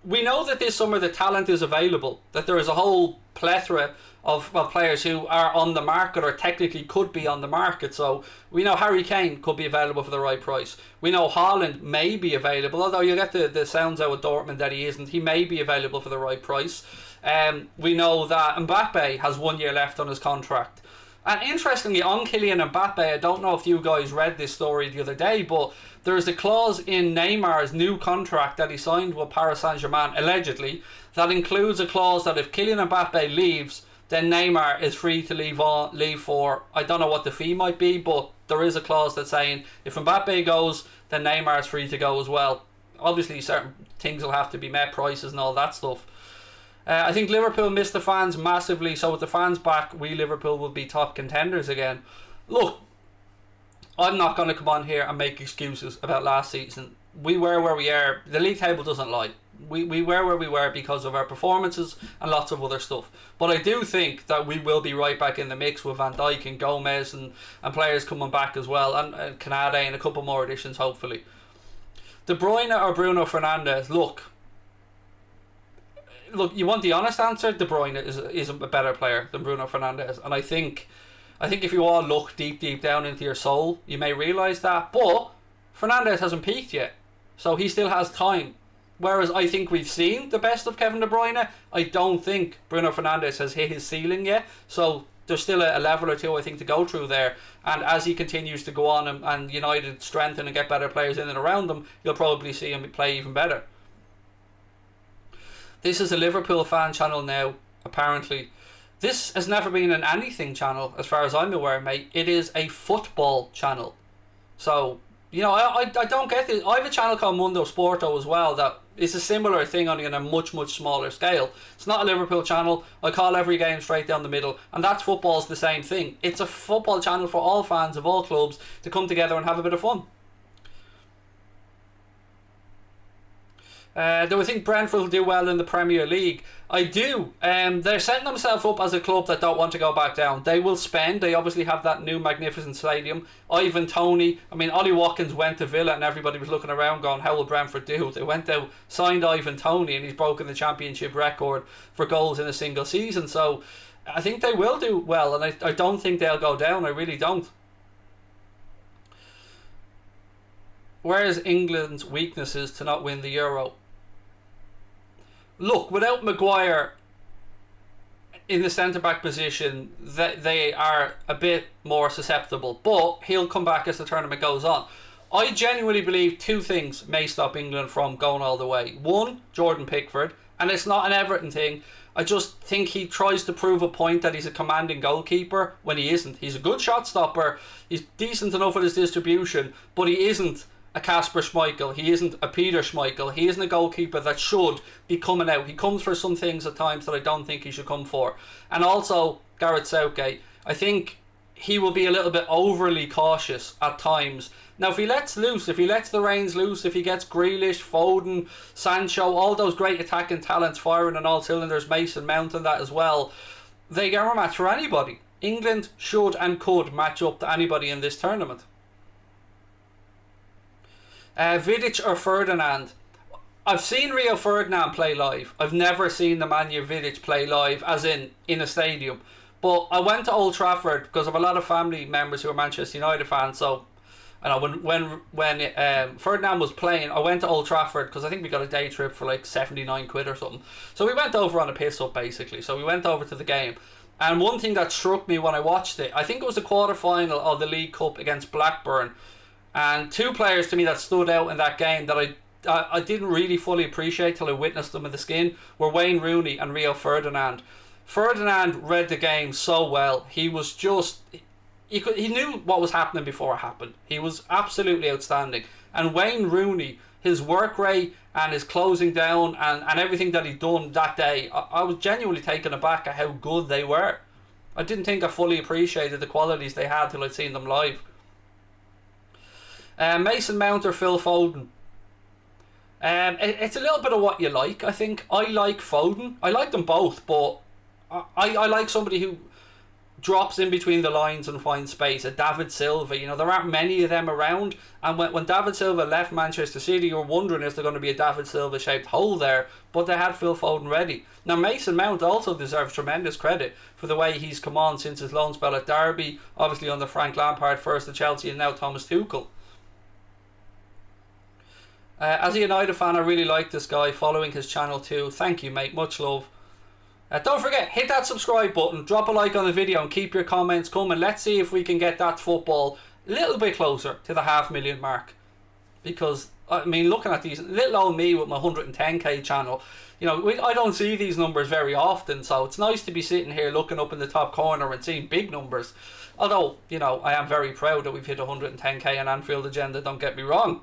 we know that this summer the talent is available, that there is a whole plethora of players who are on the market or technically could be on the market. So we know Harry Kane could be available for the right price. We know Haaland may be available, although you get the sounds out with Dortmund that he isn't. He may be available for the right price. We know that Mbappe has 1 year left on his contract. And interestingly, on Kylian Mbappe, I don't know if you guys read this story the other day, but there is a clause in Neymar's new contract that he signed with Paris Saint-Germain, allegedly, that includes a clause that if Kylian Mbappe leaves, then Neymar is free to leave for, I don't know what the fee might be, but there is a clause that's saying if Mbappe goes, then Neymar is free to go as well. Obviously, certain things will have to be met, prices and all that stuff. I think Liverpool missed the fans massively, so with the fans back, we Liverpool will be top contenders again. Look, I'm not going to come on here and make excuses about last season. We were where we are. The league table doesn't lie. We were where we were because of our performances and lots of other stuff. But I do think that we will be right back in the mix with Van Dijk and Gomez and players coming back as well, and Canada and a couple more additions hopefully. De Bruyne or Bruno Fernandez? Look, you want the honest answer? De Bruyne is a better player than Bruno Fernandez, and I think if you all look deep down into your soul, you may realise that. But Fernandez hasn't peaked yet, so he still has time. Whereas I think we've seen the best of Kevin De Bruyne, I don't think Bruno Fernandez has hit his ceiling yet. So there's still a level or two, I think, to go through there. And as he continues to go on and United strengthen and get better players in and around him, you'll probably see him play even better. This is a Liverpool fan channel now, apparently. This has never been an anything channel, as far as I'm aware, mate. It is a football channel. So, you know, I don't get this. I have a channel called Mundo Sporto as well that is a similar thing, only on a much smaller scale. It's not a Liverpool channel. I call every game straight down the middle, and that's football's the same thing. It's a football channel for all fans of all clubs to come together and have a bit of fun. Do I think Brentford will do well in the Premier League? I do. They're setting themselves up as a club that don't want to go back down. They will spend. They obviously have that new magnificent stadium. Ivan Toney. I mean, Ollie Watkins went to Villa and everybody was looking around going, how will Brentford do? They went out, signed Ivan Toney, and he's broken the championship record for goals in a single season. So I think they will do well, and I don't think they'll go down. I really don't. Where is England's weaknesses to not win the Euro? Look, without Maguire in the centre-back position, they are a bit more susceptible. But he'll come back as the tournament goes on. I genuinely believe two things may stop England from going all the way. One, Jordan Pickford. And it's not an Everton thing. I just think he tries to prove a point that he's a commanding goalkeeper when he isn't. He's a good shot stopper. He's decent enough at his distribution. But he isn't a Kasper Schmeichel, he isn't a Peter Schmeichel, he isn't a goalkeeper that should be coming out. He comes for some things at times that I don't think he should come for. And also Gareth Southgate, I think he will be a little bit overly cautious at times. Now if he lets the reins loose, if he gets Grealish, Foden, Sancho, all those great attacking talents firing on all cylinders, Mason Mount and that as well, they get a match for anybody. England should and could match up to anybody in this tournament. Vidic or Ferdinand? I've seen Rio Ferdinand play live. I've never seen the Nemanja Vidic play live, as in a stadium. But I went to Old Trafford because I have a lot of family members who are Manchester United fans. So, and when Ferdinand was playing, I went to Old Trafford because I think we got a day trip for like 79 quid or something. So we went over on a piss up basically. So we went over to the game. And one thing that struck me when I watched it, I think it was the quarter-final of the League Cup against Blackburn. And two players to me that stood out in that game that I didn't really fully appreciate till I witnessed them in the skin were Wayne Rooney and Rio Ferdinand. Ferdinand read the game so well. He was just... He knew what was happening before it happened. He was absolutely outstanding. And Wayne Rooney, his work rate and his closing down and everything that he'd done that day, I was genuinely taken aback at how good they were. I didn't think I fully appreciated the qualities they had till I'd seen them live. Mason Mount or Phil Foden? It's a little bit of what you like, I think. I like Foden. I like them both, but I like somebody who drops in between the lines and finds space. A David Silva, there aren't many of them around. And when David Silva left Manchester City, you were wondering is there going to be a David Silva shaped hole there, but they had Phil Foden ready. Now Mason Mount also deserves tremendous credit for the way he's come on since his loan spell at Derby, obviously under Frank Lampard, first at Chelsea and now Thomas Tuchel. As a United fan, I really like this guy, following his channel too. Thank you, mate. Much love. Don't forget, hit that subscribe button, drop a like on the video and keep your comments coming. Let's see if we can get that football a little bit closer to the 500,000 mark. Because, I mean, looking at these, little old me with my 110k channel, I don't see these numbers very often. So it's nice to be sitting here looking up in the top corner and seeing big numbers. Although, I am very proud that we've hit 110k on Anfield agenda, don't get me wrong.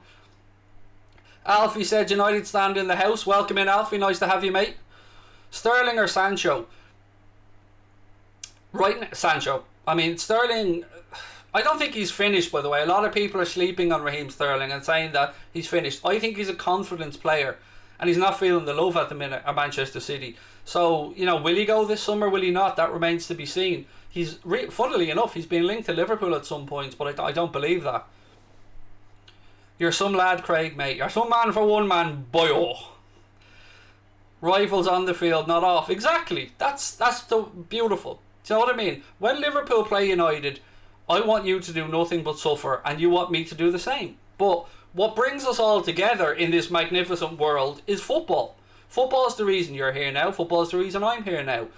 Alfie said United stand in the house. Welcome in, Alfie. Nice to have you, mate. Sterling or Sancho? Right, Sancho. I mean, Sterling... I don't think he's finished, by the way. A lot of people are sleeping on Raheem Sterling and saying that he's finished. I think he's a confidence player. And he's not feeling the love at the minute at Manchester City. So, will he go this summer? Will he not? That remains to be seen. Funnily enough, he's been linked to Liverpool at some points, but I don't believe that. You're some lad, Craig, mate. You're some man for one man, boyo. Rivals on the field, not off. Exactly. That's the beautiful. Do you know what I mean? When Liverpool play United, I want you to do nothing but suffer, and you want me to do the same. But what brings us all together in this magnificent world is football. Football is the reason you're here now. Football is the reason I'm here now.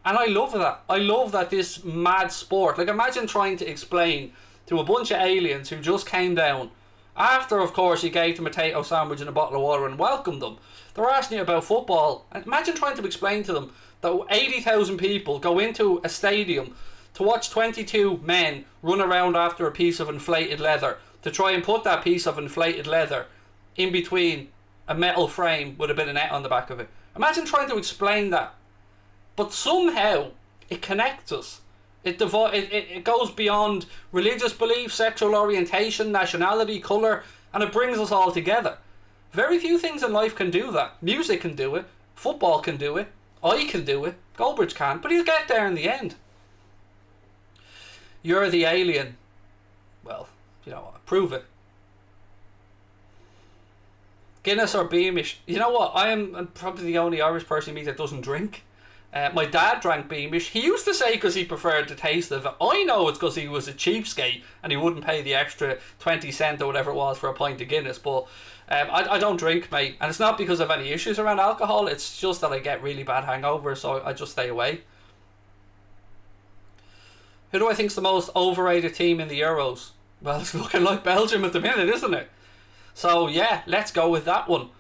And I love that. I love that this mad sport. Like, imagine trying to explain to a bunch of aliens who just came down. After, of course, you gave them a potato sandwich and a bottle of water and welcomed them. They're asking you about football. And imagine trying to explain to them that 80,000 people go into a stadium to watch 22 men run around after a piece of inflated leather, to try and put that piece of inflated leather in between a metal frame with a bit of net on the back of it. Imagine trying to explain that. But somehow it connects us. It goes beyond religious belief, sexual orientation, nationality, colour, and it brings us all together. Very few things in life can do that. Music can do it, football can do it, I can do it, Goldbridge can, but he'll get there in the end. You're the alien. Well, prove it. Guinness or Beamish? You know what? I'm probably the only Irish person you meet that doesn't drink. My dad drank Beamish. He used to say because he preferred the taste of it. I know it's because he was a cheapskate and he wouldn't pay the extra 20 cent or whatever it was for a pint of Guinness. But I don't drink, mate. And it's not because of any issues around alcohol. It's just that I get really bad hangovers, so I just stay away. Who do I think's the most overrated team in the Euros? Well, it's looking like Belgium at the minute, isn't it? So yeah, let's go with that one.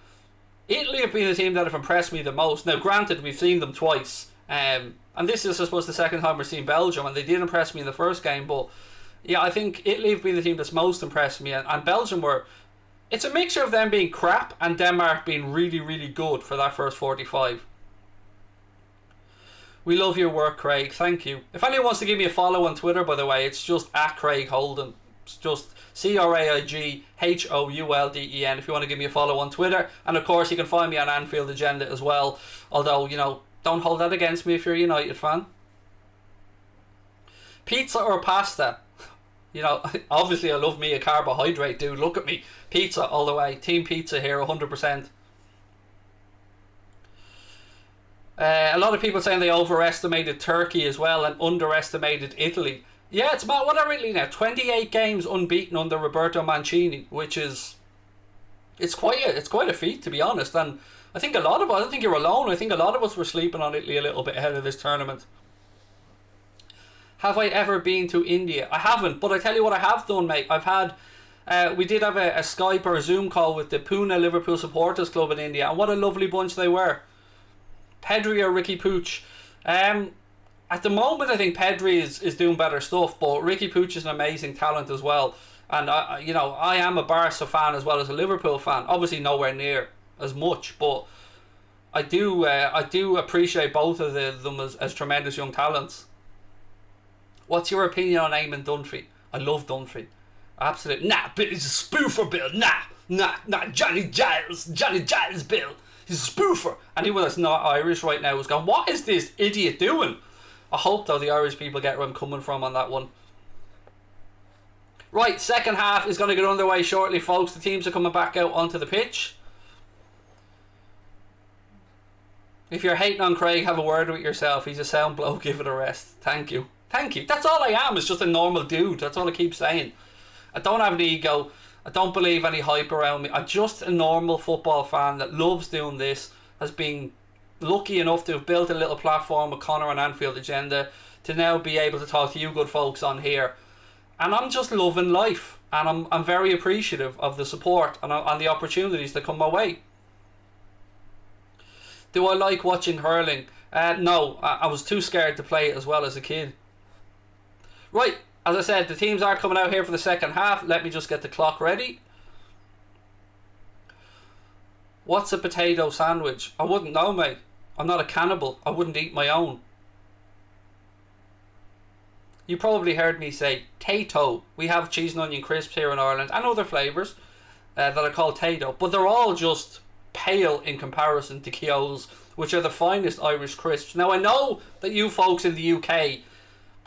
Italy have been the team that have impressed me the most. Now, granted, we've seen them twice. And this is, I suppose, the second time we've seen Belgium, and they did impress me in the first game. But yeah, I think Italy have been the team that's most impressed me. And Belgium were... It's a mixture of them being crap and Denmark being really, really good for that first 45. We love your work, Craig. Thank you. If anyone wants to give me a follow on Twitter, by the way, it's just @CraigHolden. It's just CraigHolden if you want to give me a follow on Twitter. And of course, you can find me on Anfield Agenda as well. Although, don't hold that against me if you're a United fan. Pizza or pasta? You know, obviously I love me a carbohydrate, dude. Look at me. Pizza all the way. Team pizza here, 100%. A lot of people saying they overestimated Turkey as well and underestimated Italy. Yeah, it's about, what are Italy now? 28 games unbeaten under Roberto Mancini, which is... It's quite a feat, to be honest. And I think a lot of us, I don't think you're alone, I think a lot of us were sleeping on Italy a little bit ahead of this tournament. Have I ever been to India? I haven't, but I tell you what I have done, mate. I've had... we did have a Skype or a Zoom call with the Pune Liverpool Supporters Club in India, and what a lovely bunch they were. Pedri or Ricky Puig? At the moment, I think Pedri is doing better stuff, but Ricky Puig is an amazing talent as well. And I am a Barca fan as well as a Liverpool fan. Obviously, nowhere near as much, but I do appreciate both of them as tremendous young talents. What's your opinion on Eamon Dunphy? I love Dunphy. Absolutely. Nah, Bill is a spoofer, Bill. Nah, Johnny Giles, Bill. He's a spoofer. Anyone that's not Irish right now is going, what is this idiot doing? I hope, though, the Irish people get where I'm coming from on that one. Right, second half is going to get underway shortly, folks. The teams are coming back out onto the pitch. If you're hating on Craig, have a word with yourself. He's a sound bloke, give it a rest. Thank you. That's all I am, is just a normal dude. That's all I keep saying. I don't have an ego. I don't believe any hype around me. I'm just a normal football fan that loves doing this, has been lucky enough to have built a little platform with Connor and Anfield Agenda to now be able to talk to you good folks on here. And I'm just loving life, and I'm very appreciative of the support and the opportunities that come my way. Do I like watching hurling? No, I was too scared to play it as well as a kid. Right, as I said, the teams are coming out here for the second half. Let me just get the clock ready. What's a potato sandwich? I wouldn't know, mate. I'm not a cannibal. I wouldn't eat my own. You probably heard me say Tato. We have cheese and onion crisps here in Ireland and other flavours that are called Tato, but they're all just pale in comparison to Keogh's, which are the finest Irish crisps. Now, I know that you folks in the UK,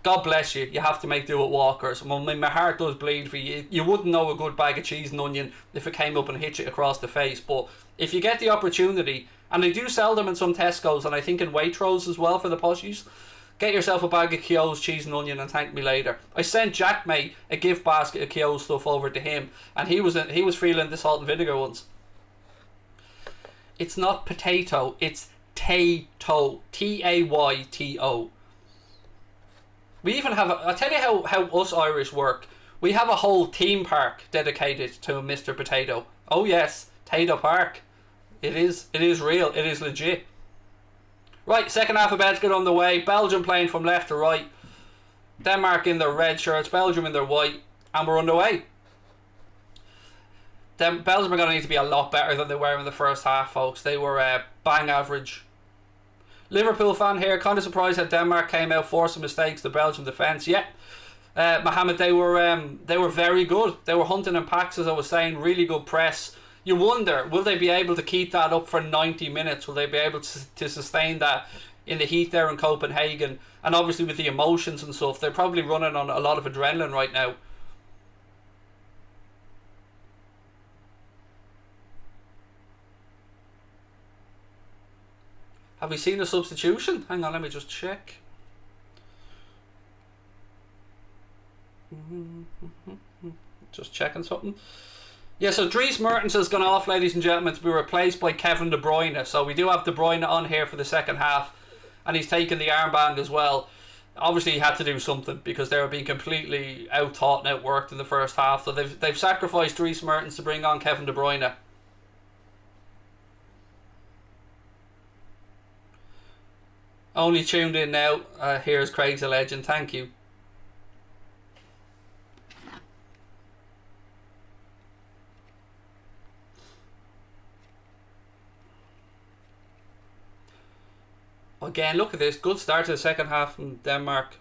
God bless you, you have to make do with Walkers. Well, my heart does bleed for you. You wouldn't know a good bag of cheese and onion if it came up and hit you across the face, but if you get the opportunity, and they do sell them in some Tesco's and I think in Waitrose as well for the poshies, get yourself a bag of Keogh's cheese and onion and thank me later. I sent Jack, mate, a gift basket of Keogh's stuff over to him, and he was feeling the salt and vinegar ones. It's not potato, it's Tato. Tayto. We even have I'll tell you how us Irish work. We have a whole theme park dedicated to Mr. Potato. Oh yes, Tato Park. It is real, it is legit. Right, second half of bed's get on the way. Belgium playing from left to right. Denmark in their red shirts, Belgium in their white, and we're underway. Belgium are going to need to be a lot better than they were in the first half, folks. They were bang average. Liverpool fan here, kind of surprised that Denmark came out, forcing mistakes to Belgium defence. Yeah, Mohammed, they were very good. They were hunting in packs, as I was saying, really good press. You wonder, will they be able to keep that up for 90 minutes? Will they be able to sustain that in the heat there in Copenhagen? And obviously with the emotions and stuff, they're probably running on a lot of adrenaline right now. Have we seen a substitution? Hang on, let me just check. Just checking something. Yeah, so Dries Mertens has gone off, ladies and gentlemen, to be replaced by Kevin De Bruyne. So we do have De Bruyne on here for the second half, and he's taken the armband as well. Obviously, he had to do something because they were being completely out-taught and outworked in the first half. So they've sacrificed Dries Mertens to bring on Kevin De Bruyne. Only tuned in now. Here's Craig's a legend. Thank you. Again, look at this. Good start to the second half from Denmark.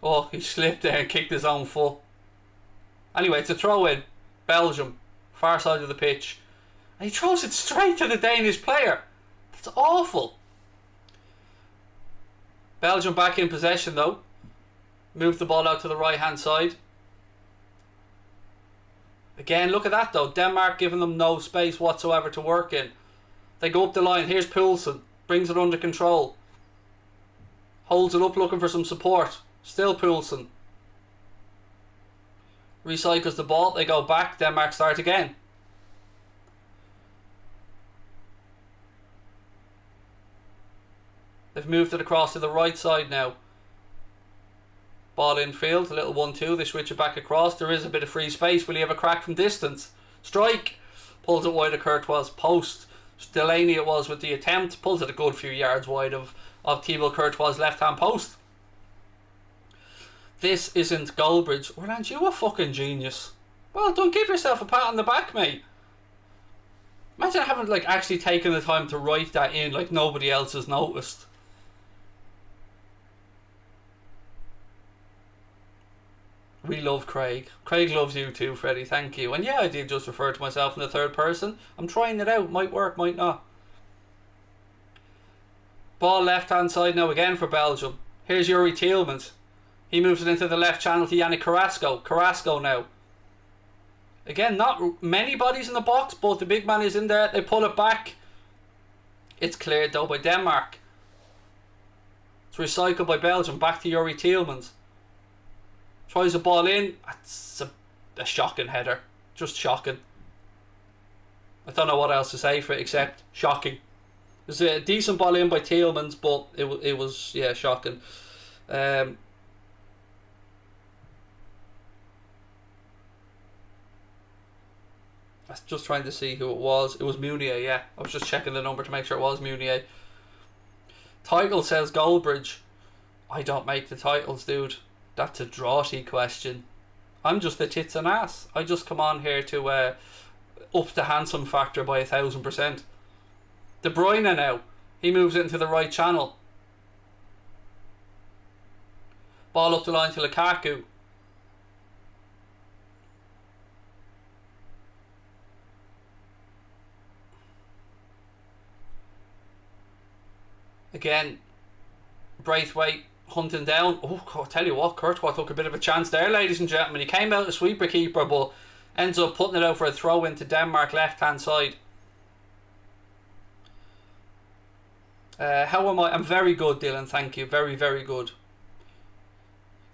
Oh, he slipped there and kicked his own foot. Anyway, it's a throw in. Belgium, far side of the pitch. And he throws it straight to the Danish player. That's awful. Belgium back in possession though. Move the ball out to the right hand side. Again, look at that though. Denmark giving them no space whatsoever to work in. They go up the line. Here's Poulsen. Brings it under control. Holds it up looking for some support. Still Poulsen. Recycles the ball. They go back. Denmark start again. They've moved it across to the right side now. Ball infield, a little 1-2. They switch it back across. There is a bit of free space. Will he have a crack from distance? Strike. Pulls it wide of Courtois' post. Delaney it was with the attempt. Pulls it a good few yards wide of Thibaut Courtois' left-hand post. This isn't Goldbridge. Well, aren't you a fucking genius? Well, don't give yourself a pat on the back, mate. Imagine having actually taken the time to write that in like nobody else has noticed. We love Craig. Craig loves you too, Freddie. Thank you. And yeah, I did just refer to myself in the third person. I'm trying it out. Might work, might not. Ball left hand side now again for Belgium. Here's Yuri Tielemans. He moves it into the left channel to Yannick Carrasco. Carrasco now. Again, not many bodies in the box, but the big man is in there. They pull it back. It's cleared though by Denmark. It's recycled by Belgium. Back to Yuri Tielemans. Tries the ball in. That's a shocking header. Just shocking. I don't know what else to say for it except shocking. There's a decent ball in by Tielemans, but it was yeah, shocking. I was just trying to see who it was. It was Meunier, yeah. I was just checking the number to make sure it was Meunier. Title says Goldbridge. I don't make the titles, dude. That's a draughty question. I'm just a tits and ass. I just come on here to up the handsome factor by 1,000%. De Bruyne now. He moves it into the right channel. Ball up the line to Lukaku. Again, Braithwaite hunting down. Oh, I'll tell you what, Courtois took a bit of a chance there, ladies and gentlemen. He came out a sweeper keeper, but ends up putting it out for a throw into Denmark left hand side. How am I? I'm very good, Dylan, thank you. Very, very good.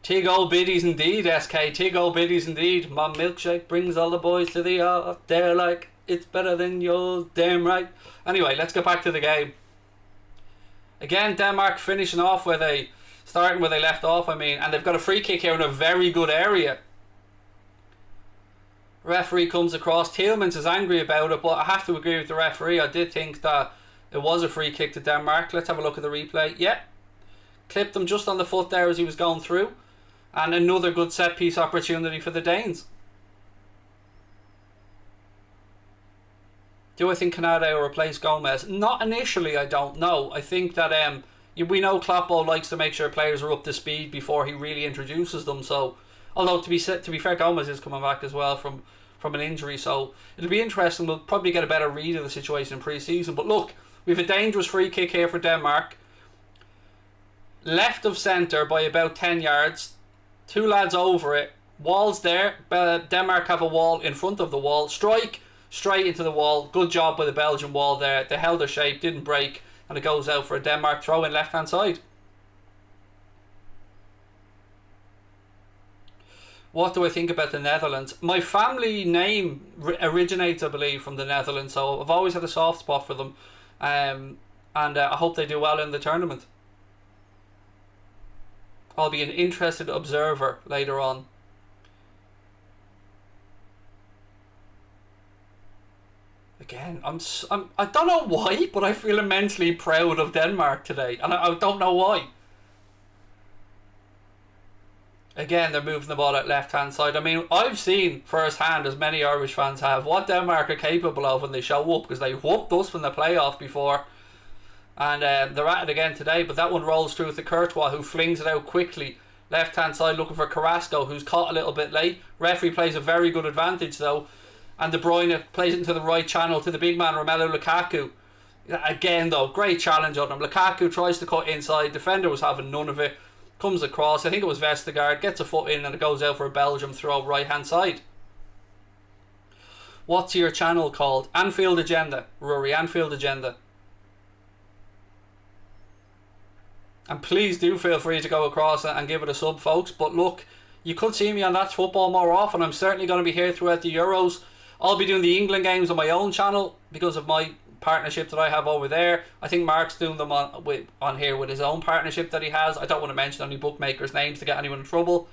Tig old biddies indeed, SK. Tig old biddies indeed. My milkshake brings all the boys to the yard. They're like, it's better than yours, damn right. Anyway, let's get back to the game. Again, Denmark finishing off starting where they left off, and they've got a free kick here in a very good area. Referee comes across. Tielemans is angry about it, but I have to agree with the referee. I did think that it was a free kick to Denmark. Let's have a look at the replay. Yep. Clipped him just on the foot there as he was going through. And another good set piece opportunity for the Danes. Do I think Canada will replace Gomez? Not initially, I don't know. I think that we know Kloppo likes to make sure players are up to speed before he really introduces them. So, although to be fair, Gomez is coming back as well from an injury, so it'll be interesting. We'll probably get a better read of the situation in pre-season. But look, we have a dangerous free kick here for Denmark. Left of centre by about 10 yards. Two lads over it. Wall's there. Denmark have a wall in front of the wall. Strike. Straight into the wall. Good job by the Belgian wall there. They held their shape, didn't break, and it goes out for a Denmark throw in left hand side. What do I think about the Netherlands? My family name originates, I believe, from the Netherlands, so I've always had a soft spot for them, and I hope they do well in the tournament. I'll be an interested observer later on. Again, I don't know why, but I feel immensely proud of Denmark today, and I don't know why. Again, they're moving the ball at left hand side. I've seen firsthand, as many Irish fans have, what Denmark are capable of when they show up, because they whooped us from the playoff before, and they're at it again today. But that one rolls through to Courtois, who flings it out quickly. Left hand side looking for Carrasco, who's caught a little bit late. Referee plays a very good advantage though. And De Bruyne plays it into the right channel to the big man, Romelu Lukaku. Again, though, great challenge on him. Lukaku tries to cut inside. Defender was having none of it. Comes across. I think it was Vestergaard. Gets a foot in and it goes out for a Belgium throw right hand side. What's your channel called? Anfield Agenda. Rory, Anfield Agenda. And please do feel free to go across and give it a sub, folks. But look, you could see me on That's Football more often. I'm certainly going to be here throughout the Euros. I'll be doing the England games on my own channel because of my partnership that I have over there. I think Mark's doing them on here with his own partnership that he has. I don't want to mention any bookmakers' names to get anyone in trouble.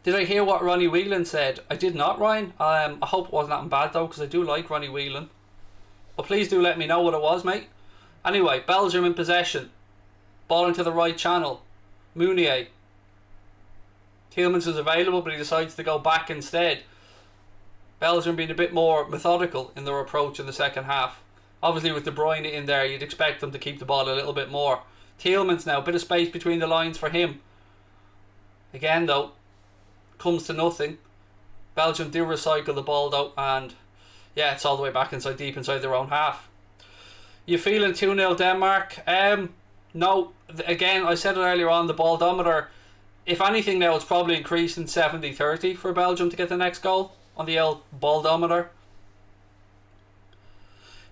Did I hear what Ronnie Whelan said? I did not, Ryan. I hope it wasn't that bad though, because I do like Ronnie Whelan. But please do let me know what it was, mate. Anyway, Belgium in possession. Ball into the right channel. Meunier. Tielemans is available, but he decides to go back instead. Belgium being a bit more methodical in their approach in the second half. Obviously with De Bruyne in there, you'd expect them to keep the ball a little bit more. Tielemans now, a bit of space between the lines for him. Again though, comes to nothing. Belgium do recycle the ball though, and yeah, it's all the way back inside, deep inside their own half. You feeling 2-0 Denmark? No, again, I said it earlier on, the baldometer, if anything now, it's probably increased in 70-30 for Belgium to get the next goal on the old baldometer.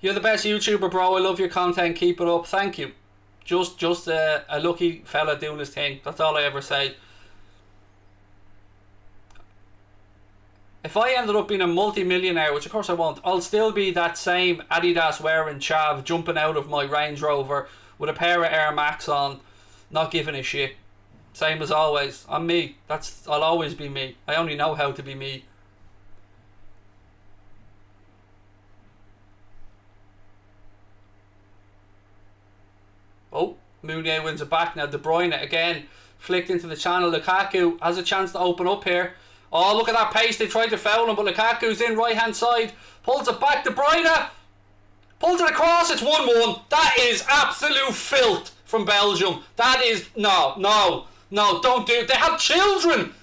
You're the best YouTuber, bro. I love your content. Keep it up. Thank you. Just a lucky fella doing his thing. That's all I ever say. If I ended up being a multi-millionaire, which of course I won't, I'll still be that same Adidas wearing chav jumping out of my Range Rover with a pair of Air Max on, not giving a shit. Same as always. I'm me. I'll always be me. I only know how to be me. Oh, Meunier wins it back now. De Bruyne again flicked into the channel. Lukaku has a chance to open up here. Oh, look at that pace. They tried to foul him, but Lukaku's in right hand side. Pulls it back. De Bruyne pulls it across. It's 1-1. That is absolute filth from Belgium. That is no, don't do it. They have children.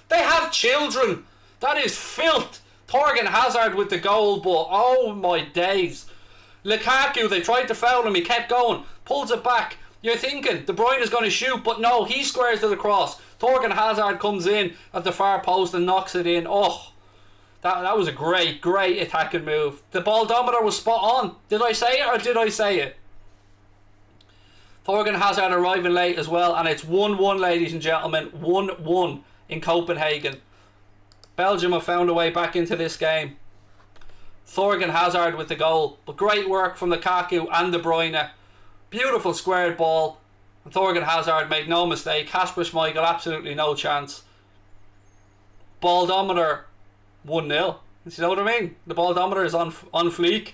That is filth. Thorgan Hazard with the goal, but oh my days. Lukaku, they tried to foul him. He kept going. Pulls it back. You're thinking De Bruyne is going to shoot, but no, he squares it across. Thorgan Hazard comes in at the far post and knocks it in. Oh, that was a great attacking move. The baldometer was spot on. Did I say it or did I say it? Thorgan Hazard arriving late as well, and it's 1-1, ladies and gentlemen. 1-1 in Copenhagen. Belgium have found a way back into this game. Thorgan Hazard with the goal, but great work from Lukaku and De Bruyne. Beautiful squared ball. And Thorgan Hazard made no mistake. Kasper Schmeichel, absolutely no chance. Baldometer 1-0. You know what I mean? The baldometer is on fleek.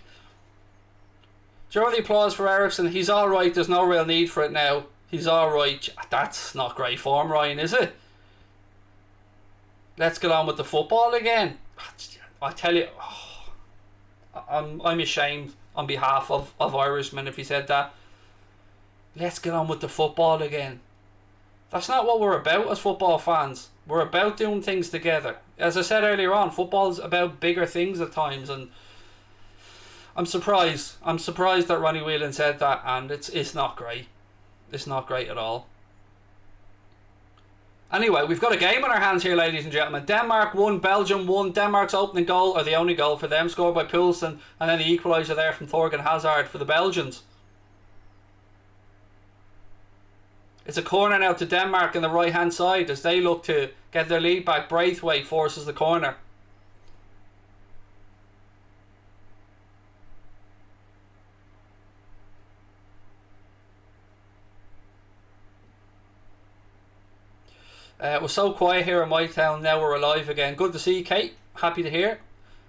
Do you know the applause for Ericsson? He's alright. There's no real need for it now. He's alright. That's not great form, Ryan, is it? Let's get on with the football again. I tell you, I'm ashamed on behalf of Irishmen if he said that. Let's get on with the football again. That's not what we're about as football fans. We're about doing things together. As I said earlier on, football's about bigger things at times, and I'm surprised. I'm surprised that Ronnie Whelan said that, and it's not great. It's not great at all. Anyway, we've got a game on our hands here, ladies and gentlemen. Denmark 1, Belgium 1. Denmark's opening goal, or the only goal for them, scored by Poulsen, and then the equaliser there from Thorgan Hazard for the Belgians. It's a corner now to Denmark on the right hand side as they look to get their lead back. Braithwaite forces the corner. It was so quiet here in my town. Now we're alive again. Good to see you, Kate. Happy to hear.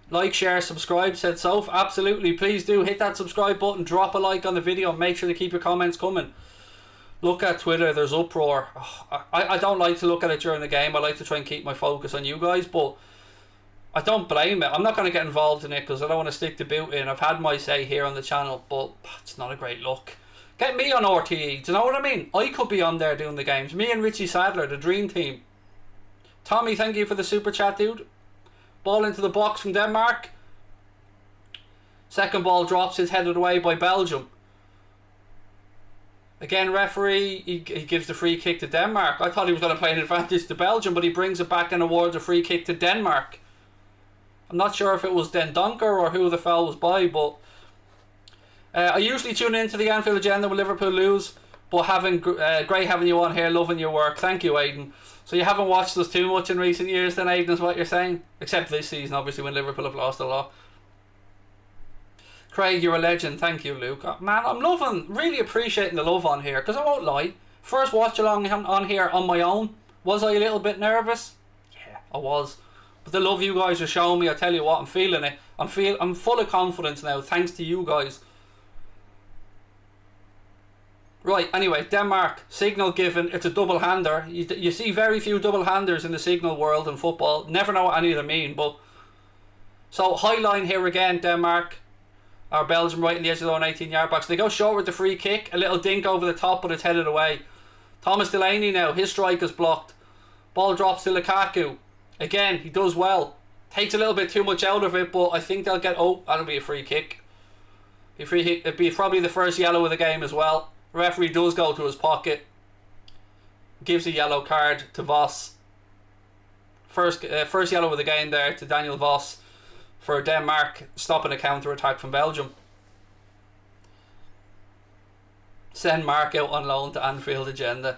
Like, share, subscribe, said Soph. Absolutely. Please do hit that subscribe button. Drop a like on the video and make sure to keep your comments coming. Look at Twitter, there's uproar. I don't like to look at it during the game. I like to try and keep my focus on you guys, but I don't blame it. I'm not going to get involved in it because I don't want to stick the boot in. I've had my say here on the channel, but it's not a great look. Get me on RTE, do you know what I mean? I could be on there doing the games. Me and Richie Sadler, the dream team. Tommy, thank you for the super chat, dude. Ball into the box from Denmark. Second ball drops, is headed away by Belgium. Again, referee, he gives the free kick to Denmark. I thought he was going to play an advantage to Belgium, but he brings it back and awards a free kick to Denmark. I'm not sure if it was Den Donker or who the foul was by, but I usually tune into the Anfield agenda when Liverpool lose, but great having you on here, loving your work. Thank you, Aidan. So you haven't watched us too much in recent years then, Aidan, is what you're saying? Except this season, obviously, when Liverpool have lost a lot. Craig, you're a legend. Thank you, Luke. Man, I'm really appreciating the love on here, because I won't lie. First watch along on here on my own. Was I a little bit nervous? Yeah, I was. But the love you guys are showing me, I tell you what, I'm feeling it. I'm full of confidence now, thanks to you guys. Right, anyway, Denmark, signal given, it's a double-hander. You see very few double-handers in the signal world in football. Never know what any of them mean, but... So, high line here again, Denmark. Or Belgium right in the edge of their own 18-yard box. They go short with the free kick. A little dink over the top, but it's headed away. Thomas Delaney now, his strike is blocked. Ball drops to Lukaku. Again, he does well. Takes a little bit too much out of it, but I think they'll get... Oh, that'll be a free kick. It'd be probably the first yellow of the game as well. Referee does go to his pocket. Gives a yellow card to Voss. First yellow of the game there to Daniel Voss for Denmark, stopping a counter-attack from Belgium. Send Mark out on loan to Anfield agenda.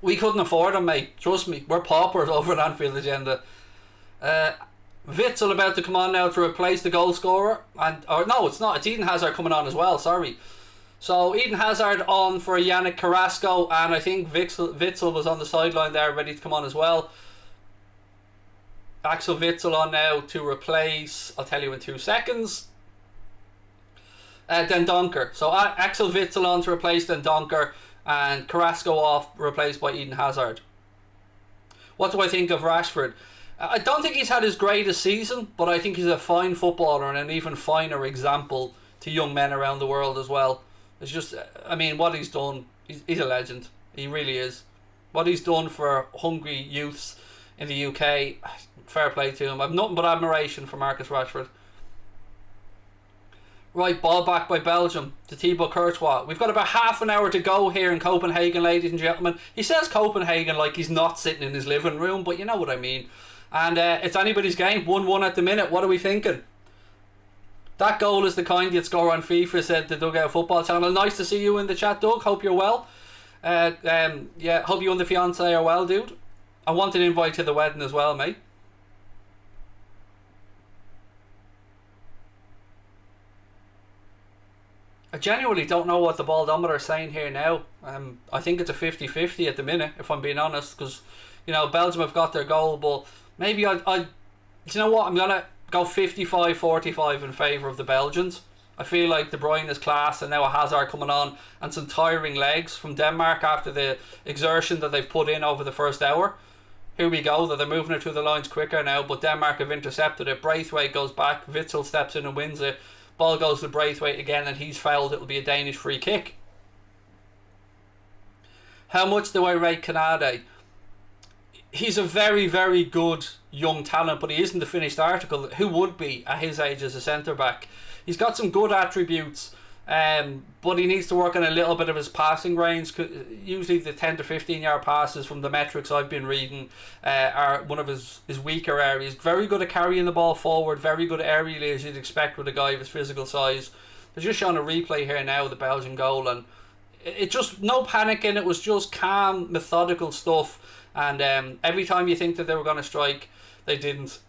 We couldn't afford him, mate. Trust me, we're paupers over at Anfield agenda. Witsel about to come on now to replace the goal scorer. No, it's not. It's Eden Hazard coming on as well, sorry. So Eden Hazard on for Yannick Carrasco, and I think Witsel was on the sideline there ready to come on as well. Axel Witsel on now to replace, I'll tell you in 2 seconds, Den Donker. So Axel Witsel on to replace Den Donker, and Carrasco off, replaced by Eden Hazard. What do I think of Rashford? I don't think he's had his greatest season, but I think he's a fine footballer and an even finer example to young men around the world as well. It's just, I mean, what he's done, he's a legend. He really is. What he's done for hungry youths in the UK, fair play to him. I've nothing but admiration for Marcus Rashford. Right, ball back by Belgium to Thibaut Courtois. We've got about half an hour to go here in Copenhagen, ladies and gentlemen. He says Copenhagen like he's not sitting in his living room, but you know what I mean. And it's anybody's game, 1-1 at the minute. What are we thinking? That goal is the kind you'd score on FIFA, said the Dugout Football Channel. Nice to see you in the chat, Doug. Hope you're well. Yeah, hope you and the fiance are well, dude. I want an invite to the wedding as well, mate. I genuinely don't know what the baldometer is saying here now. I think it's a 50-50 at the minute, if I'm being honest, because, you know, Belgium have got their goal, but maybe you know what, I'm going to go 55-45 in favour of the Belgians. I feel like the Bruyne is class, and now a Hazard coming on, and some tiring legs from Denmark after the exertion that they've put in over the first hour. Here we go, they're moving it through the lines quicker now, but Denmark have intercepted it. Braithwaite goes back, Witsel steps in and wins it. Ball goes to Braithwaite again, and he's fouled. It'll be a Danish free kick. How much do I rate Canade? He's a very, very good young talent, but he isn't the finished article. Who would be at his age as a centre-back? He's got some good attributes, but he needs to work on a little bit of his passing range. Usually the 10 to 15 yard passes from the metrics I've been reading are one of his weaker areas. Very good at carrying the ball forward, very good aerially, as you'd expect with a guy of his physical size. They're just showing a replay here now, the Belgian goal, and it just, no panicking, it was just calm, methodical stuff, and every time you think that they were going to strike, they didn't.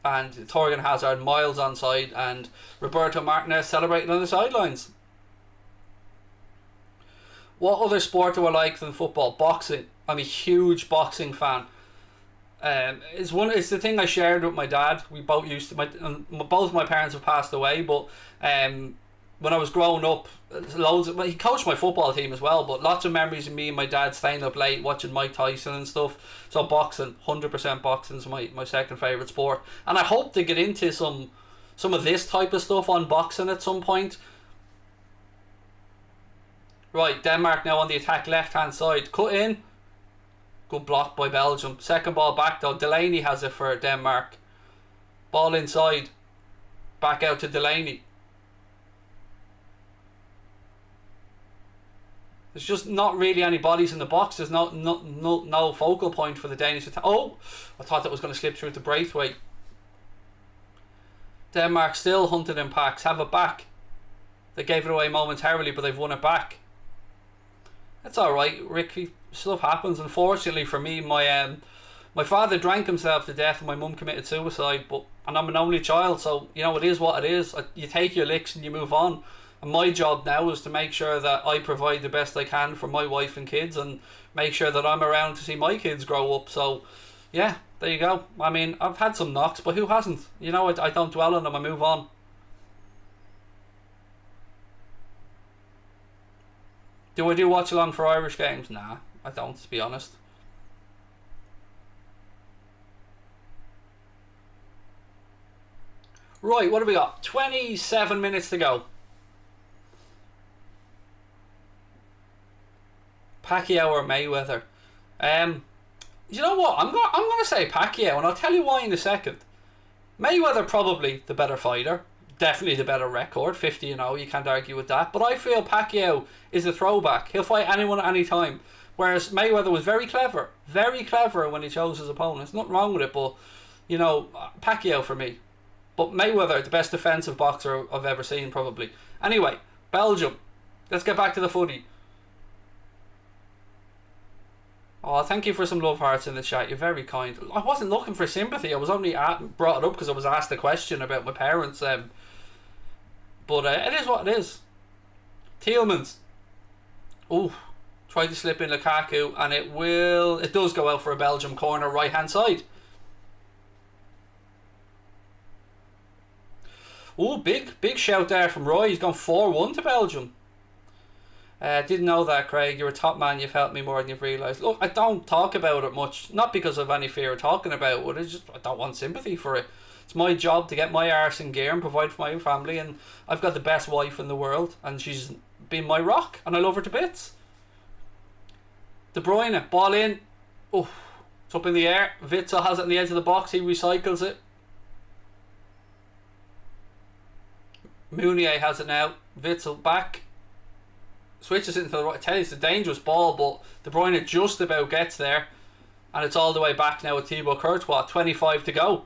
And Torgan Hazard miles onside, and Roberto Martinez celebrating on the sidelines. What other sport do I like than football? Boxing. I'm a huge boxing fan. It's the thing I shared with my dad. We both used to. Both my parents have passed away, but when I was growing up, he coached my football team as well, but lots of memories of me and my dad staying up late watching Mike Tyson and stuff. So boxing, 100% boxing is my second favourite sport, and I hope to get into some of this type of stuff on boxing at some point. Right, Denmark now on the attack, left hand side, cut in, Good block by Belgium. Second ball back though. Delaney has it for Denmark. Ball inside. Back out to Delaney. There's just not really any bodies in the box. There's no focal point for the Danish attack. Oh, I thought that was going to slip through to Braithwaite. Denmark still hunted in packs. Have it back. They gave it away momentarily, but they've won it back. That's alright, Ricky. Stuff happens. Unfortunately for me, my father drank himself to death and my mum committed suicide, and I'm an only child, so you know, it is what it is. You take your licks and you move on. And my job now is to make sure that I provide the best I can for my wife and kids, and make sure that I'm around to see my kids grow up. So yeah, there you go. I mean, I've had some knocks, but who hasn't? You know, I don't dwell on them, I move on. Do I do watch along for Irish games? Nah, I don't, to be honest. Right, what have we got? 27 minutes to go. Pacquiao or Mayweather? You know what? I'm gonna say Pacquiao, and I'll tell you why in a second. Mayweather probably the better fighter, definitely the better record, 50-0. You can't argue with that. But I feel Pacquiao is a throwback. He'll fight anyone at any time. Whereas Mayweather was very clever when he chose his opponents. Nothing wrong with it, but you know, Pacquiao for me. But Mayweather, the best defensive boxer I've ever seen, probably. Anyway, Belgium. Let's get back to the footy. Oh, thank you for some love hearts in the chat. You're very kind. I wasn't looking for sympathy. I was only brought it up because I was asked a question about my parents. But it is what it is. Tielemans. Oh, tried to slip in Lukaku, and it does go out for a Belgium corner, right hand side. Oh, big shout there from Roy. He's gone 4-1 to Belgium. Didn't know that, Craig. You're a top man. You've helped me more than you've realised. Look, I don't talk about it much. Not because of any fear of talking about it. It's just I don't want sympathy for it. It's my job to get my arse in gear and provide for my family. And I've got the best wife in the world. And she's been my rock. And I love her to bits. De Bruyne. Ball in. Oh, it's up in the air. Witsel has it on the edge of the box. He recycles it. Meunier has it now. Witsel back. Switches it into the right. I tell you, it's a dangerous ball, but De Bruyne just about gets there. And it's all the way back now with Thibaut Courtois. 25 to go.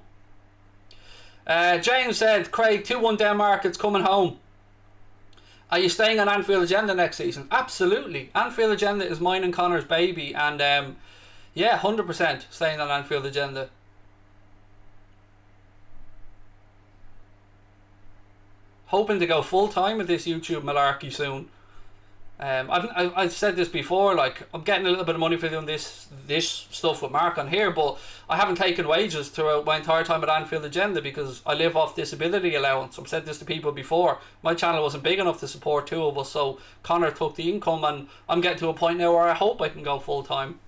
James said, Craig, 2-1 Denmark, it's coming home. Are you staying on Anfield Agenda next season? Absolutely. Anfield Agenda is mine and Connor's baby. And yeah, 100% staying on Anfield Agenda. Hoping to go full time with this YouTube malarkey soon. I've said this before, like I'm getting a little bit of money for doing this stuff with Mark on here, but I haven't taken wages throughout my entire time at Anfield Agenda because I live off disability allowance. I've said this to people before. My channel wasn't big enough to support two of us, so Connor took the income, and I'm getting to a point now where I hope I can go full time.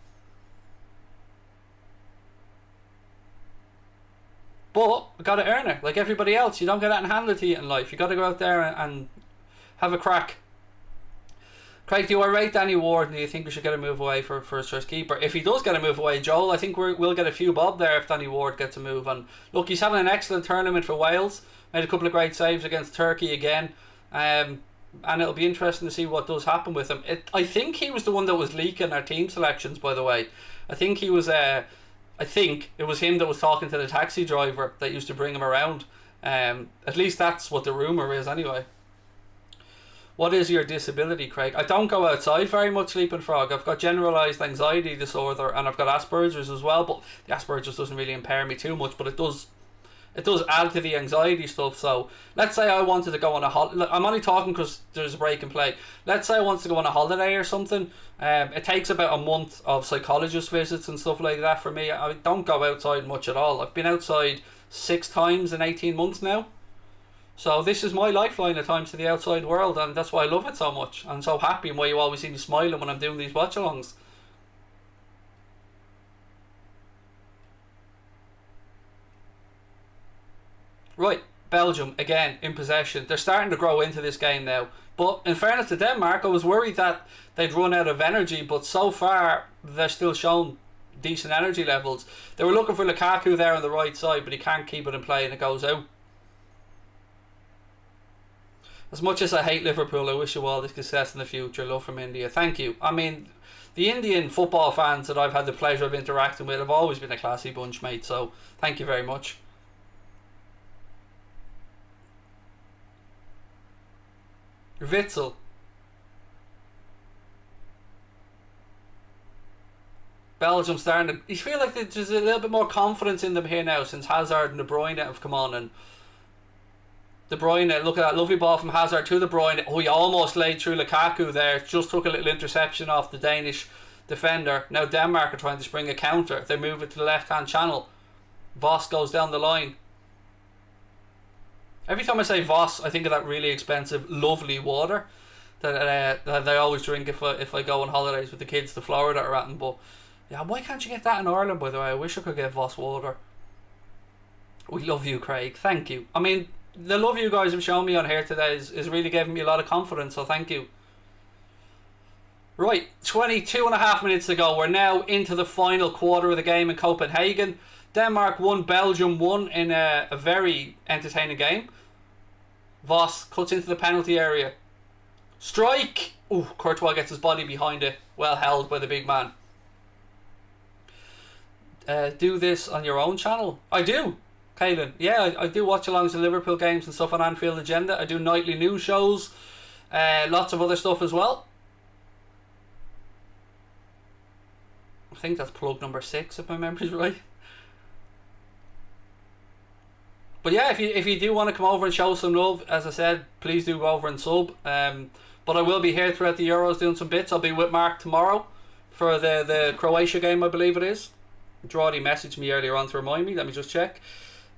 But I gotta earn it, like everybody else. You don't get that handed to you in life. You gotta go out there and have a crack. Craig, do I rate Danny Ward, and do you think we should get a move away for his first keeper? If he does get a move away, Joel, I think we'll get a few bob there if Danny Ward gets a move. And look, he's having an excellent tournament for Wales. Made a couple of great saves against Turkey again. And it'll be interesting to see what does happen with him. I think he was the one that was leaking our team selections, by the way. I think it was him that was talking to the taxi driver that used to bring him around. At least that's what the rumour is anyway. What is your disability, Craig? I don't go outside very much, Sleeping Frog. I've got generalised anxiety disorder and I've got Asperger's as well, but the Asperger's doesn't really impair me too much, but it does add to the anxiety stuff. So let's say I wanted to go on a holiday. I'm only talking because there's a break and play. Let's say I wanted to go on a holiday or something. It takes about a month of psychologist visits and stuff like that for me. I don't go outside much at all. I've been outside 6 times in 18 months now. So this is my lifeline at times to the outside world, and that's why I love it so much. I'm so happy, and why you always see me smiling when I'm doing these watch-alongs. Right, Belgium, again, in possession. They're starting to grow into this game now. But in fairness to Denmark, I was worried that they'd run out of energy, but so far, they're still showing decent energy levels. They were looking for Lukaku there on the right side, but he can't keep it in play and it goes out. As much as I hate Liverpool, I wish you all the success in the future. Love from India. Thank you. I mean, the Indian football fans that I've had the pleasure of interacting with have always been a classy bunch, mate. So, thank you very much. Witzel. Belgium starting to... You feel like there's a little bit more confidence in them here now since Hazard and De Bruyne have come on. And De Bruyne, look at that lovely ball from Hazard to De Bruyne. Oh, he almost laid through Lukaku there. Just took a little interception off the Danish defender. Now Denmark are trying to spring a counter. They move it to the left-hand channel. Voss goes down the line. Every time I say Voss, I think of that really expensive, lovely water that I always drink if I go on holidays with the kids to Florida or anything. But yeah, why can't you get that in Ireland, by the way? I wish I could get Voss water. We love you, Craig. Thank you. I mean, the love you guys have shown me on here today is really giving me a lot of confidence, so thank you. Right, 22.5 minutes to go. We're now into the final quarter of the game in Copenhagen. Denmark 1, Belgium 1 in a very entertaining game. Voss cuts into the penalty area. Strike! Ooh, Courtois gets his body behind it. Well held by the big man. Do this on your own channel? I do, Kaylin. Yeah, I do watch alongs of Liverpool games and stuff on Anfield Agenda. I do nightly news shows. Lots of other stuff as well. I think that's plug number 6 if my memory's right. But yeah, if you do want to come over and show some love, as I said, please do go over and sub. But I will be here throughout the Euros doing some bits. I'll be with Mark tomorrow for the Croatia game, I believe it is. Drawdy messaged me earlier on to remind me. Let me just check.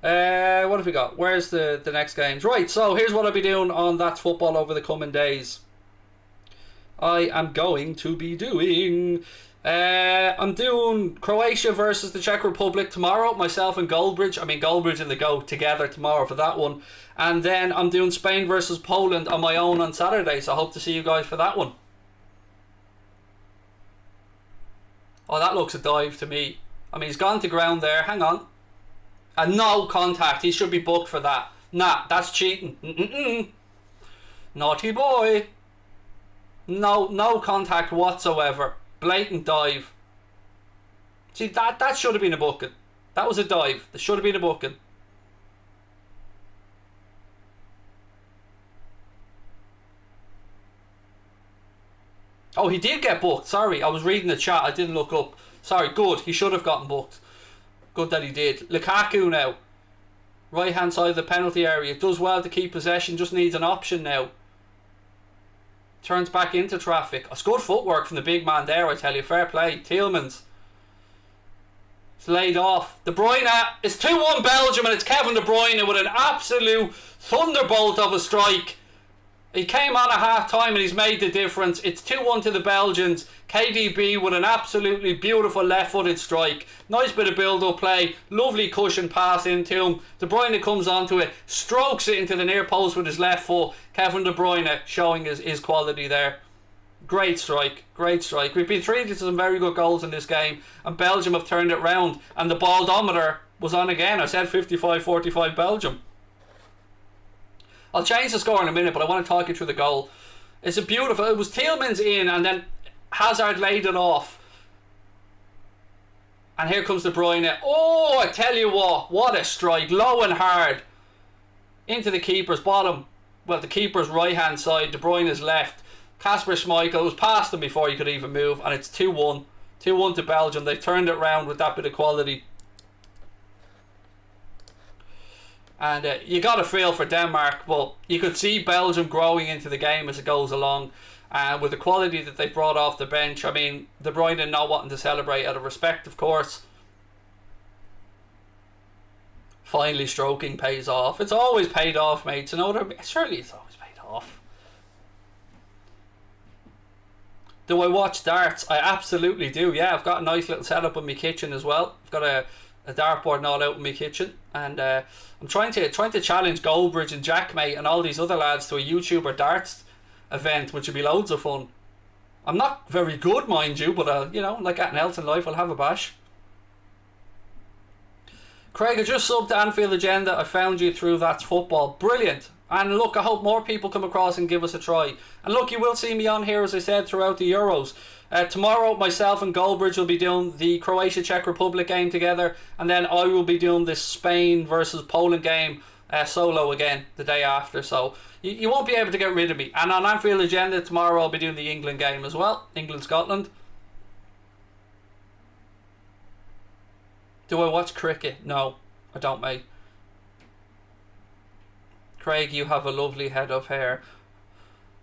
What have we got? Where's the next games? Right, so here's what I'll be doing on That's Football over the coming days. I am going to be doing... I'm doing Croatia versus the Czech Republic tomorrow. Myself and Goldbridge. I mean, Goldbridge and the Go together tomorrow for that one. And then I'm doing Spain versus Poland on my own on Saturday. So I hope to see you guys for that one. Oh, that looks a dive to me. I mean, he's gone to ground there. Hang on. And no contact. He should be booked for that. Nah, that's cheating. Naughty boy. No contact whatsoever. Blatant dive. See, that should have been a booking. That was a dive. There should have been a booking. Oh, he did get booked. Sorry, I was reading the chat. I didn't look up. Sorry, good. He should have gotten booked. Good that he did. Lukaku now. Right hand side of the penalty area. Does well to keep possession. Just needs an option now. Turns back into traffic. It's good footwork from the big man there, I tell you. Fair play. Tielemans. It's laid off. De Bruyne. It's 2-1 Belgium and it's Kevin De Bruyne with an absolute thunderbolt of a strike. He came on at half time and he's made the difference. It's 2-1 to the Belgians. KDB with an absolutely beautiful left-footed strike. Nice bit of build-up play. Lovely cushion pass into him. De Bruyne comes onto it. Strokes it into the near post with his left foot. Kevin De Bruyne showing his quality there. Great strike. Great strike. We've been treated to some very good goals in this game. And Belgium have turned it round. And the baldometer was on again. I said 55-45 Belgium. I'll change the score in a minute, but I want to talk you through the goal. It's a beautiful... It was Tielemans in, and then Hazard laid it off. And here comes De Bruyne. Oh, I tell you what a strike. Low and hard. Into the keeper's bottom. Well, the keeper's right-hand side. De Bruyne's left. Kasper Schmeichel was past him before he could even move, and it's 2-1. 2-1 to Belgium. They've turned it round with that bit of quality. And you got a feel for Denmark, but you could see Belgium growing into the game as it goes along. And with the quality that they brought off the bench, I mean, De Bruyne not wanting to celebrate out of respect, of course. Finally stroking pays off. It's always paid off, mates. Surely it's always paid off. Do I watch darts? I absolutely do, yeah. I've got a nice little setup in my kitchen as well. I've got a dartboard and all out in my kitchen, and I'm trying to challenge Goldbridge and Jackmate and all these other lads to a YouTuber darts event, which would be loads of fun. I'm not very good, mind you, but you know, like anything else in life, I'll have a bash. Craig, I just subbed to Anfield Agenda. I found you through That's Football. Brilliant. And look, I hope more people come across and give us a try. And look, you will see me on here, as I said, throughout the Euros. Tomorrow, myself and Goldbridge will be doing the Croatia-Czech Republic game together. And then I will be doing this Spain versus Poland game solo again the day after. So you won't be able to get rid of me. And on Anfield Agenda tomorrow, I'll be doing the England game as well. England-Scotland. Do I watch cricket? No, I don't, mate. Craig, you have a lovely head of hair.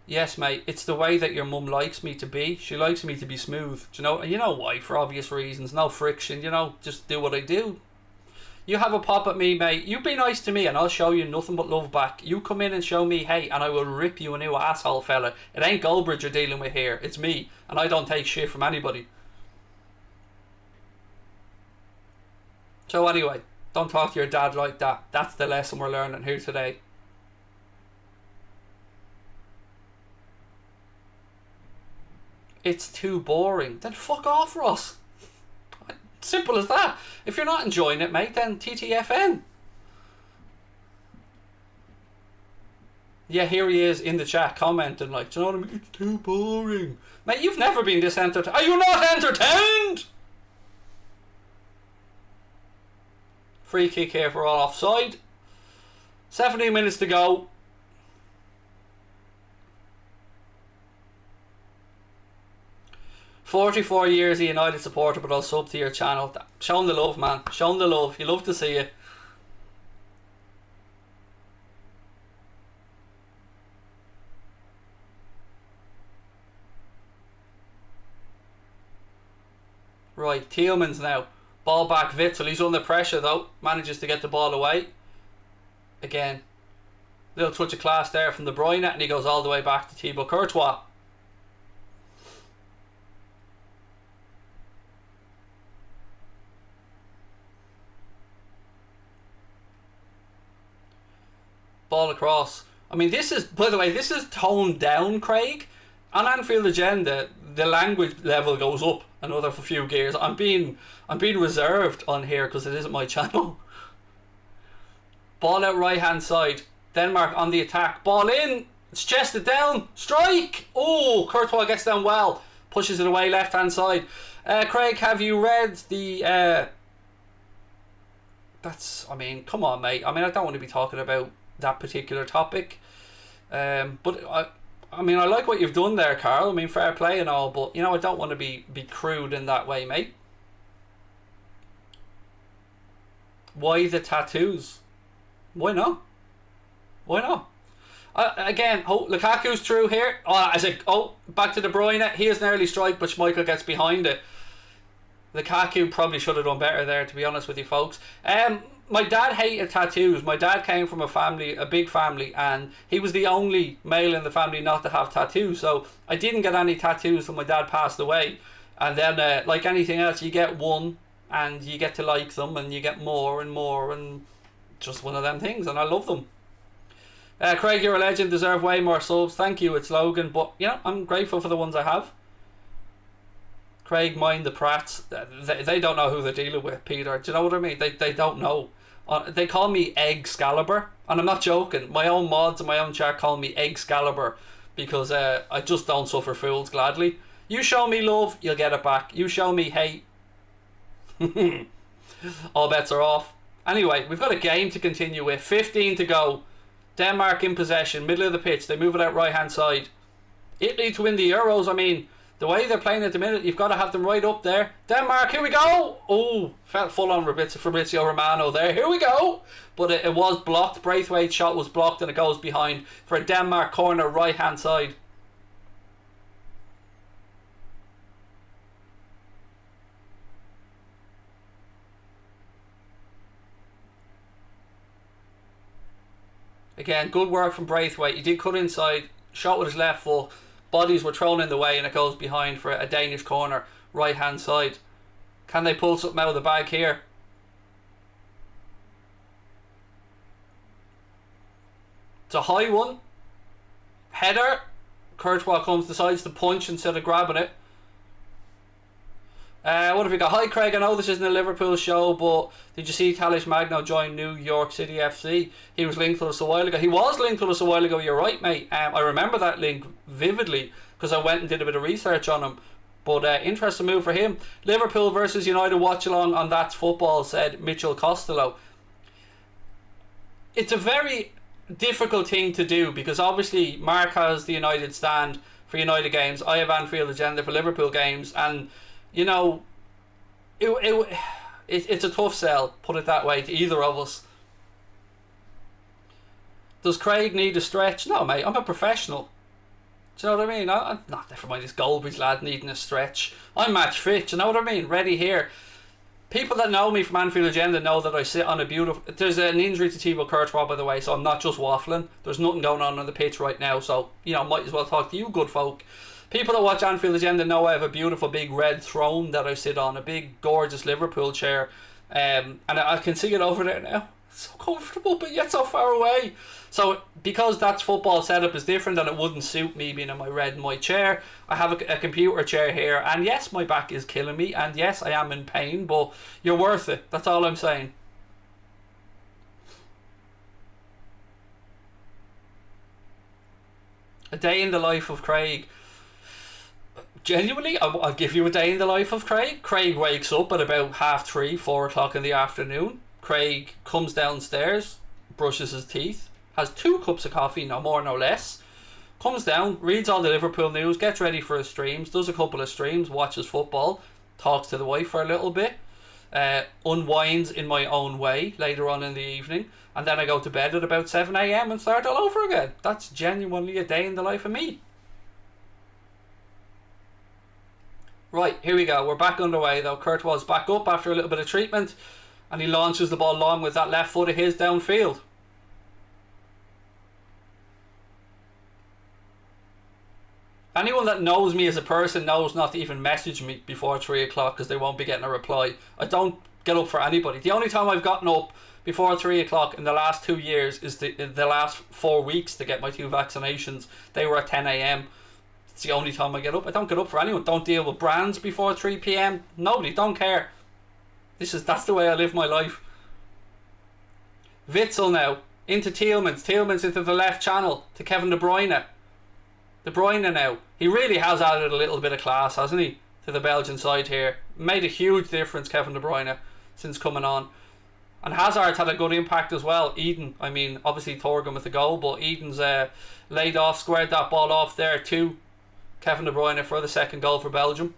Yes, mate, it's the way that your mum likes me to be. She likes me to be smooth. Do you know? You know why? For obvious reasons. No friction, you know, just do what I do. You have a pop at me, mate. You be nice to me and I'll show you nothing but love back. You come in and show me hate and I will rip you a new asshole, fella. It ain't Goldbridge you're dealing with here. It's me. And I don't take shit from anybody. So anyway, don't talk to your dad like that. That's the lesson we're learning here today. It's too boring. Then fuck off, Ross. Simple as that. If you're not enjoying it, mate, then TTFN. Yeah, here he is in the chat commenting like, do you know what I mean? It's too boring. Mate, you've never been this entertained. Are you not entertained? Free kick here for all offside. 17 minutes to go. "44 years a United supporter, but I'll sub to your channel." Show him the love, man. Show him the love. You love to see it. Right, Tielemans now. Ball back, Witsel. He's under pressure though. Manages to get the ball away. Again. Little touch of class there from the Bruyne, and he goes all the way back to Thibaut Courtois. Ball across. I mean, this is, by the way, this is toned down, Craig. On Anfield Agenda, the language level goes up another few gears. I'm being reserved on here because it isn't my channel. Ball out right hand side. Denmark on the attack. Ball in. It's chested down. Strike. Oh, Courtois gets down well. Pushes it away left hand side. Craig, have you read the... I mean, come on, mate. I mean, I don't want to be talking about that particular topic. But I mean, I like what you've done there, Carl. I mean, fair play and all, but you know, I don't want to be crude in that way, mate. Why the tattoos? Why not? Why not? Again, Lukaku's through here. Back to De Bruyne. He is nearly strike, but Schmeichel gets behind it. Lukaku probably should have done better there, to be honest with you folks. My dad hated tattoos. My dad came from a big family, and he was the only male in the family not to have tattoos. So I didn't get any tattoos when my dad passed away. And then, like anything else, you get one, and you get to like them, and you get more and more, and just one of them things, and I love them. Craig, you're a legend. Deserve way more subs. Thank you. It's Logan, but you know, I'm grateful for the ones I have. Craig, mind the prats. They don't know who they're dealing with, Peter. Do you know what I mean? They don't know. They call me Excalibur, and I'm not joking. My own mods and my own chat call me Excalibur because I just don't suffer fools gladly. You show me love, you'll get it back. You show me hate, all bets are off. Anyway, we've got a game to continue with. 15 to go. Denmark in possession, middle of the pitch. They move it out right hand side. Italy to win the Euros. I mean, the way they're playing at the minute, you've got to have them right up there. Denmark, here we go. Oh, felt full on Fabrizio Romano there. Here we go. But it was blocked. Braithwaite's shot was blocked, and it goes behind for a Denmark corner right hand side. Again, good work from Braithwaite. He did cut inside, shot with his left foot. Bodies were thrown in the way, and it goes behind for a Danish corner, right hand side. Can they pull something out of the bag here? It's a high one. Header. Courtois decides to punch instead of grabbing it. What have we got? Hi Craig, I know this isn't a Liverpool show, but did you see Talish Magno join New York City FC? He was linked with us a while ago. He was linked with us a while ago, you're right, mate. I remember that link vividly because I went and did a bit of research on him. But interesting move for him. Liverpool versus United Watchalong on That's Football, said Mitchell Costello. It's a very difficult thing to do because obviously Mark has the United stand for United games. I have Anfield agenda for Liverpool games, and you know, it's a tough sell, put it that way, to either of us. Does Craig need a stretch? No, mate, I'm a professional. Do you know what I mean? I'm not, never mind this Goldbridge lad needing a stretch. I'm match fit, do you know what I mean? Ready here. People that know me from Anfield Agenda know that I sit on a beautiful... There's an injury to Thibaut Courtois, by the way, so I'm not just waffling. There's nothing going on the pitch right now, so, you know, might as well talk to you good folk. People that watch Anfield Agenda know I have a beautiful big red throne that I sit on, a big gorgeous Liverpool chair, and I can see it over there now. It's so comfortable, but yet so far away. So because That's Football setup is different and it wouldn't suit me being in my red and white chair, I have a computer chair here, and yes, my back is killing me, and yes, I am in pain, but you're worth it. That's all I'm saying. A day in the life of Craig. Genuinely, I'll give you a day in the life of Craig. Craig wakes up at about 3:30, 4 o'clock in the afternoon. Craig comes downstairs, brushes his teeth, has 2 cups of coffee, no more, no less. Comes down, reads all the Liverpool news, gets ready for his streams, does a couple of streams, watches football, talks to the wife for a little bit, unwinds in my own way later on in the evening, and then I go to bed at about 7 a.m. and start all over again. That's genuinely a day in the life of me. Right, here we go. We're back underway though. Courtois back up after a little bit of treatment, and he launches the ball long with that left foot of his downfield. Anyone that knows me as a person knows not to even message me before 3 o'clock because they won't be getting a reply. I don't get up for anybody. The only time I've gotten up before 3 o'clock in the last 2 years is the last 4 weeks to get my 2 vaccinations. They were at 10 a.m. It's the only time I get up. I don't get up for anyone. Don't deal with brands before 3 p.m. Nobody. Don't care. That's the way I live my life. Witsel now into Tielemans. Tielemans into the left channel to Kevin De Bruyne. De Bruyne now. He really has added a little bit of class, hasn't he, to the Belgian side here. Made a huge difference, Kevin De Bruyne, since coming on. And Hazard had a good impact as well. Eden, I mean, obviously Thorgan with the goal, but Eden's laid off, squared that ball off there to Kevin De Bruyne for the second goal for Belgium.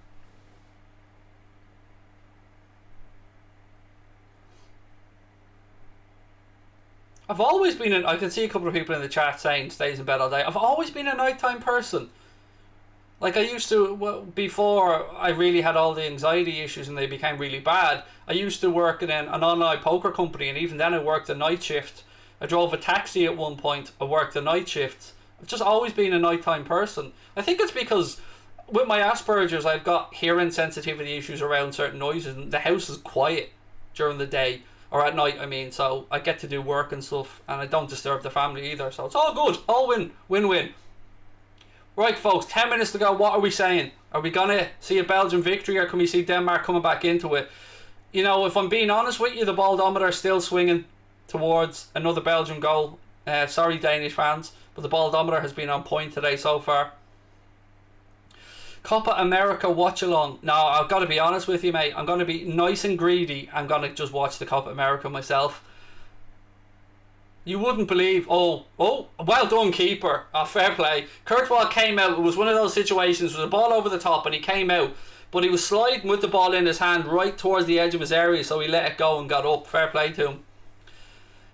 I've always been I can see a couple of people in the chat saying stays in bed all day. I've always been a nighttime person. Like I used to, before I really had all the anxiety issues and they became really bad, I used to work in an online poker company, and even then I worked a night shift. I drove a taxi at one point, I worked a night shift. I've just always been a nighttime person. I think it's because with my Asperger's I've got hearing sensitivity issues around certain noises, and the house is quiet during the day. Or at night, I mean, so I get to do work and stuff, and I don't disturb the family either, so it's all good, all win-win. Right, folks, 10 minutes to go. What are we saying? Are we going to see a Belgian victory, or can we see Denmark coming back into it? You know, if I'm being honest with you, the baldometer is still swinging towards another Belgian goal. Sorry, Danish fans, but the baldometer has been on point today so far. Copa America Watchalong. Now, I've got to be honest with you, mate. I'm going to be nice and greedy. I'm going to just watch the Copa America myself. You wouldn't believe... Oh, well done, keeper. Oh, fair play. Courtois came out. It was one of those situations with a ball over the top and he came out. But he was sliding with the ball in his hand right towards the edge of his area, so he let it go and got up. Fair play to him.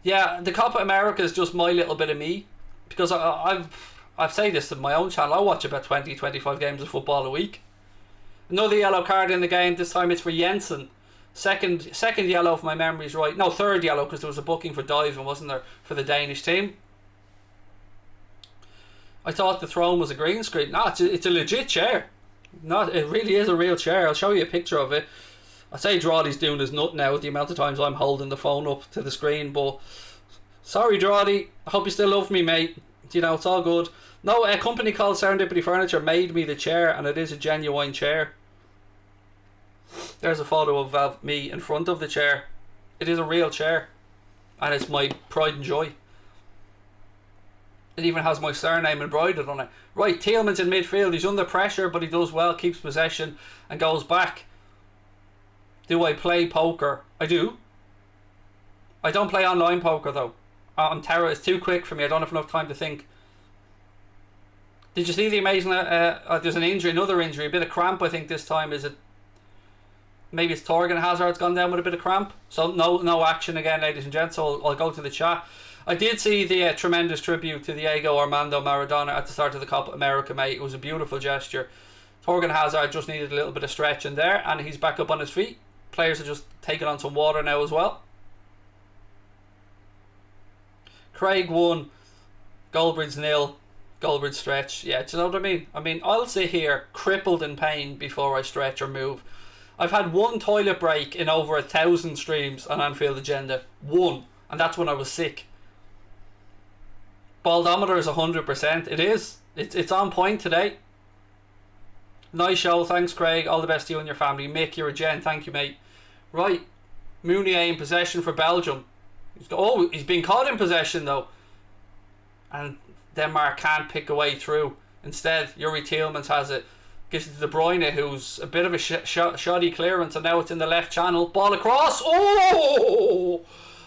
Yeah, the Copa America is just my little bit of me. Because I've said this on my own channel. I watch about 20-25 games of football a week. Another yellow card in the game. This time it's for Jensen. Second yellow if my memory's right. No, third yellow, because there was a booking for diving, wasn't there, for the Danish team. I thought the throne was a green screen. No, it's a legit chair. No, it really is a real chair. I'll show you a picture of it. I say Drawley's doing his nut now with the amount of times I'm holding the phone up to the screen, but sorry, Drawley. I hope you still love me, mate. You know, it's all good. No, a company called Serendipity Furniture made me the chair, and it is a genuine chair. There's a photo of me in front of the chair. It is a real chair, and it's my pride and joy. It even has my surname embroidered on it. Right, Tielemans in midfield. He's under pressure, but he does well, keeps possession and goes back. Do I play poker? I do. I don't play online poker though. On Terra, it's too quick for me. I don't have enough time to think. Did you see the amazing... there's an injury, another injury, a bit of cramp I think this time. Is it... Maybe it's Torgan Hazard's gone down with a bit of cramp. So no action again, ladies and gents. So I'll go to the chat. I did see the tremendous tribute to Diego Armando Maradona at the start of the Copa America, mate. It was a beautiful gesture. Torgan Hazard just needed a little bit of stretching there, and he's back up on his feet. Players are just taking on some water now as well. Craig 1, Goldbridge 0, Goldbridge stretch. Yeah, do you know what I mean? I mean, I'll sit here crippled in pain before I stretch or move. I've had one toilet break in over 1,000 streams on Anfield Agenda. One. And that's when I was sick. Baldometer is 100%. It is. It's on point today. Nice show. Thanks, Craig. All the best to you and your family. Mick, you're a gen. Thank you, mate. Right. Mounier in possession for Belgium. He's been caught in possession, though. And Denmark can't pick a way through. Instead, Yuri Tielemans has it. Gives it to De Bruyne, who's a bit of a shoddy clearance, and now it's in the left channel. Ball across. Oh!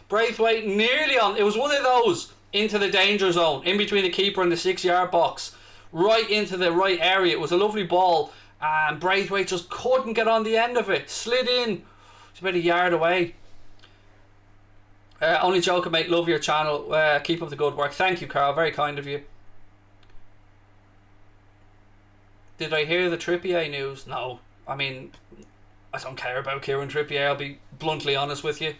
Braithwaite nearly on. It was one of those into the danger zone, in between the keeper and the 6-yard box, right into the right area. It was a lovely ball, and Braithwaite just couldn't get on the end of it. Slid in. It's about a yard away. Only joking, mate. Love your channel. Keep up the good work. Thank you, Carl. Very kind of you. Did I hear the Trippier news? No. I mean, I don't care about Kieran Trippier, I'll be bluntly honest with you.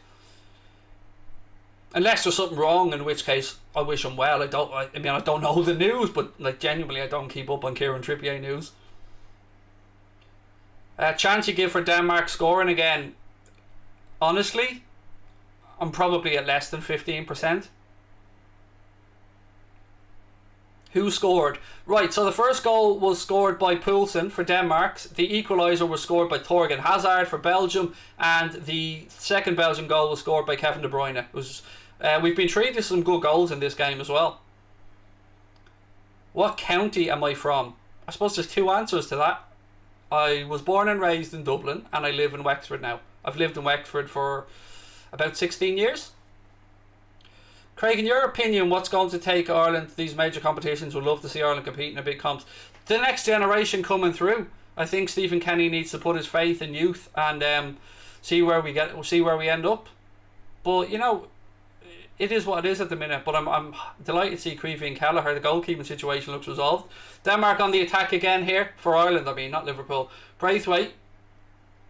Unless there's something wrong, in which case I wish him well. I don't know the news, but like genuinely I don't keep up on Kieran Trippier news. Chance you give for Denmark scoring again? Honestly, I'm probably at less than 15%. Who scored? Right, so the first goal was scored by Poulsen for Denmark. The equaliser was scored by Torgan Hazard for Belgium, and the second Belgian goal was scored by Kevin De Bruyne. It was, we've been treated some good goals in this game as well. What county am I from? I suppose there's two answers to that. I was born and raised in Dublin, and I live in Wexford now. I've lived in Wexford for about 16 years. Craig, in your opinion, what's going to take Ireland to these major competitions? We'd love to see Ireland compete in a big comps. The next generation coming through. I think Stephen Kenny needs to put his faith in youth and see where we end up. But you know, it is what it is at the minute. But I'm delighted to see Creevy and Kelleher. The goalkeeping situation looks resolved. Denmark on the attack again here for Ireland. I mean, not Liverpool. Braithwaite.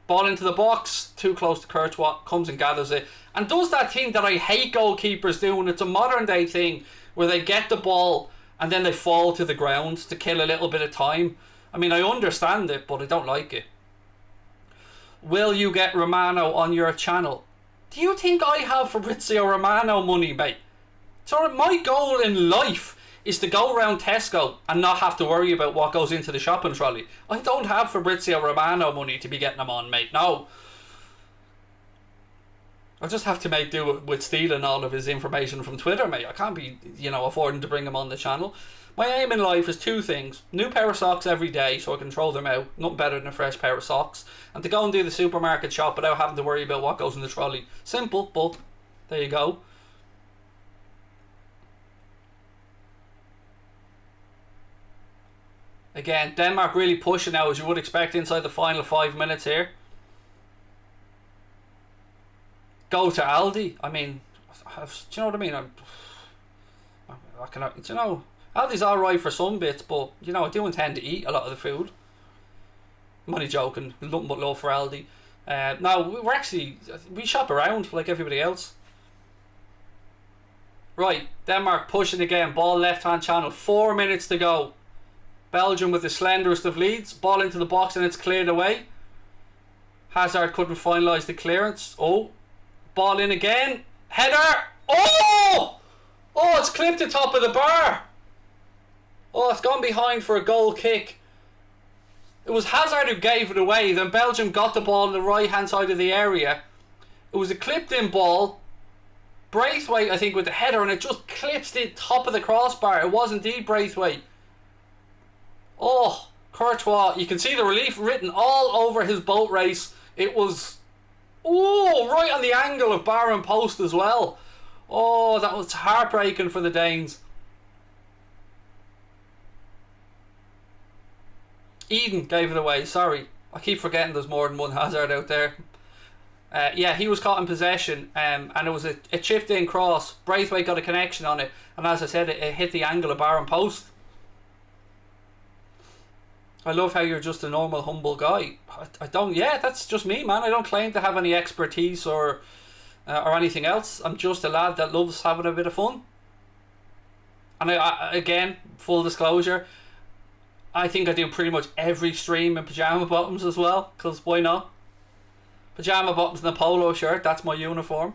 Ball into the box, too close to Courtois, comes and gathers it, and does that thing that I hate goalkeepers doing. It's a modern day thing where they get the ball and then they fall to the ground to kill a little bit of time. I mean, I understand it, but I don't like it. Will you get Romano on your channel? Do you think I have Fabrizio Romano money, mate? So my goal in life is to go around Tesco and not have to worry about what goes into the shopping trolley. I don't have Fabrizio Romano money to be getting him on, mate. No. I'll just have to make do with stealing all of his information from Twitter, mate. I can't be, affording to bring him on the channel. My aim in life is two things. New pair of socks every day so I can throw them out. Nothing better than a fresh pair of socks. And to go and do the supermarket shop without having to worry about what goes in the trolley. Simple, but there you go. Again, Denmark really pushing now, as you would expect, inside the final 5 minutes here. Go to Aldi. I mean, do you know what I mean? Aldi's alright for some bits, but, I do intend to eat a lot of the food. I'm only joking. Nothing but love for Aldi. No, we shop around like everybody else. Right, Denmark pushing again. Ball left-hand channel. 4 minutes to go. Belgium with the slenderest of leads. Ball into the box and it's cleared away. Hazard couldn't finalise the clearance. Oh, ball in again. Header. Oh! Oh, it's clipped the top of the bar. Oh, it's gone behind for a goal kick. It was Hazard who gave it away. Then Belgium got the ball on the right hand side of the area. It was a clipped in ball. Braithwaite, I think, with the header, and it just clips the top of the crossbar. It was indeed Braithwaite. Oh, Courtois. You can see the relief written all over his boat race. It was, oh, right on the angle of bar and post as well. Oh, that was heartbreaking for the Danes. Eden gave it away, sorry. I keep forgetting there's more than one Hazard out there. Yeah, he was caught in possession, and it was a chipped in cross. Braithwaite got a connection on it, and as I said, it hit the angle of bar and post. I love how you're just a normal, humble guy. I don't, yeah, that's just me, man. I don't claim to have any expertise or anything else. I'm just a lad that loves having a bit of fun. And I again, full disclosure, I think I do pretty much every stream in pyjama bottoms as well, because why not? Pyjama bottoms and a polo shirt, that's my uniform.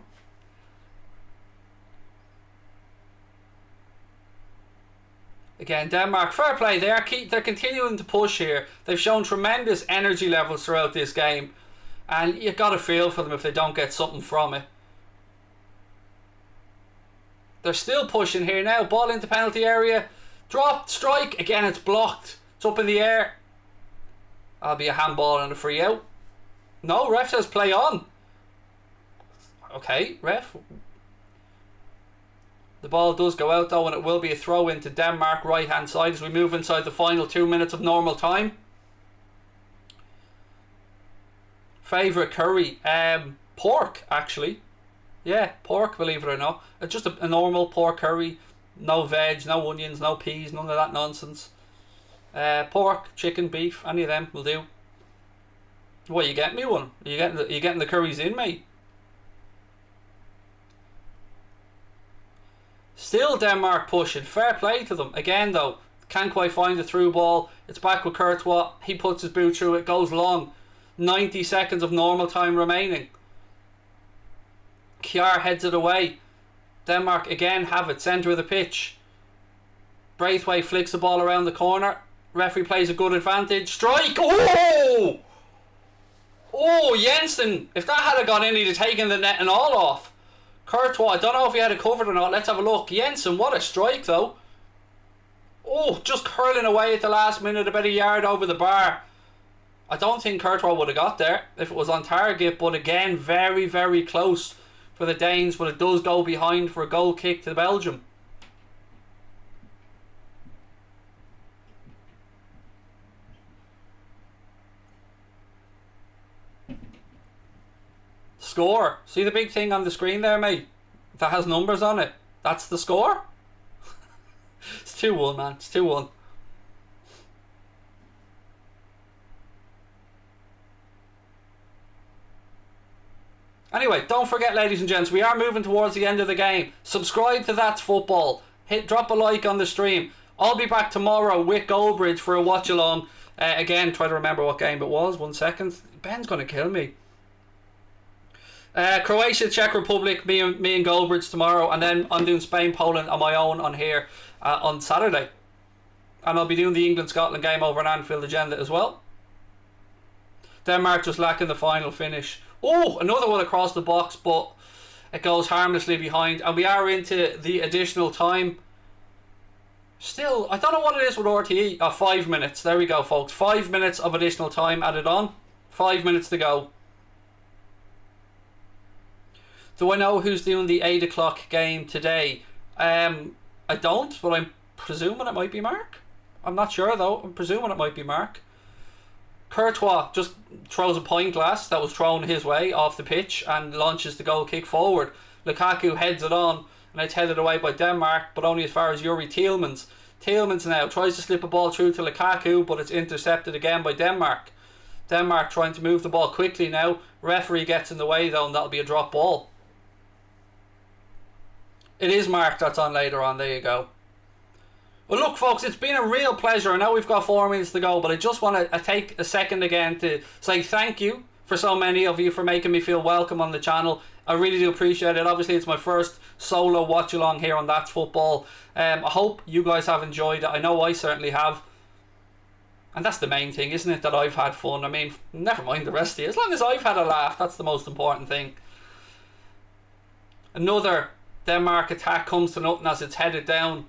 Again, Denmark, fair play. They're continuing to push here. They've shown tremendous energy levels throughout this game, and you've got to feel for them if they don't get something from it. They're still pushing here now. Ball into penalty area. Drop, strike. Again, it's blocked. It's up in the air. That'll be a handball and a free out. No, ref says play on. Okay, ref. The ball does go out though, and it will be a throw into Denmark right hand side as we move inside the final 2 minutes of normal time. Favourite curry? Pork, actually. Yeah, pork, believe it or not. It's just a normal pork curry. No veg, no onions, no peas, none of that nonsense. Pork, chicken, beef, any of them will do. What, you getting me one? Are you getting the curries in, mate? Still Denmark pushing. Fair play to them. Again though, can't quite find the through ball. It's back with Courtois. He puts his boot through it. Goes long. 90 seconds of normal time remaining. Kjær heads it away. Denmark again have it. Centre of the pitch. Braithwaite flicks the ball around the corner. Referee plays a good advantage. Strike! Oh! Oh, Jensen. If that had gone in, he'd have taken the net and all off. Courtois, I don't know if he had it covered or not. Let's have a look. Jensen, what a strike though. Oh, just curling away at the last minute, about a yard over the bar. I don't think Courtois would have got there if it was on target, but again, very, very close for the Danes, but it does go behind for a goal kick to Belgium. Score. See the big thing on the screen there, mate? That has numbers on it. That's the score. It's 2-1, man. It's 2-1. Anyway, don't forget, ladies and gents, we are moving towards the end of the game. Subscribe to That's Football. Drop a like on the stream. I'll be back tomorrow with Goldbridge for a watch along. Again, try to remember what game it was. 1 second. Ben's going to kill me. Croatia, Czech Republic, me and Goldbridge tomorrow, and then I'm doing Spain, Poland on my own on here on Saturday, and I'll be doing the England-Scotland game over an Anfield agenda as well. Denmark just lacking the final finish. Oh, another one across the box, but it goes harmlessly behind, and we are into the additional time. Still, I don't know what it is with RTE. 5 minutes. There we go, folks. 5 minutes of additional time added on. 5 minutes to go. Do I know who's doing the 8 o'clock game today? I don't, but I'm presuming it might be Mark. I'm not sure though. I'm presuming it might be Mark. Courtois just throws a pint glass that was thrown his way off the pitch and launches the goal kick forward. Lukaku heads it on and it's headed away by Denmark, but only as far as Yuri Tielemans. Tielemans now tries to slip a ball through to Lukaku, but it's intercepted again by Denmark. Denmark trying to move the ball quickly now. Referee gets in the way though, and that'll be a drop ball. It is Mark that's on later on. There you go. Well, look, folks, it's been a real pleasure. I know we've got 4 minutes to go, but I just want to take a second again to say thank you for so many of you for making me feel welcome on the channel. I really do appreciate it. Obviously, it's my first solo watch along here on That's Football. I hope you guys have enjoyed it. I know I certainly have. And that's the main thing, isn't it? That I've had fun. I mean, never mind the rest of you. As long as I've had a laugh, that's the most important thing. Another Denmark attack comes to nothing as it's headed down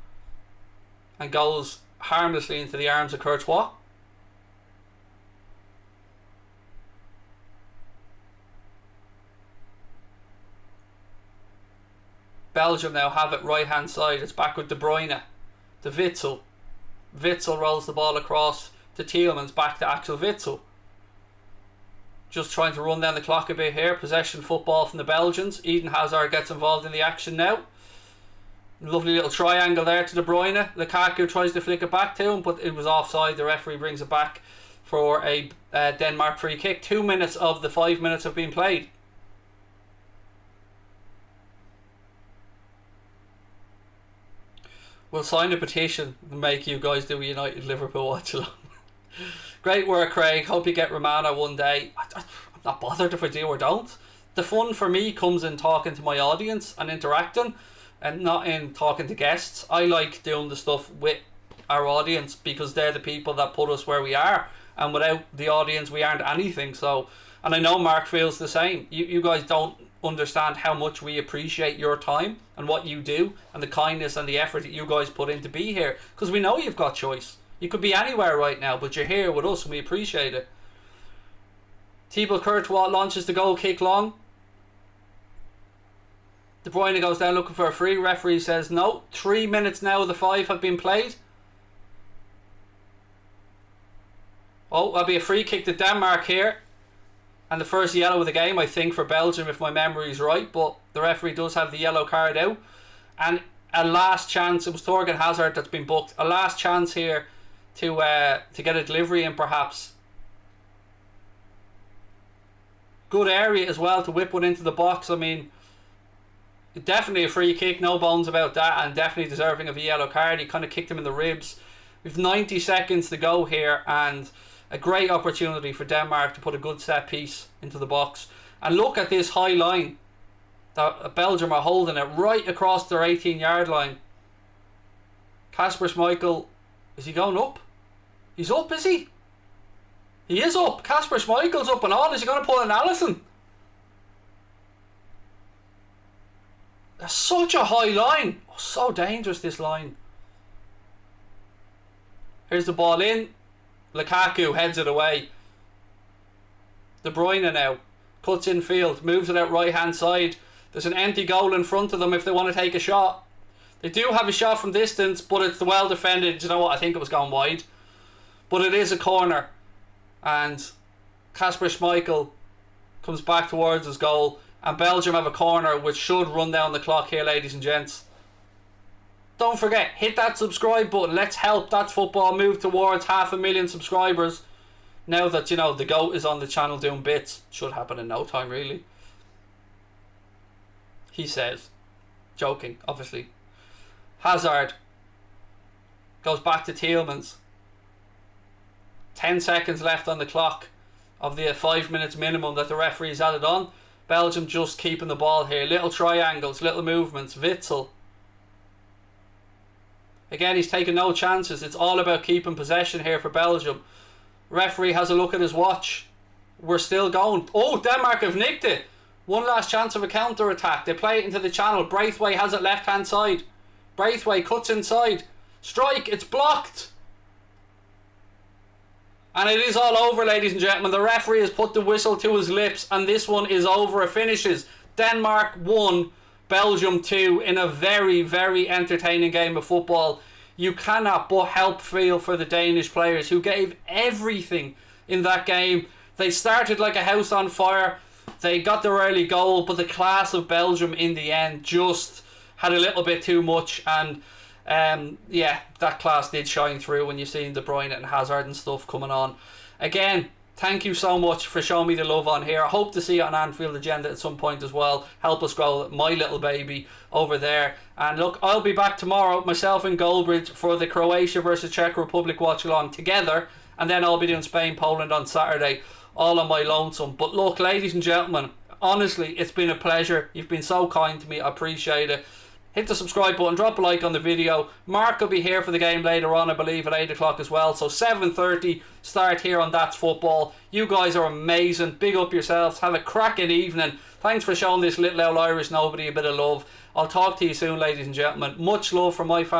and goes harmlessly into the arms of Courtois. Belgium now have it right hand side. It's back with De Bruyne to Witsel. Witsel rolls the ball across to Tielemans, back to Axel Witsel. Just trying to run down the clock a bit here. Possession football from the Belgians. Eden Hazard gets involved in the action now. Lovely little triangle there to De Bruyne. Lukaku tries to flick it back to him, but it was offside. The referee brings it back for a Denmark free kick. 2 minutes of the 5 minutes have been played. We'll sign a petition and make you guys do a United Liverpool watch along. Great work, Craig. Hope you get Romano one day. I'm not bothered if I do or don't. The fun for me comes in talking to my audience and interacting, and not in talking to guests. I like doing the stuff with our audience because they're the people that put us where we are, and without the audience we aren't anything. So, and I know Mark feels the same. You guys don't understand how much we appreciate your time and what you do and the kindness and the effort that you guys put in to be here, because we know you've got choice. You could be anywhere right now, but you're here with us and we appreciate it. Thibaut Courtois launches the goal kick long. De Bruyne goes down looking for a free. Referee says no. 3 minutes now of the 5 have been played. Oh, that'll be a free kick to Denmark here. And the first yellow of the game, I think, for Belgium, if my memory is right. But the referee does have the yellow card out. And a last chance. It was Torgan Hazard that's been booked. A last chance here to get a delivery in, perhaps. Good area as well to whip one into the box. I mean, definitely a free kick, no bones about that, and definitely deserving of a yellow card. He kind of kicked him in the ribs. We've 90 seconds to go here, and a great opportunity for Denmark to put a good set piece into the box. And look at this high line that Belgium are holding it right across their 18-yard line. Kasper Schmeichel, is he going up? He's up, is he? He is up. Kasper Schmeichel's up and all. Is he going to pull an Alisson? That's such a high line. Oh, so dangerous, this line. Here's the ball in. Lukaku heads it away. De Bruyne now cuts in field, moves it out right hand side. There's an empty goal in front of them if they want to take a shot. They do have a shot from distance, but it's well defended. You know what? I think it was going wide, but it is a corner, and Kasper Schmeichel comes back towards his goal, and Belgium have a corner which should run down the clock here, ladies and gents. Don't forget, hit that subscribe button. Let's help That's Football move towards 500,000 subscribers. Now that, you know, the GOAT is on the channel doing bits. Should happen in no time, really. He says. Joking, obviously. Hazard goes back to Tielemans. 10 seconds left on the clock of the 5 minutes minimum that the referee's added on. Belgium just keeping the ball here. Little triangles, little movements. Witsel. Again, he's taking no chances. It's all about keeping possession here for Belgium. Referee has a look at his watch. We're still going. Oh, Denmark have nicked it. One last chance of a counter attack. They play it into the channel. Braithwaite has it left hand side. Braithwaite cuts inside. Strike. It's blocked. And it is all over, ladies and gentlemen. The referee has put the whistle to his lips, and this one is over. It finishes. Denmark 1, Belgium 2 in a very, very entertaining game of football. You cannot but help feel for the Danish players who gave everything in that game. They started like a house on fire. They got their early goal, but the class of Belgium in the end just had a little bit too much. And yeah, that class did shine through when you seen De Bruyne and Hazard and stuff coming on. Again, thank you so much for showing me the love on here. I hope to see you on Anfield Agenda at some point as well. Help us grow my little baby over there. And look, I'll be back tomorrow, myself and Goldbridge, for the Croatia versus Czech Republic watch along together. And then I'll be doing Spain, Poland on Saturday, all on my lonesome. But look, ladies and gentlemen, honestly, it's been a pleasure. You've been so kind to me. I appreciate it. hit the subscribe button, drop a like on the video. Mark will be here for the game later on, I believe, at 8 o'clock as well. So 7:30 start here on That's Football. You guys are amazing. Big up yourselves. Have a cracking evening. Thanks for showing this little old Irish nobody a bit of love. I'll talk to you soon, ladies and gentlemen. Much love from my family.